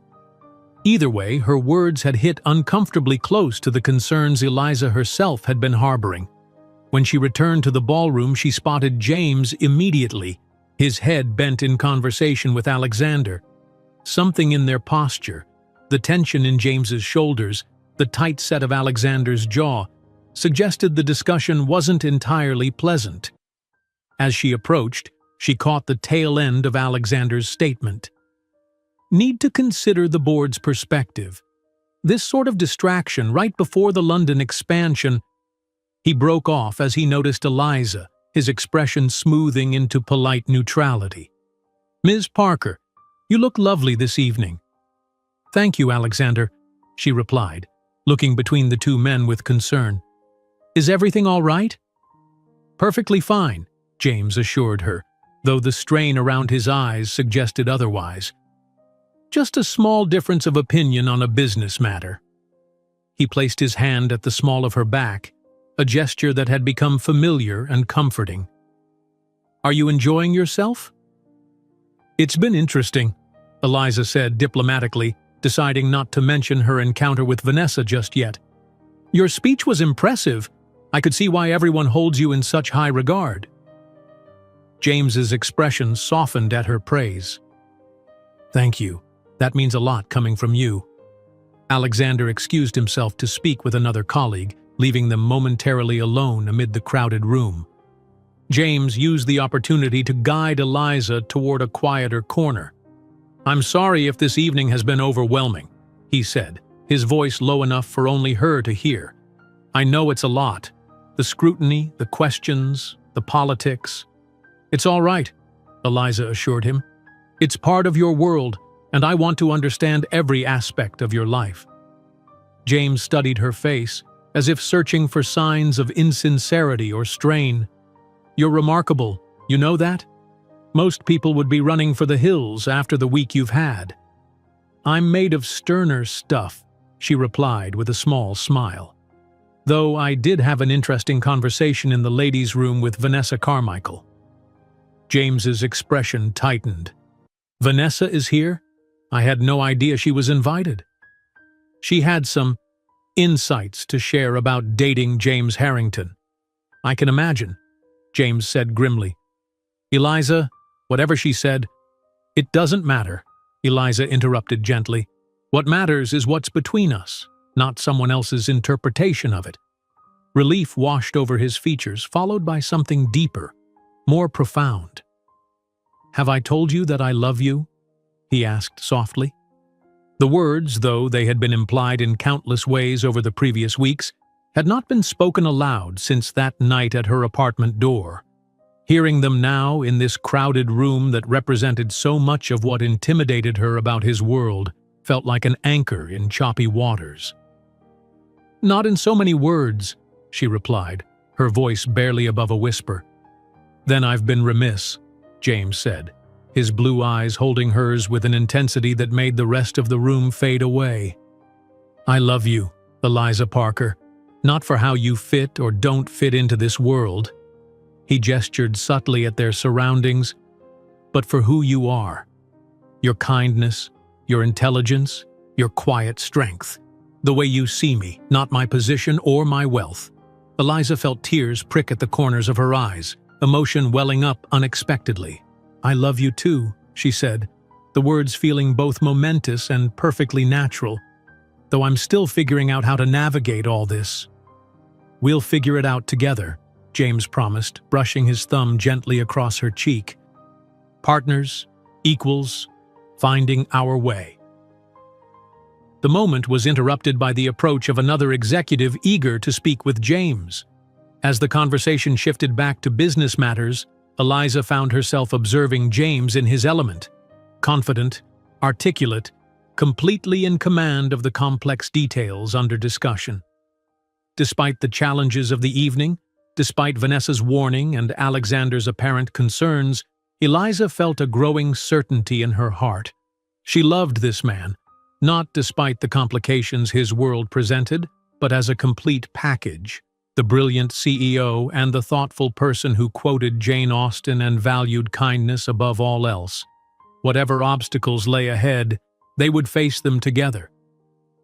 Either way, her words had hit uncomfortably close to the concerns Eliza herself had been harboring. When she returned to the ballroom, she spotted James immediately, his head bent in conversation with Alexander. Something in their posture, the tension in James's shoulders, the tight set of Alexander's jaw, suggested the discussion wasn't entirely pleasant. As she approached, she caught the tail end of Alexander's statement. Need to consider the board's perspective. This sort of distraction right before the London expansion. He broke off as he noticed Eliza, his expression smoothing into polite neutrality. Ms. Parker, you look lovely this evening. Thank you, Alexander, she replied, looking between the two men with concern. Is everything all right? Perfectly fine, James assured her, though the strain around his eyes suggested otherwise. Just a small difference of opinion on a business matter. He placed his hand at the small of her back, a gesture that had become familiar and comforting. Are you enjoying yourself? It's been interesting, Eliza said diplomatically, deciding not to mention her encounter with Vanessa just yet. Your speech was impressive. I could see why everyone holds you in such high regard. James's expression softened at her praise. Thank you. That means a lot coming from you. Alexander excused himself to speak with another colleague, leaving them momentarily alone amid the crowded room. James used the opportunity to guide Eliza toward a quieter corner. I'm sorry if this evening has been overwhelming, he said, his voice low enough for only her to hear. I know it's a lot. The scrutiny, the questions, the politics. It's all right, Eliza assured him. It's part of your world, and I want to understand every aspect of your life. James studied her face, as if searching for signs of insincerity or strain. You're remarkable, you know that? Most people would be running for the hills after the week you've had. I'm made of sterner stuff, she replied with a small smile. Though I did have an interesting conversation in the ladies' room with Vanessa Carmichael. James's expression tightened. Vanessa is here? I had no idea she was invited. She had some insights to share about dating James Harrington. I can imagine, James said grimly. Eliza, whatever she said, it doesn't matter, Eliza interrupted gently. What matters is what's between us, not someone else's interpretation of it. Relief washed over his features, followed by something deeper, more profound. Have I told you that I love you? He asked softly. The words, though they had been implied in countless ways over the previous weeks, had not been spoken aloud since that night at her apartment door. Hearing them now in this crowded room that represented so much of what intimidated her about his world felt like an anchor in choppy waters. Not in so many words, she replied, her voice barely above a whisper. Then I've been remiss, James said, his blue eyes holding hers with an intensity that made the rest of the room fade away. I love you, Eliza Parker, not for how you fit or don't fit into this world. He gestured subtly at their surroundings, but for who you are. Your kindness, your intelligence, your quiet strength. The way you see me, not my position or my wealth." Eliza felt tears prick at the corners of her eyes, emotion welling up unexpectedly. "I love you too," she said, the words feeling both momentous and perfectly natural, "though I'm still figuring out how to navigate all this." "We'll figure it out together," James promised, brushing his thumb gently across her cheek. "Partners, equals, finding our way." The moment was interrupted by the approach of another executive eager to speak with James. As the conversation shifted back to business matters, Eliza found herself observing James in his element, confident, articulate, completely in command of the complex details under discussion. Despite the challenges of the evening, despite Vanessa's warning and Alexander's apparent concerns, Eliza felt a growing certainty in her heart. She loved this man, not despite the complications his world presented, but as a complete package. The brilliant CEO and the thoughtful person who quoted Jane Austen and valued kindness above all else. Whatever obstacles lay ahead, they would face them together.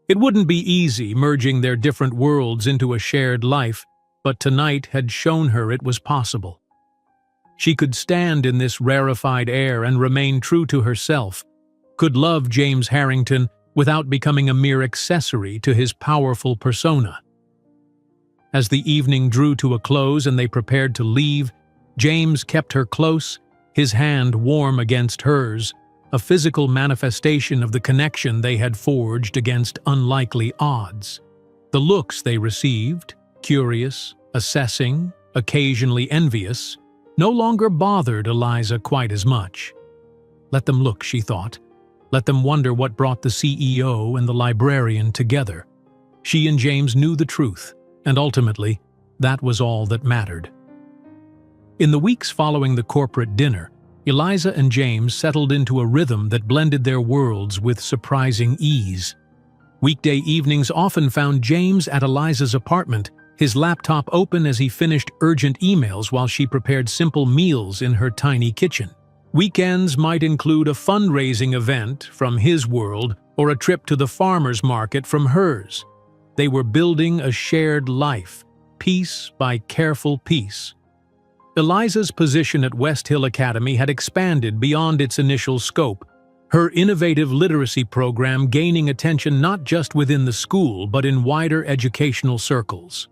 It wouldn't be easy merging their different worlds into a shared life, but tonight had shown her it was possible. She could stand in this rarefied air and remain true to herself, could love James Harrington without becoming a mere accessory to his powerful persona. As the evening drew to a close and they prepared to leave, James kept her close, his hand warm against hers, a physical manifestation of the connection they had forged against unlikely odds. The looks they received, curious, assessing, occasionally envious, no longer bothered Eliza quite as much. Let them look, she thought. Let them wonder what brought the CEO and the librarian together. She and James knew the truth, and ultimately, that was all that mattered. In the weeks following the corporate dinner, Eliza and James settled into a rhythm that blended their worlds with surprising ease. Weekday evenings often found James at Eliza's apartment, his laptop open as he finished urgent emails while she prepared simple meals in her tiny kitchen. Weekends might include a fundraising event from his world or a trip to the farmer's market from hers. They were building a shared life, piece by careful piece. Eliza's position at West Hill Academy had expanded beyond its initial scope, her innovative literacy program gaining attention not just within the school but in wider educational circles.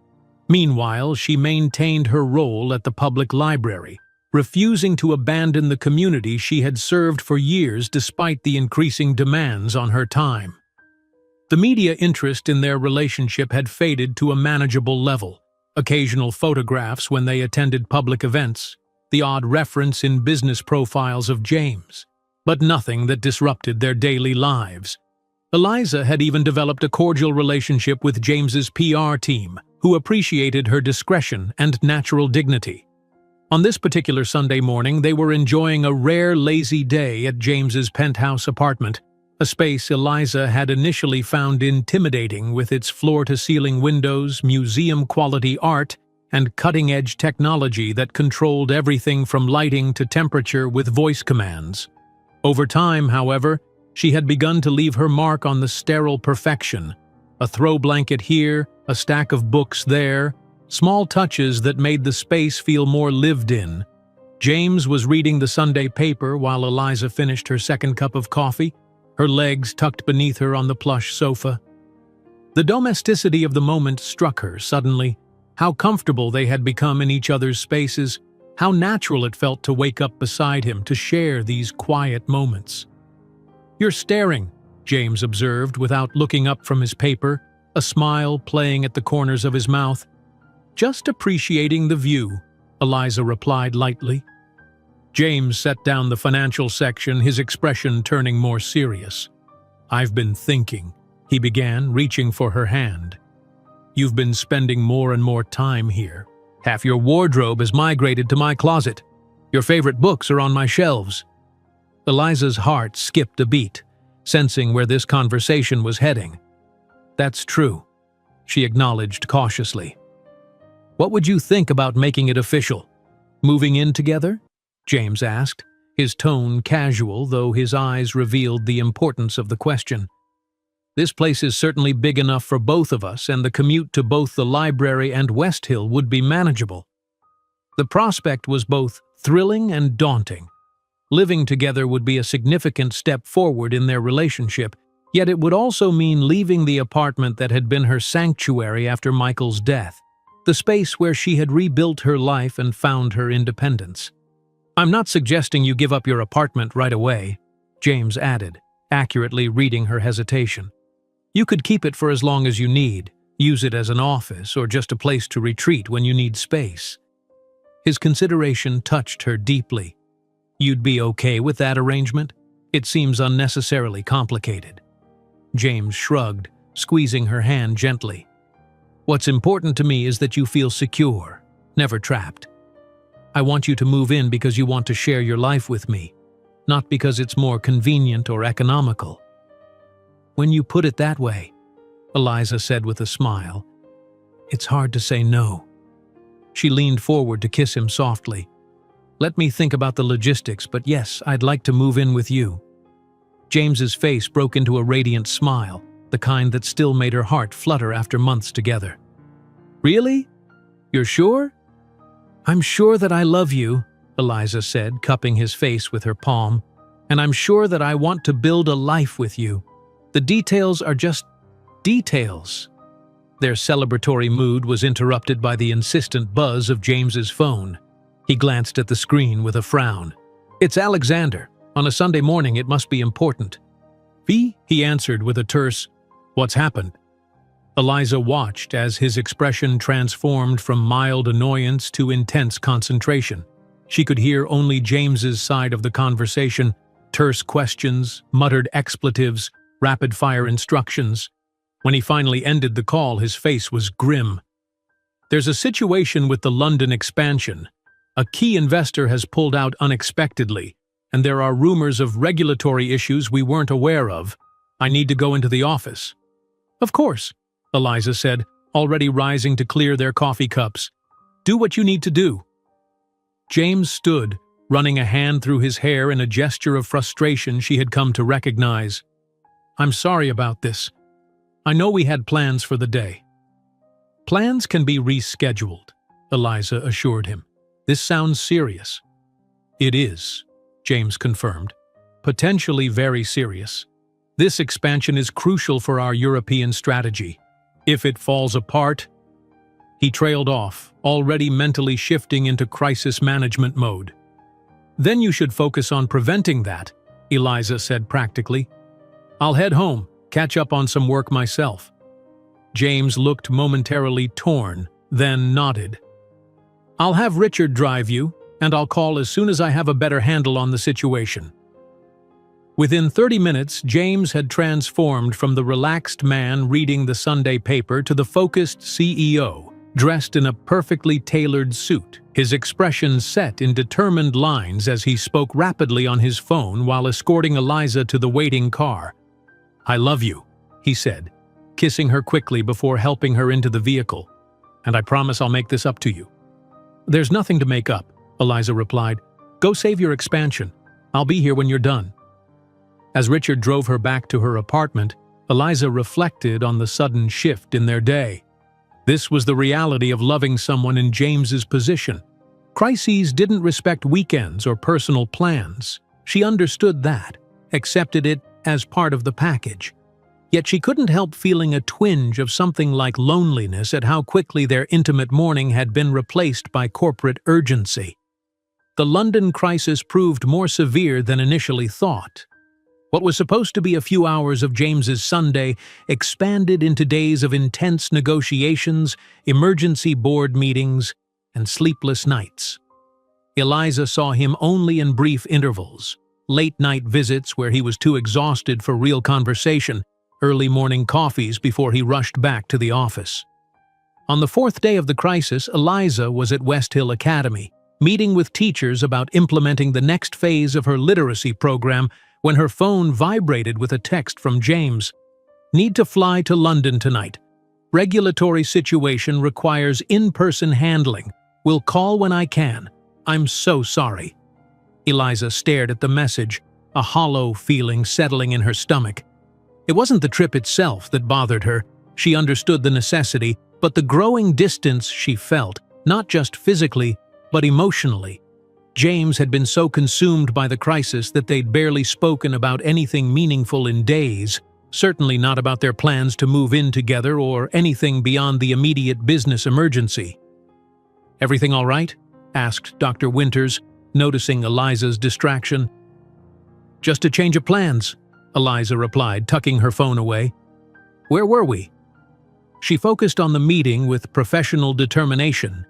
Meanwhile, she maintained her role at the public library, refusing to abandon the community she had served for years despite the increasing demands on her time. The media interest in their relationship had faded to a manageable level. Occasional photographs when they attended public events, the odd reference in business profiles of James, but nothing that disrupted their daily lives. Eliza had even developed a cordial relationship with James's PR team, who appreciated her discretion and natural dignity. On this particular Sunday morning, they were enjoying a rare lazy day at James's penthouse apartment, a space Eliza had initially found intimidating with its floor-to-ceiling windows, museum-quality art, and cutting-edge technology that controlled everything from lighting to temperature with voice commands. Over time, however, she had begun to leave her mark on the sterile perfection. A throw blanket here, a stack of books there, small touches that made the space feel more lived in. James was reading the Sunday paper while Eliza finished her second cup of coffee, her legs tucked beneath her on the plush sofa. The domesticity of the moment struck her suddenly, how comfortable they had become in each other's spaces, how natural it felt to wake up beside him to share these quiet moments. "You're staring," James observed without looking up from his paper, a smile playing at the corners of his mouth. "Just appreciating the view," Eliza replied lightly. James set down the financial section, his expression turning more serious. "I've been thinking," he began, reaching for her hand. "You've been spending more and more time here. Half your wardrobe has migrated to my closet. Your favorite books are on my shelves." Eliza's heart skipped a beat, sensing where this conversation was heading. "That's true," she acknowledged cautiously. "What would you think about making it official? Moving in together?" James asked, his tone casual though his eyes revealed the importance of the question. This place is certainly big enough for both of us, and the commute to both the library and West Hill would be manageable. The prospect was both thrilling and daunting. Living together would be a significant step forward in their relationship, yet it would also mean leaving the apartment that had been her sanctuary after Michael's death, the space where she had rebuilt her life and found her independence. "I'm not suggesting you give up your apartment right away," James added, accurately reading her hesitation. "You could keep it for as long as you need, use it as an office or just a place to retreat when you need space." His consideration touched her deeply. "You'd be okay with that arrangement? It seems unnecessarily complicated." James shrugged, squeezing her hand gently. "What's important to me is that you feel secure, never trapped. I want you to move in because you want to share your life with me, not because it's more convenient or economical." "When you put it that way," Eliza said with a smile, "it's hard to say no." She leaned forward to kiss him softly. "Let me think about the logistics, but yes, I'd like to move in with you." James's face broke into a radiant smile, the kind that still made her heart flutter after months together. "Really? You're sure?" "I'm sure that I love you," Eliza said, cupping his face with her palm, "and I'm sure that I want to build a life with you. The details are just details." Their celebratory mood was interrupted by the insistent buzz of James's phone. He glanced at the screen with a frown. "It's Alexander. On a Sunday morning, it must be important." "V?" he answered with a terse, "What's happened?" Eliza watched as his expression transformed from mild annoyance to intense concentration. She could hear only James's side of the conversation, terse questions, muttered expletives, rapid-fire instructions. When he finally ended the call, his face was grim. "There's a situation with the London expansion. A key investor has pulled out unexpectedly, and there are rumors of regulatory issues we weren't aware of. I need to go into the office." "Of course," Eliza said, already rising to clear their coffee cups. "Do what you need to do." James stood, running a hand through his hair in a gesture of frustration she had come to recognize. "I'm sorry about this. I know we had plans for the day." "Plans can be rescheduled," Eliza assured him. "This sounds serious." "It is," James confirmed. "Potentially very serious. This expansion is crucial for our European strategy. If it falls apart..." He trailed off, already mentally shifting into crisis management mode. "Then you should focus on preventing that," Eliza said practically. "I'll head home, catch up on some work myself." James looked momentarily torn, then nodded. "I'll have Richard drive you, and I'll call as soon as I have a better handle on the situation." Within 30 minutes, James had transformed from the relaxed man reading the Sunday paper to the focused CEO, dressed in a perfectly tailored suit, his expression set in determined lines as he spoke rapidly on his phone while escorting Eliza to the waiting car. "I love you," he said, kissing her quickly before helping her into the vehicle. "And I promise I'll make this up to you." "There's nothing to make up," Eliza replied. "Go save your expansion. I'll be here when you're done." As Richard drove her back to her apartment, Eliza reflected on the sudden shift in their day. This was the reality of loving someone in James's position. Crises didn't respect weekends or personal plans. She understood that, accepted it as part of the package. Yet she couldn't help feeling a twinge of something like loneliness at how quickly their intimate morning had been replaced by corporate urgency. The London crisis proved more severe than initially thought. What was supposed to be a few hours of James's Sunday expanded into days of intense negotiations, emergency board meetings, and sleepless nights. Eliza saw him only in brief intervals, late-night visits where he was too exhausted for real conversation, early morning coffees before he rushed back to the office. On the fourth day of the crisis, Eliza was at West Hill Academy, meeting with teachers about implementing the next phase of her literacy program when her phone vibrated with a text from James. "Need to fly to London tonight. Regulatory situation requires in-person handling. Will call when I can. I'm so sorry." Eliza stared at the message, a hollow feeling settling in her stomach. It wasn't the trip itself that bothered her. She understood the necessity, but the growing distance she felt, not just physically, but emotionally. James had been so consumed by the crisis that they'd barely spoken about anything meaningful in days, certainly not about their plans to move in together or anything beyond the immediate business emergency. "Everything all right?" asked Dr. Winters, noticing Eliza's distraction. "Just a change of plans," Eliza replied, tucking her phone away. "Where were we?" She focused on the meeting with professional determination,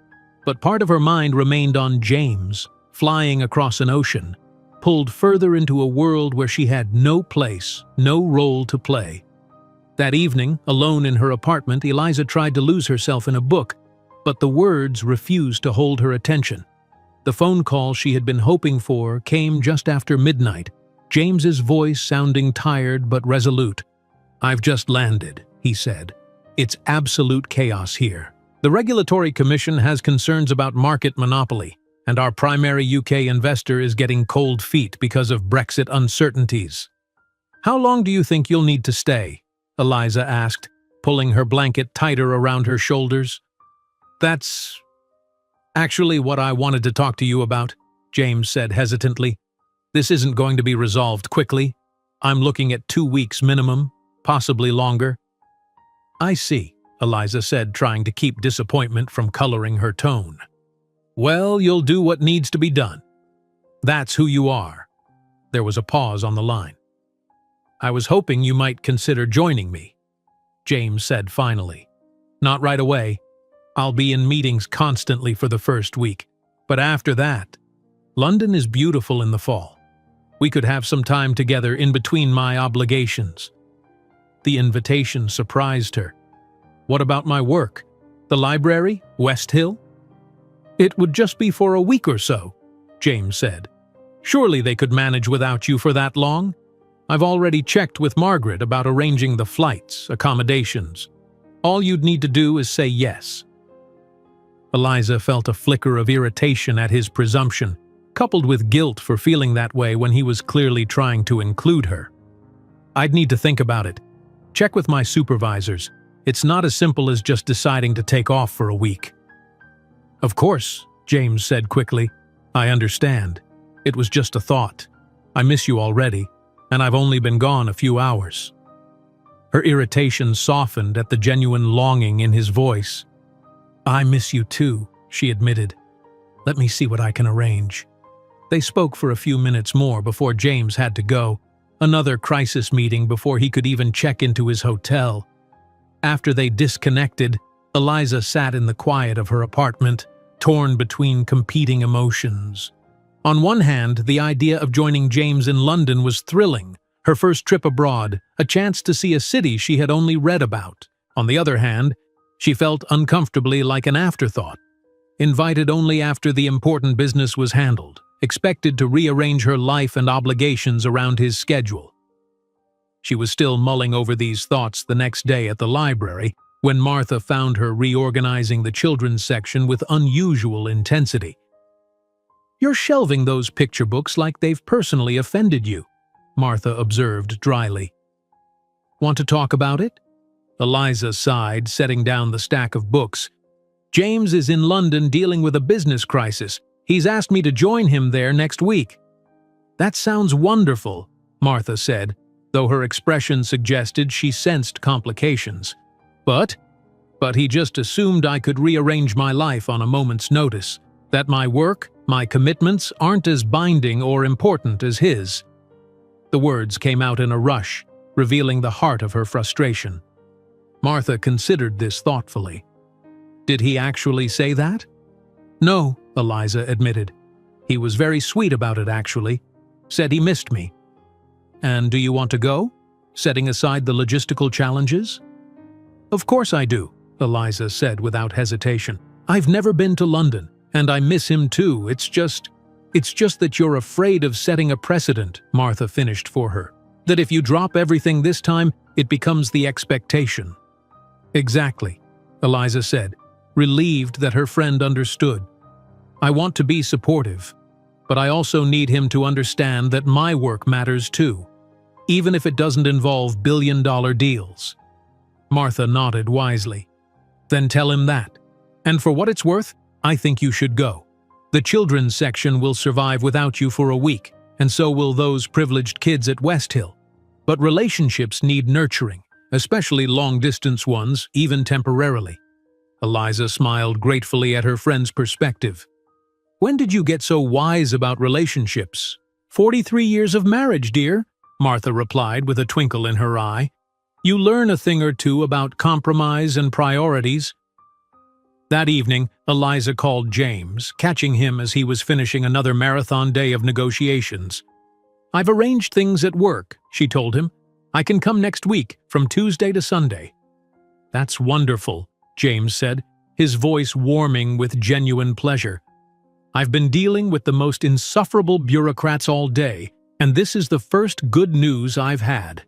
but part of her mind remained on James, flying across an ocean, pulled further into a world where she had no place, no role to play. That evening, alone in her apartment, Eliza tried to lose herself in a book, but the words refused to hold her attention. The phone call she had been hoping for came just after midnight, James's voice sounding tired but resolute. "I've just landed," he said. "It's absolute chaos here. The Regulatory Commission has concerns about market monopoly, and our primary UK investor is getting cold feet because of Brexit uncertainties." "How long do you think you'll need to stay?" Eliza asked, pulling her blanket tighter around her shoulders. "That's actually what I wanted to talk to you about," James said hesitantly. "This isn't going to be resolved quickly. I'm looking at 2 weeks minimum, possibly longer." "I see," Eliza said, trying to keep disappointment from coloring her tone. "Well, you'll do what needs to be done. That's who you are." There was a pause on the line. "I was hoping you might consider joining me," James said finally. "Not right away. I'll be in meetings constantly for the first week. But after that, London is beautiful in the fall. We could have some time together in between my obligations." The invitation surprised her. "What about my work? The library? West Hill?" "It would just be for a week or so," James said. "Surely they could manage without you for that long? I've already checked with Margaret about arranging the flights, accommodations. All you'd need to do is say yes." Eliza felt a flicker of irritation at his presumption, coupled with guilt for feeling that way when he was clearly trying to include her. "I'd need to think about it. Check with my supervisors. It's not as simple as just deciding to take off for a week." "Of course," James said quickly. "I understand. It was just a thought. I miss you already, and I've only been gone a few hours." Her irritation softened at the genuine longing in his voice. "I miss you too," she admitted. "Let me see what I can arrange." They spoke for a few minutes more before James had to go, another crisis meeting before he could even check into his hotel. After they disconnected, Eliza sat in the quiet of her apartment, torn between competing emotions. On one hand, the idea of joining James in London was thrilling, her first trip abroad, a chance to see a city she had only read about. On the other hand, she felt uncomfortably like an afterthought, invited only after the important business was handled, expected to rearrange her life and obligations around his schedule. She was still mulling over these thoughts the next day at the library when Martha found her reorganizing the children's section with unusual intensity. "You're shelving those picture books like they've personally offended you," Martha observed dryly. "Want to talk about it?" Eliza sighed, setting down the stack of books. "James is in London dealing with a business crisis. He's asked me to join him there next week." "That sounds wonderful," Martha said, though her expression suggested she sensed complications. But he just assumed I could rearrange my life on a moment's notice, that my work, my commitments aren't as binding or important as his." The words came out in a rush, revealing the heart of her frustration. Martha considered this thoughtfully. "Did he actually say that?" "No," Eliza admitted. "He was very sweet about it, actually. Said he missed me." "And do you want to go? Setting aside the logistical challenges?" "Of course I do," Eliza said without hesitation. "I've never been to London, and I miss him too. It's just that you're afraid of setting a precedent," Martha finished for her. "That if you drop everything this time, it becomes the expectation." "Exactly," Eliza said, relieved that her friend understood. "I want to be supportive, but I also need him to understand that my work matters too. even if it doesn't involve billion-dollar deals." Martha nodded wisely. "Then tell him that. And for what it's worth, I think you should go. The children's section will survive without you for a week, and so will those privileged kids at West Hill. But relationships need nurturing, especially long-distance ones, even temporarily." Eliza smiled gratefully at her friend's perspective. "When did you get so wise about relationships?" 43 years of marriage, dear," Martha replied with a twinkle in her eye. "You learn a thing or two about compromise and priorities." That evening, Eliza called James, catching him as he was finishing another marathon day of negotiations. "I've arranged things at work," she told him. "I can come next week, from Tuesday to Sunday." "That's wonderful," James said, his voice warming with genuine pleasure. "I've been dealing with the most insufferable bureaucrats all day, and this is the first good news I've had."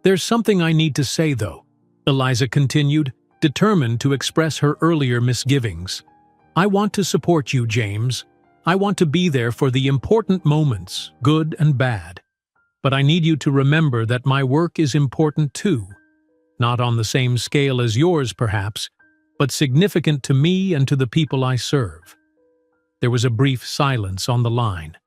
"There's something I need to say, though," Eliza continued, determined to express her earlier misgivings. "I want to support you, James. I want to be there for the important moments, good and bad. But I need you to remember that my work is important too. Not on the same scale as yours, perhaps, but significant to me and to the people I serve." There was a brief silence on the line.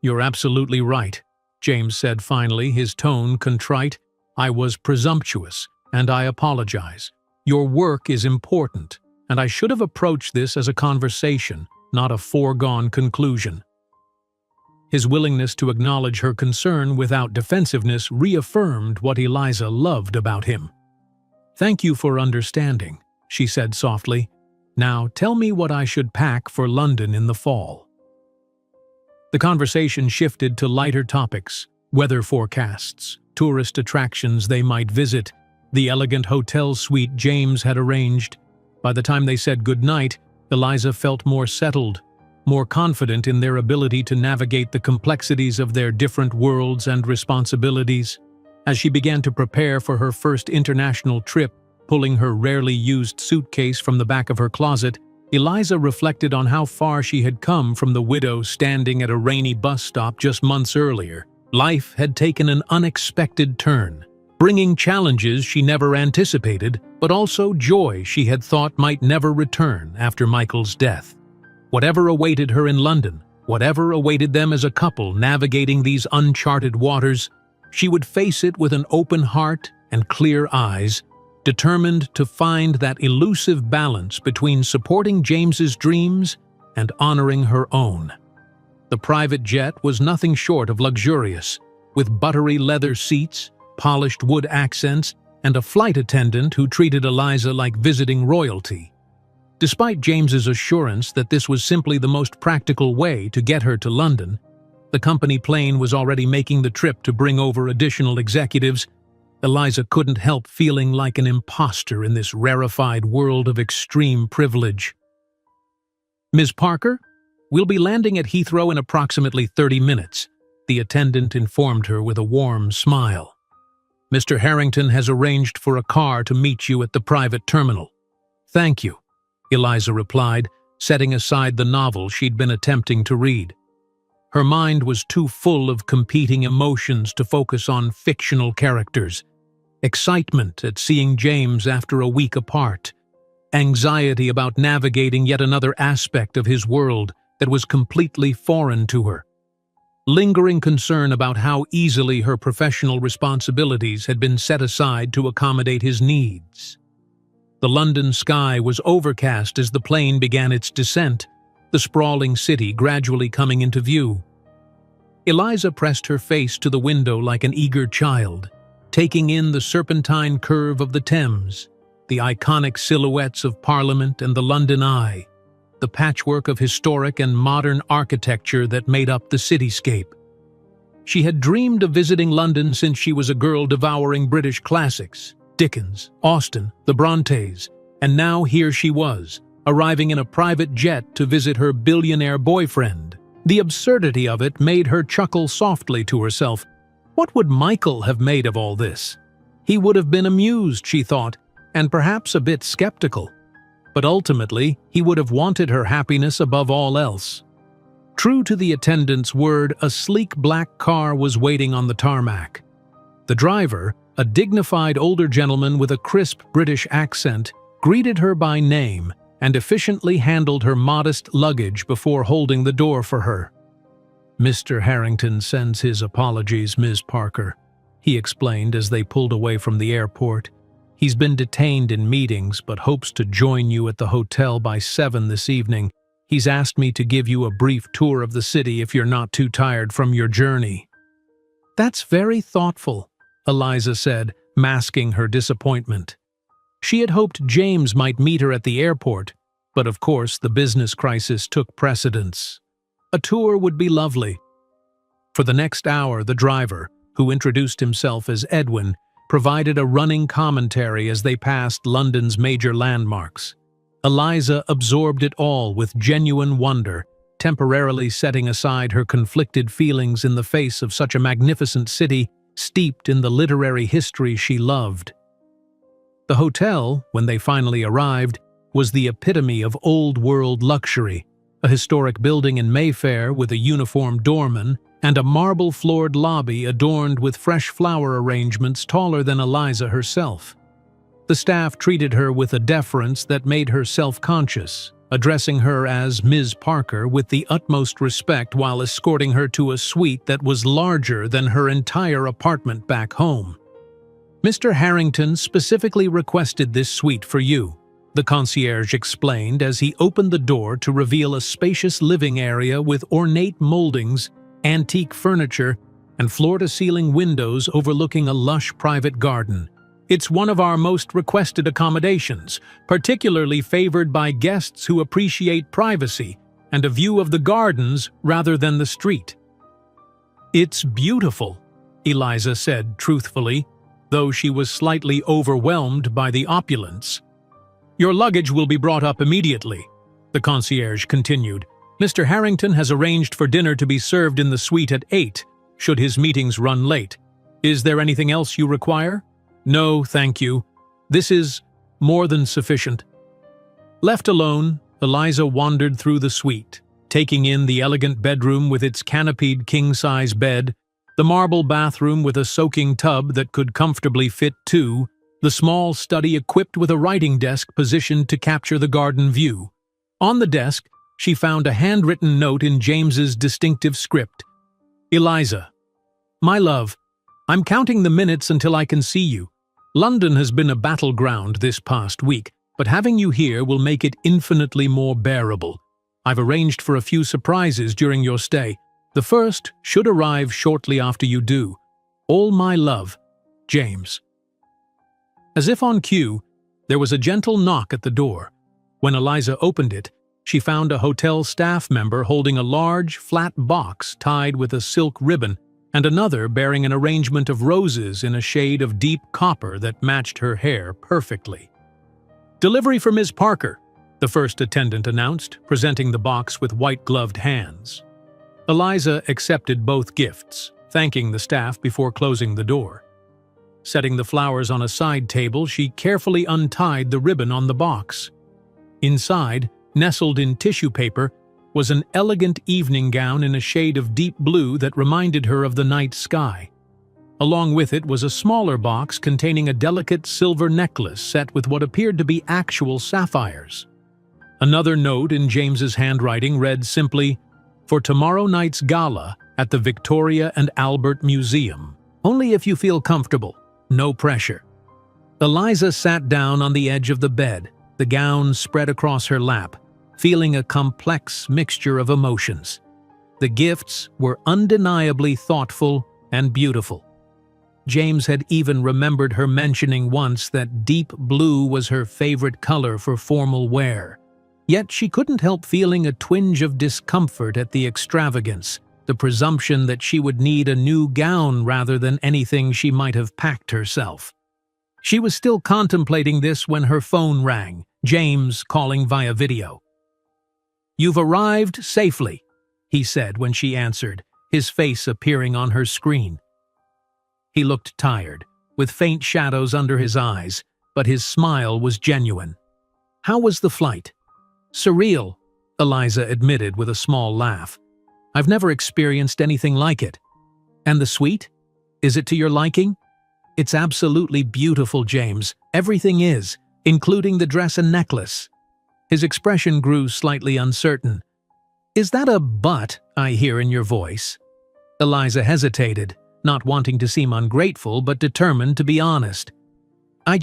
"You're absolutely right," James said finally, his tone contrite. "I was presumptuous, and I apologize. Your work is important, and I should have approached this as a conversation, not a foregone conclusion." His willingness to acknowledge her concern without defensiveness reaffirmed what Eliza loved about him. "Thank you for understanding," she said softly. "Now tell me what I should pack for London in the fall." The conversation shifted to lighter topics: weather forecasts, tourist attractions they might visit, the elegant hotel suite James had arranged. By the time they said goodnight, Eliza felt more settled, more confident in their ability to navigate the complexities of their different worlds and responsibilities. As she began to prepare for her first international trip, pulling her rarely used suitcase from the back of her closet, Eliza reflected on how far she had come from the widow standing at a rainy bus stop just months earlier. Life had taken an unexpected turn, bringing challenges she never anticipated, but also joy she had thought might never return after Michael's death. Whatever awaited her in London, whatever awaited them as a couple navigating these uncharted waters, she would face it with an open heart and clear eyes, determined to find that elusive balance between supporting James's dreams and honoring her own. The private jet was nothing short of luxurious, with buttery leather seats, polished wood accents, and a flight attendant who treated Eliza like visiting royalty. Despite James's assurance that this was simply the most practical way to get her to London, the company plane was already making the trip to bring over additional executives. Eliza couldn't help feeling like an imposter in this rarefied world of extreme privilege. "Ms. Parker, we'll be landing at Heathrow in approximately 30 minutes, the attendant informed her with a warm smile. "Mr. Harrington has arranged for a car to meet you at the private terminal." "Thank you," Eliza replied, setting aside the novel she'd been attempting to read. Her mind was too full of competing emotions to focus on fictional characters. Excitement at seeing James after a week apart. Anxiety about navigating yet another aspect of his world that was completely foreign to her. Lingering concern about how easily her professional responsibilities had been set aside to accommodate his needs. The London sky was overcast as the plane began its descent, the sprawling city gradually coming into view. Eliza pressed her face to the window like an eager child, taking in the serpentine curve of the Thames, the iconic silhouettes of Parliament and the London Eye, the patchwork of historic and modern architecture that made up the cityscape. She had dreamed of visiting London since she was a girl devouring British classics, Dickens, Austen, the Brontes, and now here she was, arriving in a private jet to visit her billionaire boyfriend. The absurdity of it made her chuckle softly to herself. What would Michael have made of all this? He would have been amused, she thought, and perhaps a bit skeptical. But ultimately, he would have wanted her happiness above all else. True to the attendant's word, a sleek black car was waiting on the tarmac. The driver, a dignified older gentleman with a crisp British accent, greeted her by name and efficiently handled her modest luggage before holding the door for her. "Mr. Harrington sends his apologies, Ms. Parker," he explained as they pulled away from the airport. "He's been detained in meetings but hopes to join you at the hotel by 7 this evening. He's asked me to give you a brief tour of the city if you're not too tired from your journey." "That's very thoughtful," Eliza said, masking her disappointment. She had hoped James might meet her at the airport, but of course the business crisis took precedence. A tour would be lovely. For the next hour, the driver, who introduced himself as Edwin, provided a running commentary as they passed London's major landmarks. Eliza absorbed it all with genuine wonder, temporarily setting aside her conflicted feelings in the face of such a magnificent city steeped in the literary history she loved. The hotel, when they finally arrived, was the epitome of old-world luxury, a historic building in Mayfair with a uniformed doorman and a marble-floored lobby adorned with fresh flower arrangements taller than Eliza herself. The staff treated her with a deference that made her self-conscious, addressing her as Ms. Parker with the utmost respect while escorting her to a suite that was larger than her entire apartment back home. "Mr. Harrington specifically requested this suite for you," the concierge explained as he opened the door to reveal a spacious living area with ornate moldings, antique furniture, and floor-to-ceiling windows overlooking a lush private garden. "It's one of our most requested accommodations, particularly favored by guests who appreciate privacy and a view of the gardens rather than the street." "It's beautiful," Eliza said truthfully, though she was slightly overwhelmed by the opulence. "Your luggage will be brought up immediately," the concierge continued. "Mr. Harrington has arranged for dinner to be served in the suite at 8, should his meetings run late. Is there anything else you require?" "No, thank you. This is more than sufficient." Left alone, Eliza wandered through the suite, taking in the elegant bedroom with its canopied king-size bed, the marble bathroom with a soaking tub that could comfortably fit two, the small study equipped with a writing desk positioned to capture the garden view. On the desk, she found a handwritten note in James's distinctive script. "Eliza, my love, I'm counting the minutes until I can see you. London has been a battleground this past week, but having you here will make it infinitely more bearable. I've arranged for a few surprises during your stay. The first should arrive shortly after you do. All my love, James." As if on cue, there was a gentle knock at the door. When Eliza opened it, she found a hotel staff member holding a large, flat box tied with a silk ribbon and another bearing an arrangement of roses in a shade of deep copper that matched her hair perfectly. "Delivery for Ms. Parker," the first attendant announced, presenting the box with white-gloved hands. Eliza accepted both gifts, thanking the staff before closing the door. Setting the flowers on a side table, she carefully untied the ribbon on the box. Inside, nestled in tissue paper, was an elegant evening gown in a shade of deep blue that reminded her of the night sky. Along with it was a smaller box containing a delicate silver necklace set with what appeared to be actual sapphires. Another note in James's handwriting read simply, "For tomorrow night's gala at the Victoria and Albert Museum. Only if you feel comfortable. No pressure." Eliza sat down on the edge of the bed, the gown spread across her lap, feeling a complex mixture of emotions. The gifts were undeniably thoughtful and beautiful. James had even remembered her mentioning once that deep blue was her favorite color for formal wear. Yet she couldn't help feeling a twinge of discomfort at the extravagance, the presumption that she would need a new gown rather than anything she might have packed herself. She was still contemplating this when her phone rang, James calling via video. "You've arrived safely," he said when she answered, his face appearing on her screen. He looked tired, with faint shadows under his eyes, but his smile was genuine. "How was the flight?" "Surreal," Eliza admitted with a small laugh. I've never experienced anything like it. And the suite? Is it to your liking? It's absolutely beautiful, James. Everything is, including the dress and necklace. His expression grew slightly uncertain. Is that a but I hear in your voice? Eliza hesitated, not wanting to seem ungrateful but determined to be honest. I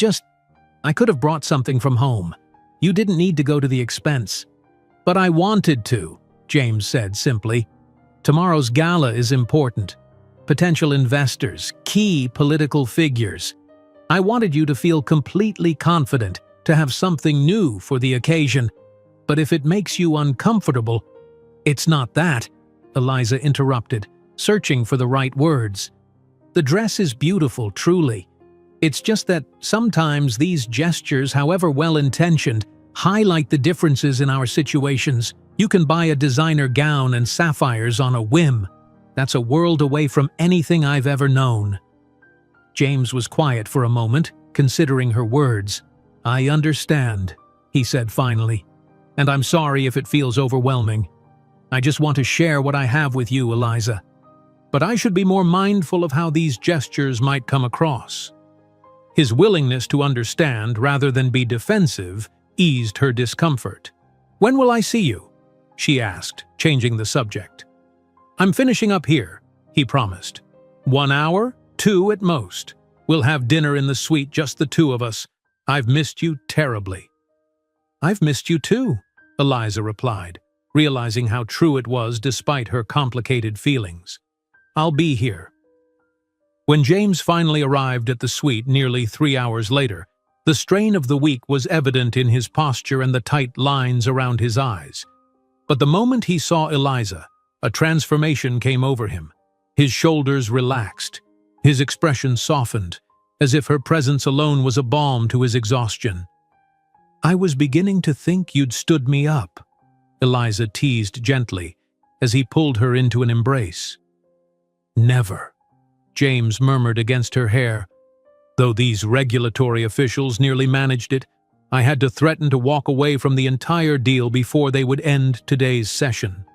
could have brought something from home. You didn't need to go to the expense. But I wanted to, James said simply. Tomorrow's gala is important. Potential investors, key political figures. I wanted you to feel completely confident, to have something new for the occasion. But if it makes you uncomfortable, it's not that, Eliza interrupted, searching for the right words. The dress is beautiful, truly. It's just that sometimes these gestures, however well-intentioned, highlight the differences in our situations. You can buy a designer gown and sapphires on a whim. That's a world away from anything I've ever known. James was quiet for a moment, considering her words. I understand, he said finally. And I'm sorry if it feels overwhelming. I just want to share what I have with you, Eliza. But I should be more mindful of how these gestures might come across. His willingness to understand rather than be defensive eased her discomfort. When will I see you? She asked, changing the subject. I'm finishing up here, he promised. 1 hour, 2 at most. We'll have dinner in the suite, just the two of us. I've missed you terribly. I've missed you too, Eliza replied, realizing how true it was despite her complicated feelings. I'll be here. When James finally arrived at the suite nearly 3 hours later, the strain of the week was evident in his posture and the tight lines around his eyes. But the moment he saw Eliza, a transformation came over him. His shoulders relaxed, his expression softened, as if her presence alone was a balm to his exhaustion. I was beginning to think you'd stood me up, Eliza teased gently, as he pulled her into an embrace. Never, James murmured against her hair. Though these regulatory officials nearly managed it, I had to threaten to walk away from the entire deal before they would end today's session.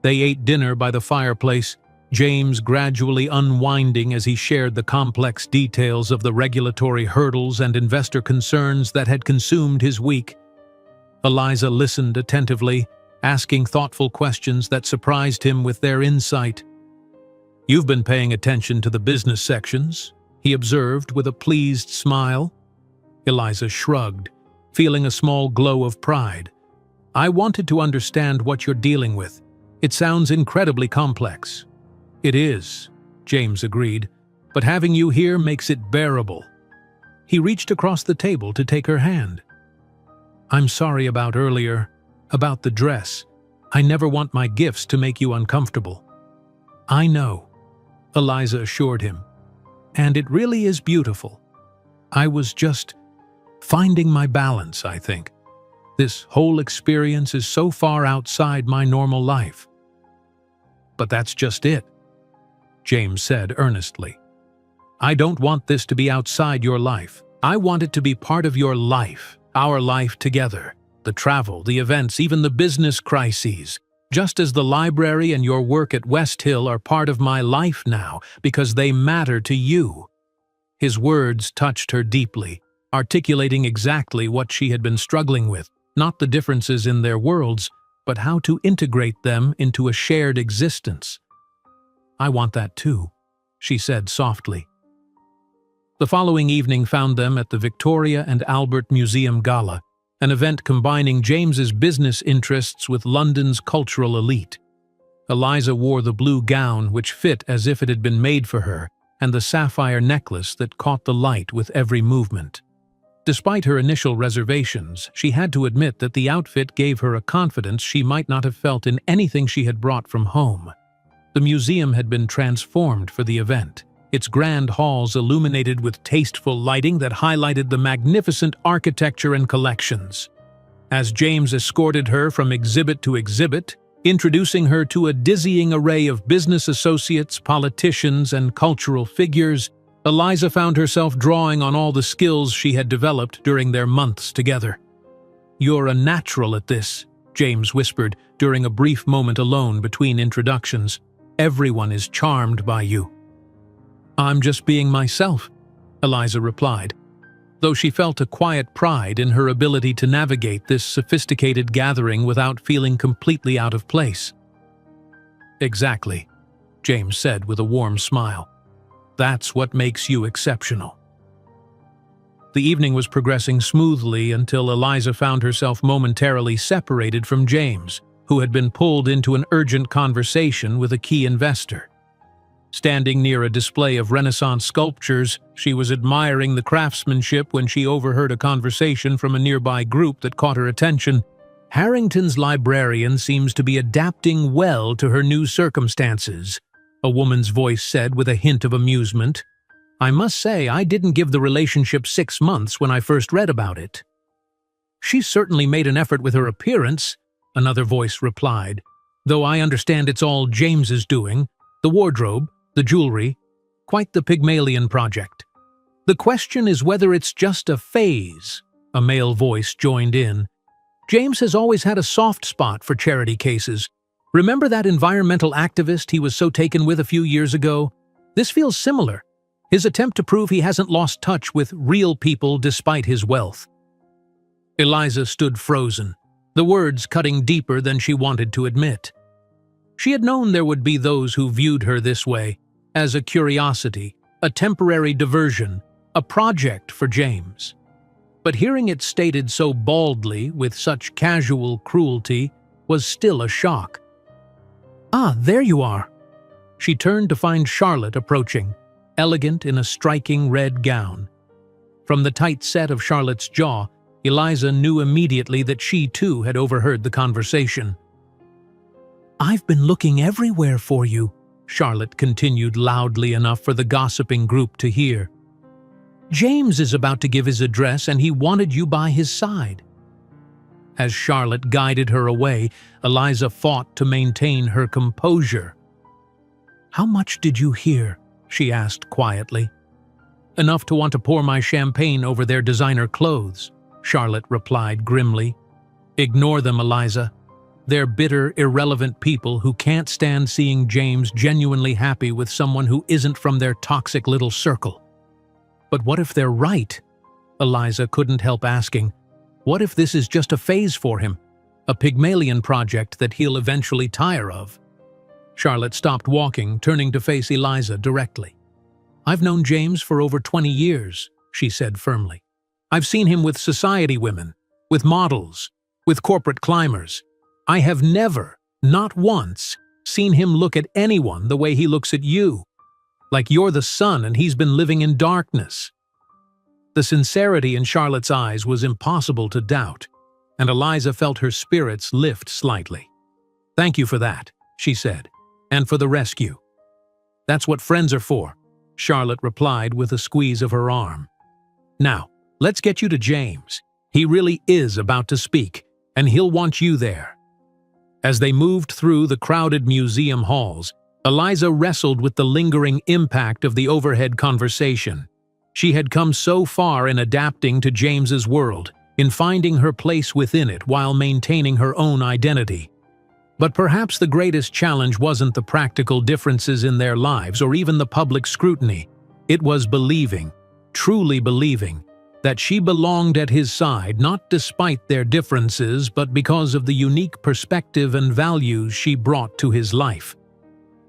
They ate dinner by the fireplace, James gradually unwinding as he shared the complex details of the regulatory hurdles and investor concerns that had consumed his week. Eliza listened attentively, asking thoughtful questions that surprised him with their insight. You've been paying attention to the business sections, he observed with a pleased smile. Eliza shrugged, feeling a small glow of pride. I wanted to understand what you're dealing with. It sounds incredibly complex. It is, James agreed, but having you here makes it bearable. He reached across the table to take her hand. I'm sorry about earlier, about the dress. I never want my gifts to make you uncomfortable. I know, Eliza assured him, and it really is beautiful. I was just finding my balance, I think. This whole experience is so far outside my normal life. But that's just it, James said earnestly. I don't want this to be outside your life. I want it to be part of your life, our life together. The travel, the events, even the business crises. Just as the library and your work at West Hill are part of my life now because they matter to you. His words touched her deeply, articulating exactly what she had been struggling with, not the differences in their worlds, but how to integrate them into a shared existence. I want that too, she said softly. The following evening found them at the Victoria and Albert Museum Gala, an event combining James's business interests with London's cultural elite. Eliza wore the blue gown which fit as if it had been made for her, and the sapphire necklace that caught the light with every movement. Despite her initial reservations, she had to admit that the outfit gave her a confidence she might not have felt in anything she had brought from home. The museum had been transformed for the event, its grand halls illuminated with tasteful lighting that highlighted the magnificent architecture and collections. As James escorted her from exhibit to exhibit, introducing her to a dizzying array of business associates, politicians, and cultural figures, Eliza found herself drawing on all the skills she had developed during their months together. You're a natural at this, James whispered during a brief moment alone between introductions. "Everyone is charmed by you." "I'm just being myself," Eliza replied, though she felt a quiet pride in her ability to navigate this sophisticated gathering without feeling completely out of place. "Exactly," James said with a warm smile. "That's what makes you exceptional." The evening was progressing smoothly until Eliza found herself momentarily separated from James, who had been pulled into an urgent conversation with a key investor. Standing near a display of Renaissance sculptures, she was admiring the craftsmanship when she overheard a conversation from a nearby group that caught her attention. "Harrington's librarian seems to be adapting well to her new circumstances," a woman's voice said with a hint of amusement. "I must say I didn't give the relationship 6 months when I first read about it." "She certainly made an effort with her appearance," another voice replied, "though I understand it's all James's doing. The wardrobe, the jewelry, quite the Pygmalion project." "The question is whether it's just a phase," a male voice joined in. "James has always had a soft spot for charity cases. Remember that environmental activist he was so taken with a few years ago? This feels similar. His attempt to prove he hasn't lost touch with real people despite his wealth." Eliza stood frozen, the words cutting deeper than she wanted to admit. She had known there would be those who viewed her this way, as a curiosity, a temporary diversion, a project for James. But hearing it stated so baldly, with such casual cruelty, was still a shock. "Ah, there you are." She turned to find Charlotte approaching, elegant in a striking red gown. From the tight set of Charlotte's jaw, Eliza knew immediately that she too had overheard the conversation. "I've been looking everywhere for you," Charlotte continued loudly enough for the gossiping group to hear. "James is about to give his address and he wanted you by his side." As Charlotte guided her away, Eliza fought to maintain her composure. "How much did you hear?" she asked quietly. "Enough to want to pour my champagne over their designer clothes," Charlotte replied grimly. "Ignore them, Eliza. They're bitter, irrelevant people who can't stand seeing James genuinely happy with someone who isn't from their toxic little circle." "But what if they're right?" Eliza couldn't help asking. "What if this is just a phase for him? A Pygmalion project that he'll eventually tire of?" Charlotte stopped walking, turning to face Eliza directly. "I've known James for over 20 years, she said firmly. "I've seen him with society women, with models, with corporate climbers. I have never, not once, seen him look at anyone the way he looks at you. Like you're the sun and he's been living in darkness." The sincerity in Charlotte's eyes was impossible to doubt, and Eliza felt her spirits lift slightly. "Thank you for that," she said. "And for the rescue." "That's what friends are for," Charlotte replied with a squeeze of her arm. "Now, let's get you to James. He really is about to speak, and he'll want you there." As they moved through the crowded museum halls, Eliza wrestled with the lingering impact of the overhead conversation. She had come so far in adapting to James's world, in finding her place within it while maintaining her own identity. But perhaps the greatest challenge wasn't the practical differences in their lives or even the public scrutiny. It was believing, truly believing, that she belonged at his side not despite their differences but because of the unique perspective and values she brought to his life.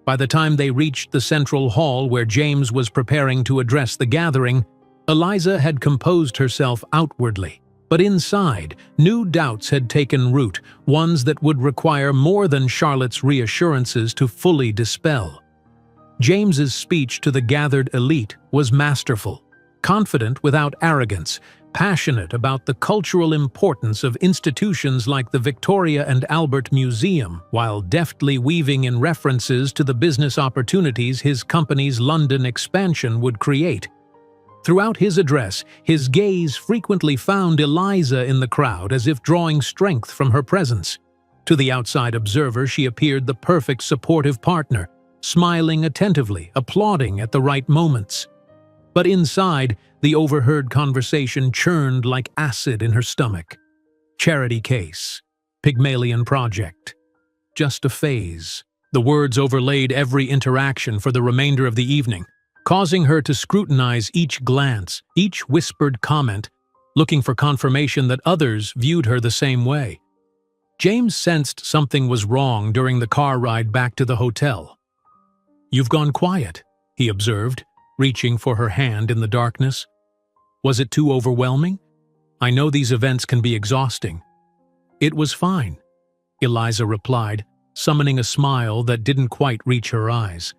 By the time they reached the central hall where James was preparing to address the gathering, Eliza had composed herself outwardly. But inside, new doubts had taken root, ones that would require more than Charlotte's reassurances to fully dispel. James's speech to the gathered elite was masterful, confident without arrogance, passionate about the cultural importance of institutions like the Victoria and Albert Museum, while deftly weaving in references to the business opportunities his company's London expansion would create. Throughout his address, his gaze frequently found Eliza in the crowd as if drawing strength from her presence. To the outside observer, she appeared the perfect supportive partner, smiling attentively, applauding at the right moments. But inside, the overheard conversation churned like acid in her stomach. Charity case, Pygmalion Project. Just a phase. The words overlaid every interaction for the remainder of the evening, causing her to scrutinize each glance, each whispered comment, looking for confirmation that others viewed her the same way. James sensed something was wrong during the car ride back to the hotel. "You've gone quiet," he observed, reaching for her hand in the darkness. "Was it too overwhelming? I know these events can be exhausting." "It was fine," Eliza replied, summoning a smile that didn't quite reach her eyes.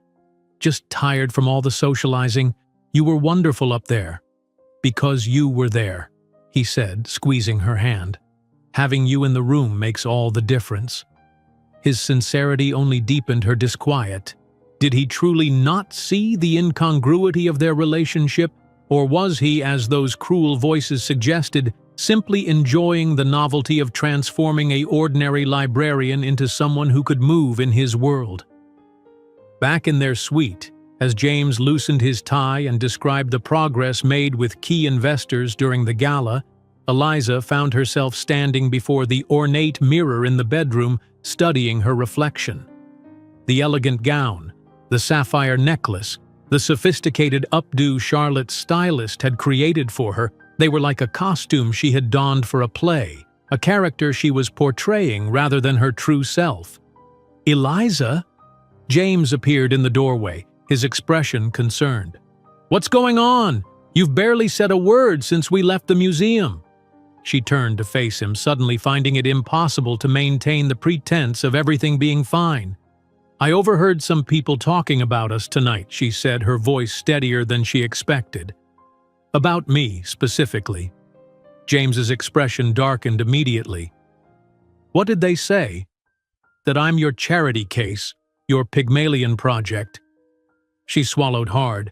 "Just tired from all the socializing. You were wonderful up there." "Because you were there," he said, squeezing her hand. "Having you in the room makes all the difference." His sincerity only deepened her disquiet. Did he truly not see the incongruity of their relationship, or was he, as those cruel voices suggested, simply enjoying the novelty of transforming an ordinary librarian into someone who could move in his world? Back in their suite, as James loosened his tie and described the progress made with key investors during the gala, Eliza found herself standing before the ornate mirror in the bedroom, studying her reflection. The elegant gown, the sapphire necklace, the sophisticated updo Charlotte's stylist had created for her, they were like a costume she had donned for a play, a character she was portraying rather than her true self. "Eliza?" James appeared in the doorway, his expression concerned. "What's going on? You've barely said a word since we left the museum." She turned to face him, suddenly finding it impossible to maintain the pretense of everything being fine. "I overheard some people talking about us tonight," she said, her voice steadier than she expected. "About me, specifically." James's expression darkened immediately. "What did they say?" "That I'm your charity case, your Pygmalion Project." She swallowed hard.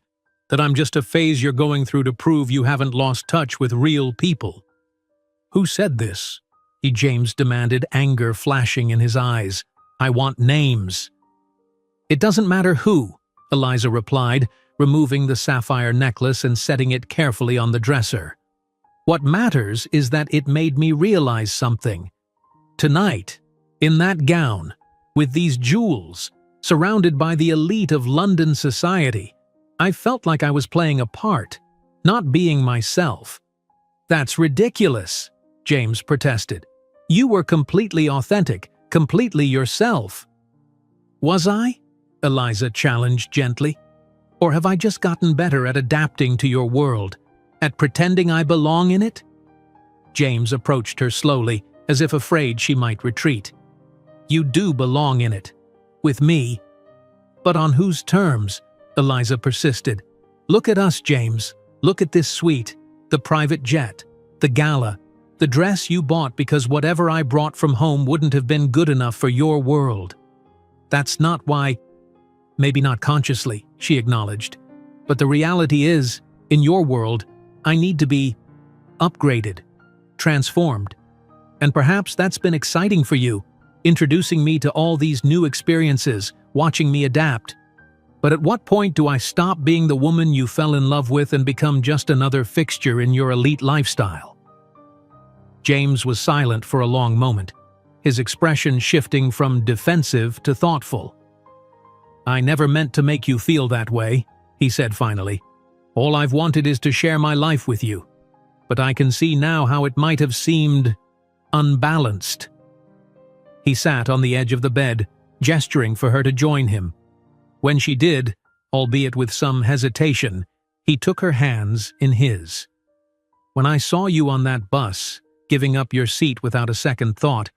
"That I'm just a phase you're going through to prove you haven't lost touch with real people." "Who said this?" James demanded, anger flashing in his eyes. "I want names." "It doesn't matter who," Eliza replied, removing the sapphire necklace and setting it carefully on the dresser. "What matters is that it made me realize something. Tonight, in that gown, with these jewels, surrounded by the elite of London society, I felt like I was playing a part, not being myself." "That's ridiculous," James protested. "You were completely authentic, completely yourself." "Was I?" Eliza challenged gently. "Or have I just gotten better at adapting to your world, at pretending I belong in it?" James approached her slowly, as if afraid she might retreat. "You do belong in it. With me." "But on whose terms?" Eliza persisted. "Look at us, James. Look at this suite, the private jet, the gala, the dress you bought because whatever I brought from home wouldn't have been good enough for your world. That's not why—" "Maybe not consciously," she acknowledged. "But the reality is, in your world, I need to be upgraded, transformed. And perhaps that's been exciting for you, introducing me to all these new experiences, watching me adapt. But at what point do I stop being the woman you fell in love with and become just another fixture in your elite lifestyle?" James was silent for a long moment, his expression shifting from defensive to thoughtful. "I never meant to make you feel that way," he said finally. "All I've wanted is to share my life with you. But I can see now how it might have seemed unbalanced." He sat on the edge of the bed, gesturing for her to join him. When she did, albeit with some hesitation, he took her hands in his. "When I saw you on that bus, giving up your seat without a second thought,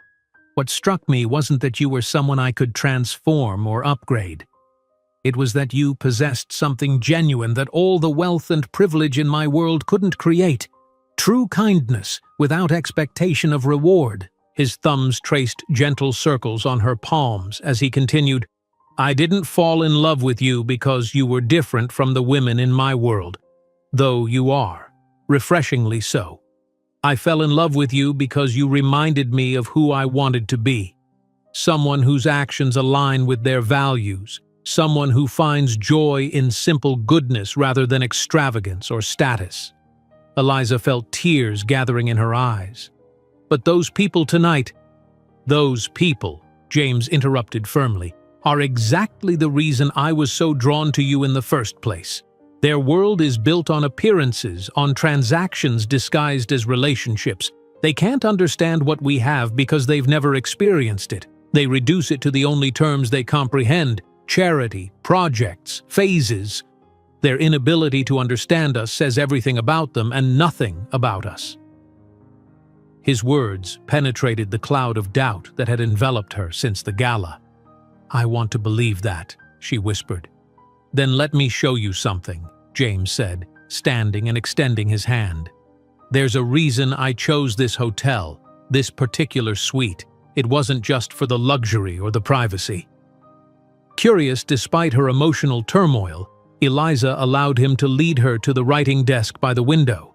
what struck me wasn't that you were someone I could transform or upgrade. It was that you possessed something genuine that all the wealth and privilege in my world couldn't create. True kindness, without expectation of reward." His thumbs traced gentle circles on her palms as he continued, "I didn't fall in love with you because you were different from the women in my world, though you are, refreshingly so. I fell in love with you because you reminded me of who I wanted to be. Someone whose actions align with their values, someone who finds joy in simple goodness rather than extravagance or status." Eliza felt tears gathering in her eyes. "But those people tonight, Those people, James interrupted firmly, are exactly the reason I was so drawn to you in the first place. Their world is built on appearances, on transactions disguised as relationships. They can't understand what we have because they've never experienced it. They reduce it to the only terms they comprehend: charity, projects, phases. Their inability to understand us says everything about them and nothing about us. His words penetrated the cloud of doubt that had enveloped her since the gala. "I want to believe that," she whispered. "Then let me show you something," James said, standing and extending his hand. "There's a reason I chose this hotel, this particular suite. It wasn't just for the luxury or the privacy." Curious despite her emotional turmoil, Eliza allowed him to lead her to the writing desk by the window.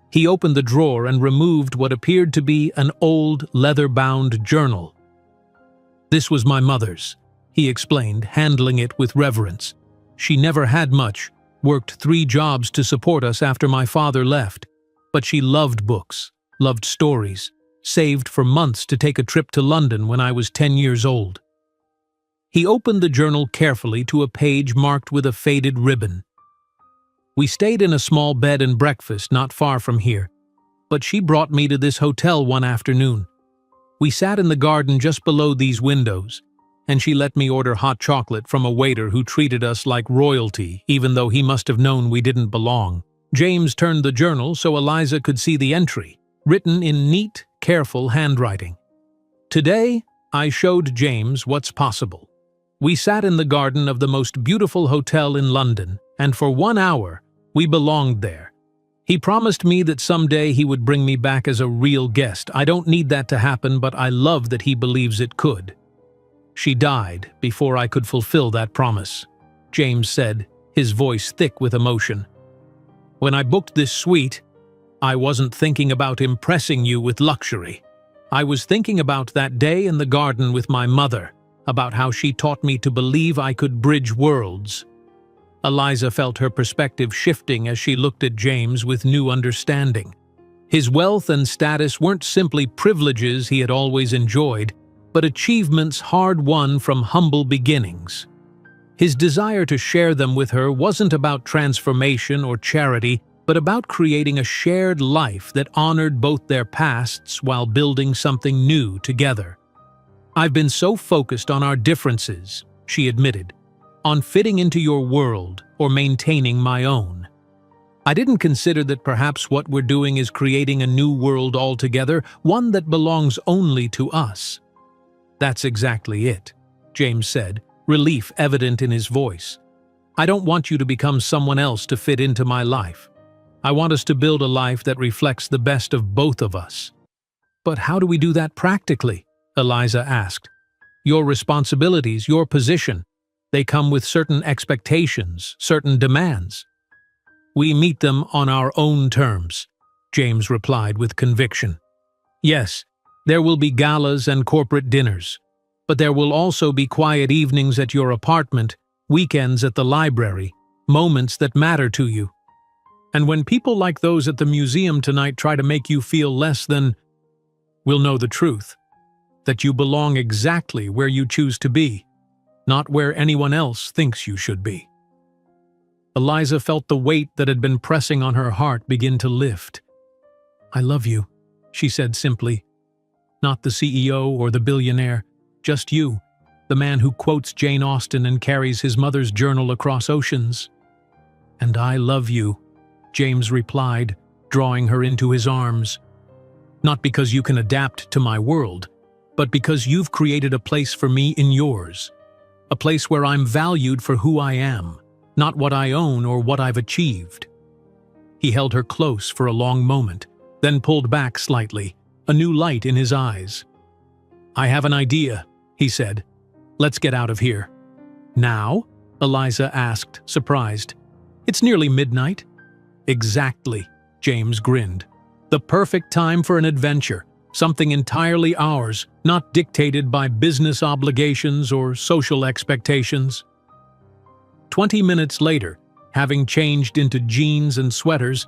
He opened the drawer and removed what appeared to be an old, leather-bound journal. "This was my mother's," he explained, handling it with reverence. "She never had much, worked 3 jobs to support us after my father left. But she loved books, loved stories, saved for months to take a trip to London when I was 10 years old." He opened the journal carefully to a page marked with a faded ribbon. "We stayed in a small bed and breakfast not far from here, but she brought me to this hotel one afternoon. We sat in the garden just below these windows, and she let me order hot chocolate from a waiter who treated us like royalty, even though he must have known we didn't belong." James turned the journal so Eliza could see the entry, written in neat, careful handwriting. "Today, I showed James what's possible. We sat in the garden of the most beautiful hotel in London, and for 1 hour, we belonged there. He promised me that someday he would bring me back as a real guest. I don't need that to happen, but I love that he believes it could. She died before I could fulfill that promise," James said, his voice thick with emotion. "When I booked this suite, I wasn't thinking about impressing you with luxury. I was thinking about that day in the garden with my mother, about how she taught me to believe I could bridge worlds." Eliza felt her perspective shifting as she looked at James with new understanding. His wealth and status weren't simply privileges he had always enjoyed, but achievements hard-won from humble beginnings. His desire to share them with her wasn't about transformation or charity, but about creating a shared life that honored both their pasts while building something new together. "I've been so focused on our differences," she admitted, "on fitting into your world or maintaining my own. I didn't consider that perhaps what we're doing is creating a new world altogether, one that belongs only to us." "That's exactly it," James said, relief evident in his voice. "I don't want you to become someone else to fit into my life. I want us to build a life that reflects the best of both of us." "But how do we do that practically?" Eliza asked. "Your responsibilities, your position, they come with certain expectations, certain demands." "We meet them on our own terms," James replied with conviction. "Yes, there will be galas and corporate dinners, but there will also be quiet evenings at your apartment, weekends at the library, moments that matter to you. And when people like those at the museum tonight try to make you feel less than, we'll know the truth, that you belong exactly where you choose to be, not where anyone else thinks you should be." Eliza felt the weight that had been pressing on her heart begin to lift. "I love you," she said simply. "Not the CEO or the billionaire, just you, the man who quotes Jane Austen and carries his mother's journal across oceans." "And I love you," James replied, drawing her into his arms. "Not because you can adapt to my world, but because you've created a place for me in yours. A place where I'm valued for who I am, not what I own or what I've achieved." He held her close for a long moment, then pulled back slightly, a new light in his eyes. "I have an idea," he said. "Let's get out of here." "Now?" Eliza asked, surprised. "It's nearly midnight." "Exactly," James grinned. "The perfect time for an adventure, something entirely ours, not dictated by business obligations or social expectations." 20 minutes later, having changed into jeans and sweaters,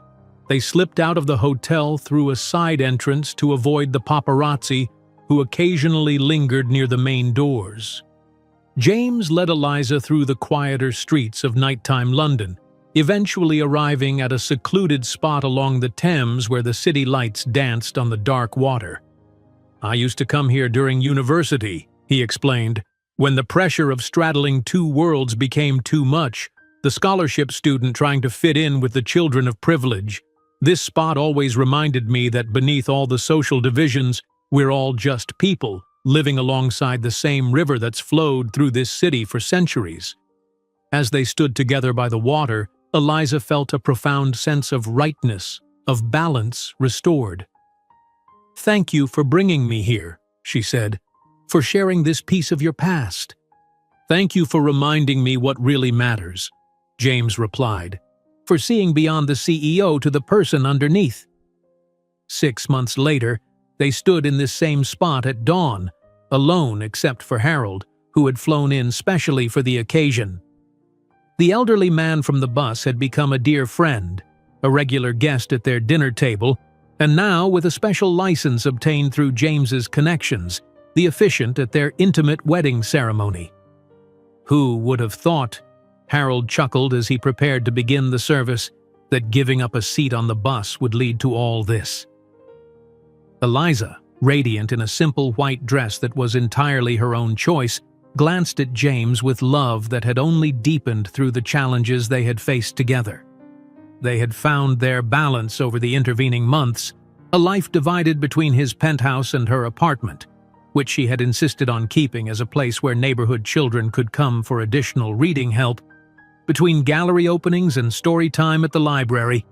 they slipped out of the hotel through a side entrance to avoid the paparazzi who occasionally lingered near the main doors. James led Eliza through the quieter streets of nighttime London, eventually arriving at a secluded spot along the Thames where the city lights danced on the dark water. "I used to come here during university," he explained, "when the pressure of straddling two worlds became too much, the scholarship student trying to fit in with the children of privilege. This spot always reminded me that beneath all the social divisions, we're all just people, living alongside the same river that's flowed through this city for centuries." As they stood together by the water, Eliza felt a profound sense of rightness, of balance restored. "Thank you for bringing me here," she said, "for sharing this piece of your past." "Thank you for reminding me what really matters," James replied, "for seeing beyond the CEO to the person underneath." 6 months later, they stood in this same spot at dawn, alone except for Harold, who had flown in specially for the occasion. The elderly man from the bus had become a dear friend, a regular guest at their dinner table, and now, with a special license obtained through James's connections, the officiant at their intimate wedding ceremony. "Who would have thought," Harold chuckled as he prepared to begin the service, "that giving up a seat on the bus would lead to all this?" Eliza, radiant in a simple white dress that was entirely her own choice, glanced at James with love that had only deepened through the challenges they had faced together. They had found their balance over the intervening months, a life divided between his penthouse and her apartment, which she had insisted on keeping as a place where neighborhood children could come for additional reading help, between gallery openings and story time at the library,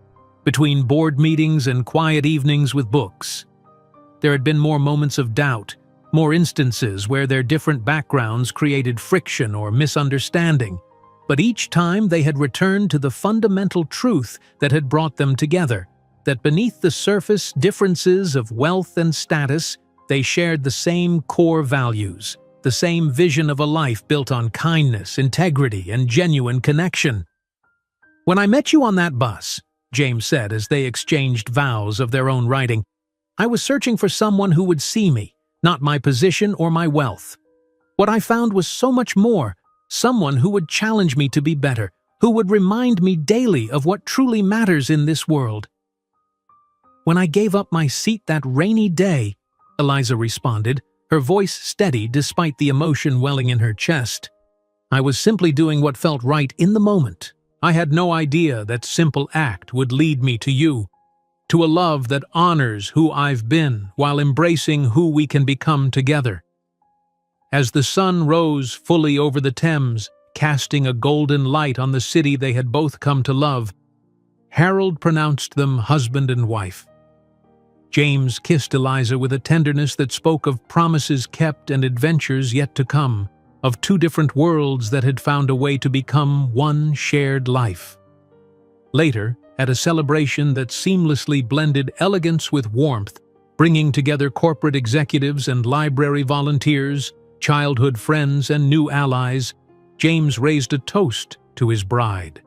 between board meetings and quiet evenings with books. There had been more moments of doubt, more instances where their different backgrounds created friction or misunderstanding, but each time they had returned to the fundamental truth that had brought them together, that beneath the surface differences of wealth and status, they shared the same core values, the same vision of a life built on kindness, integrity, and genuine connection. "When I met you on that bus," James said as they exchanged vows of their own writing, "I was searching for someone who would see me, not my position or my wealth. What I found was so much more, someone who would challenge me to be better, who would remind me daily of what truly matters in this world." "When I gave up my seat that rainy day," Eliza responded, her voice steady despite the emotion welling in her chest, "I was simply doing what felt right in the moment. I had no idea that simple act would lead me to you, to a love that honors who I've been while embracing who we can become together." As the sun rose fully over the Thames, casting a golden light on the city they had both come to love, Harold pronounced them husband and wife. James kissed Eliza with a tenderness that spoke of promises kept and adventures yet to come, of two different worlds that had found a way to become one shared life. Later, at a celebration that seamlessly blended elegance with warmth, bringing together corporate executives and library volunteers, childhood friends and new allies, James raised a toast to his bride.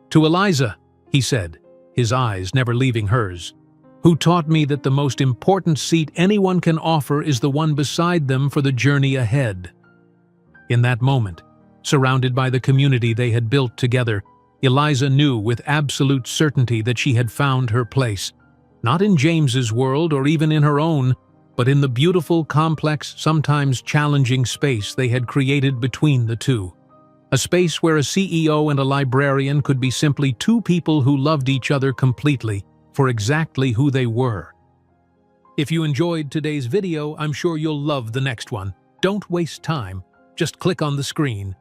"To Eliza," he said, his eyes never leaving hers, "who taught me that the most important seat anyone can offer is the one beside them for the journey ahead." In that moment, surrounded by the community they had built together, Eliza knew with absolute certainty that she had found her place, not in James's world or even in her own, but in the beautiful, complex, sometimes challenging space they had created between the two. A space where a CEO and a librarian could be simply two people who loved each other completely, for exactly who they were. If you enjoyed today's video, I'm sure you'll love the next one. Don't waste time. Just click on the screen.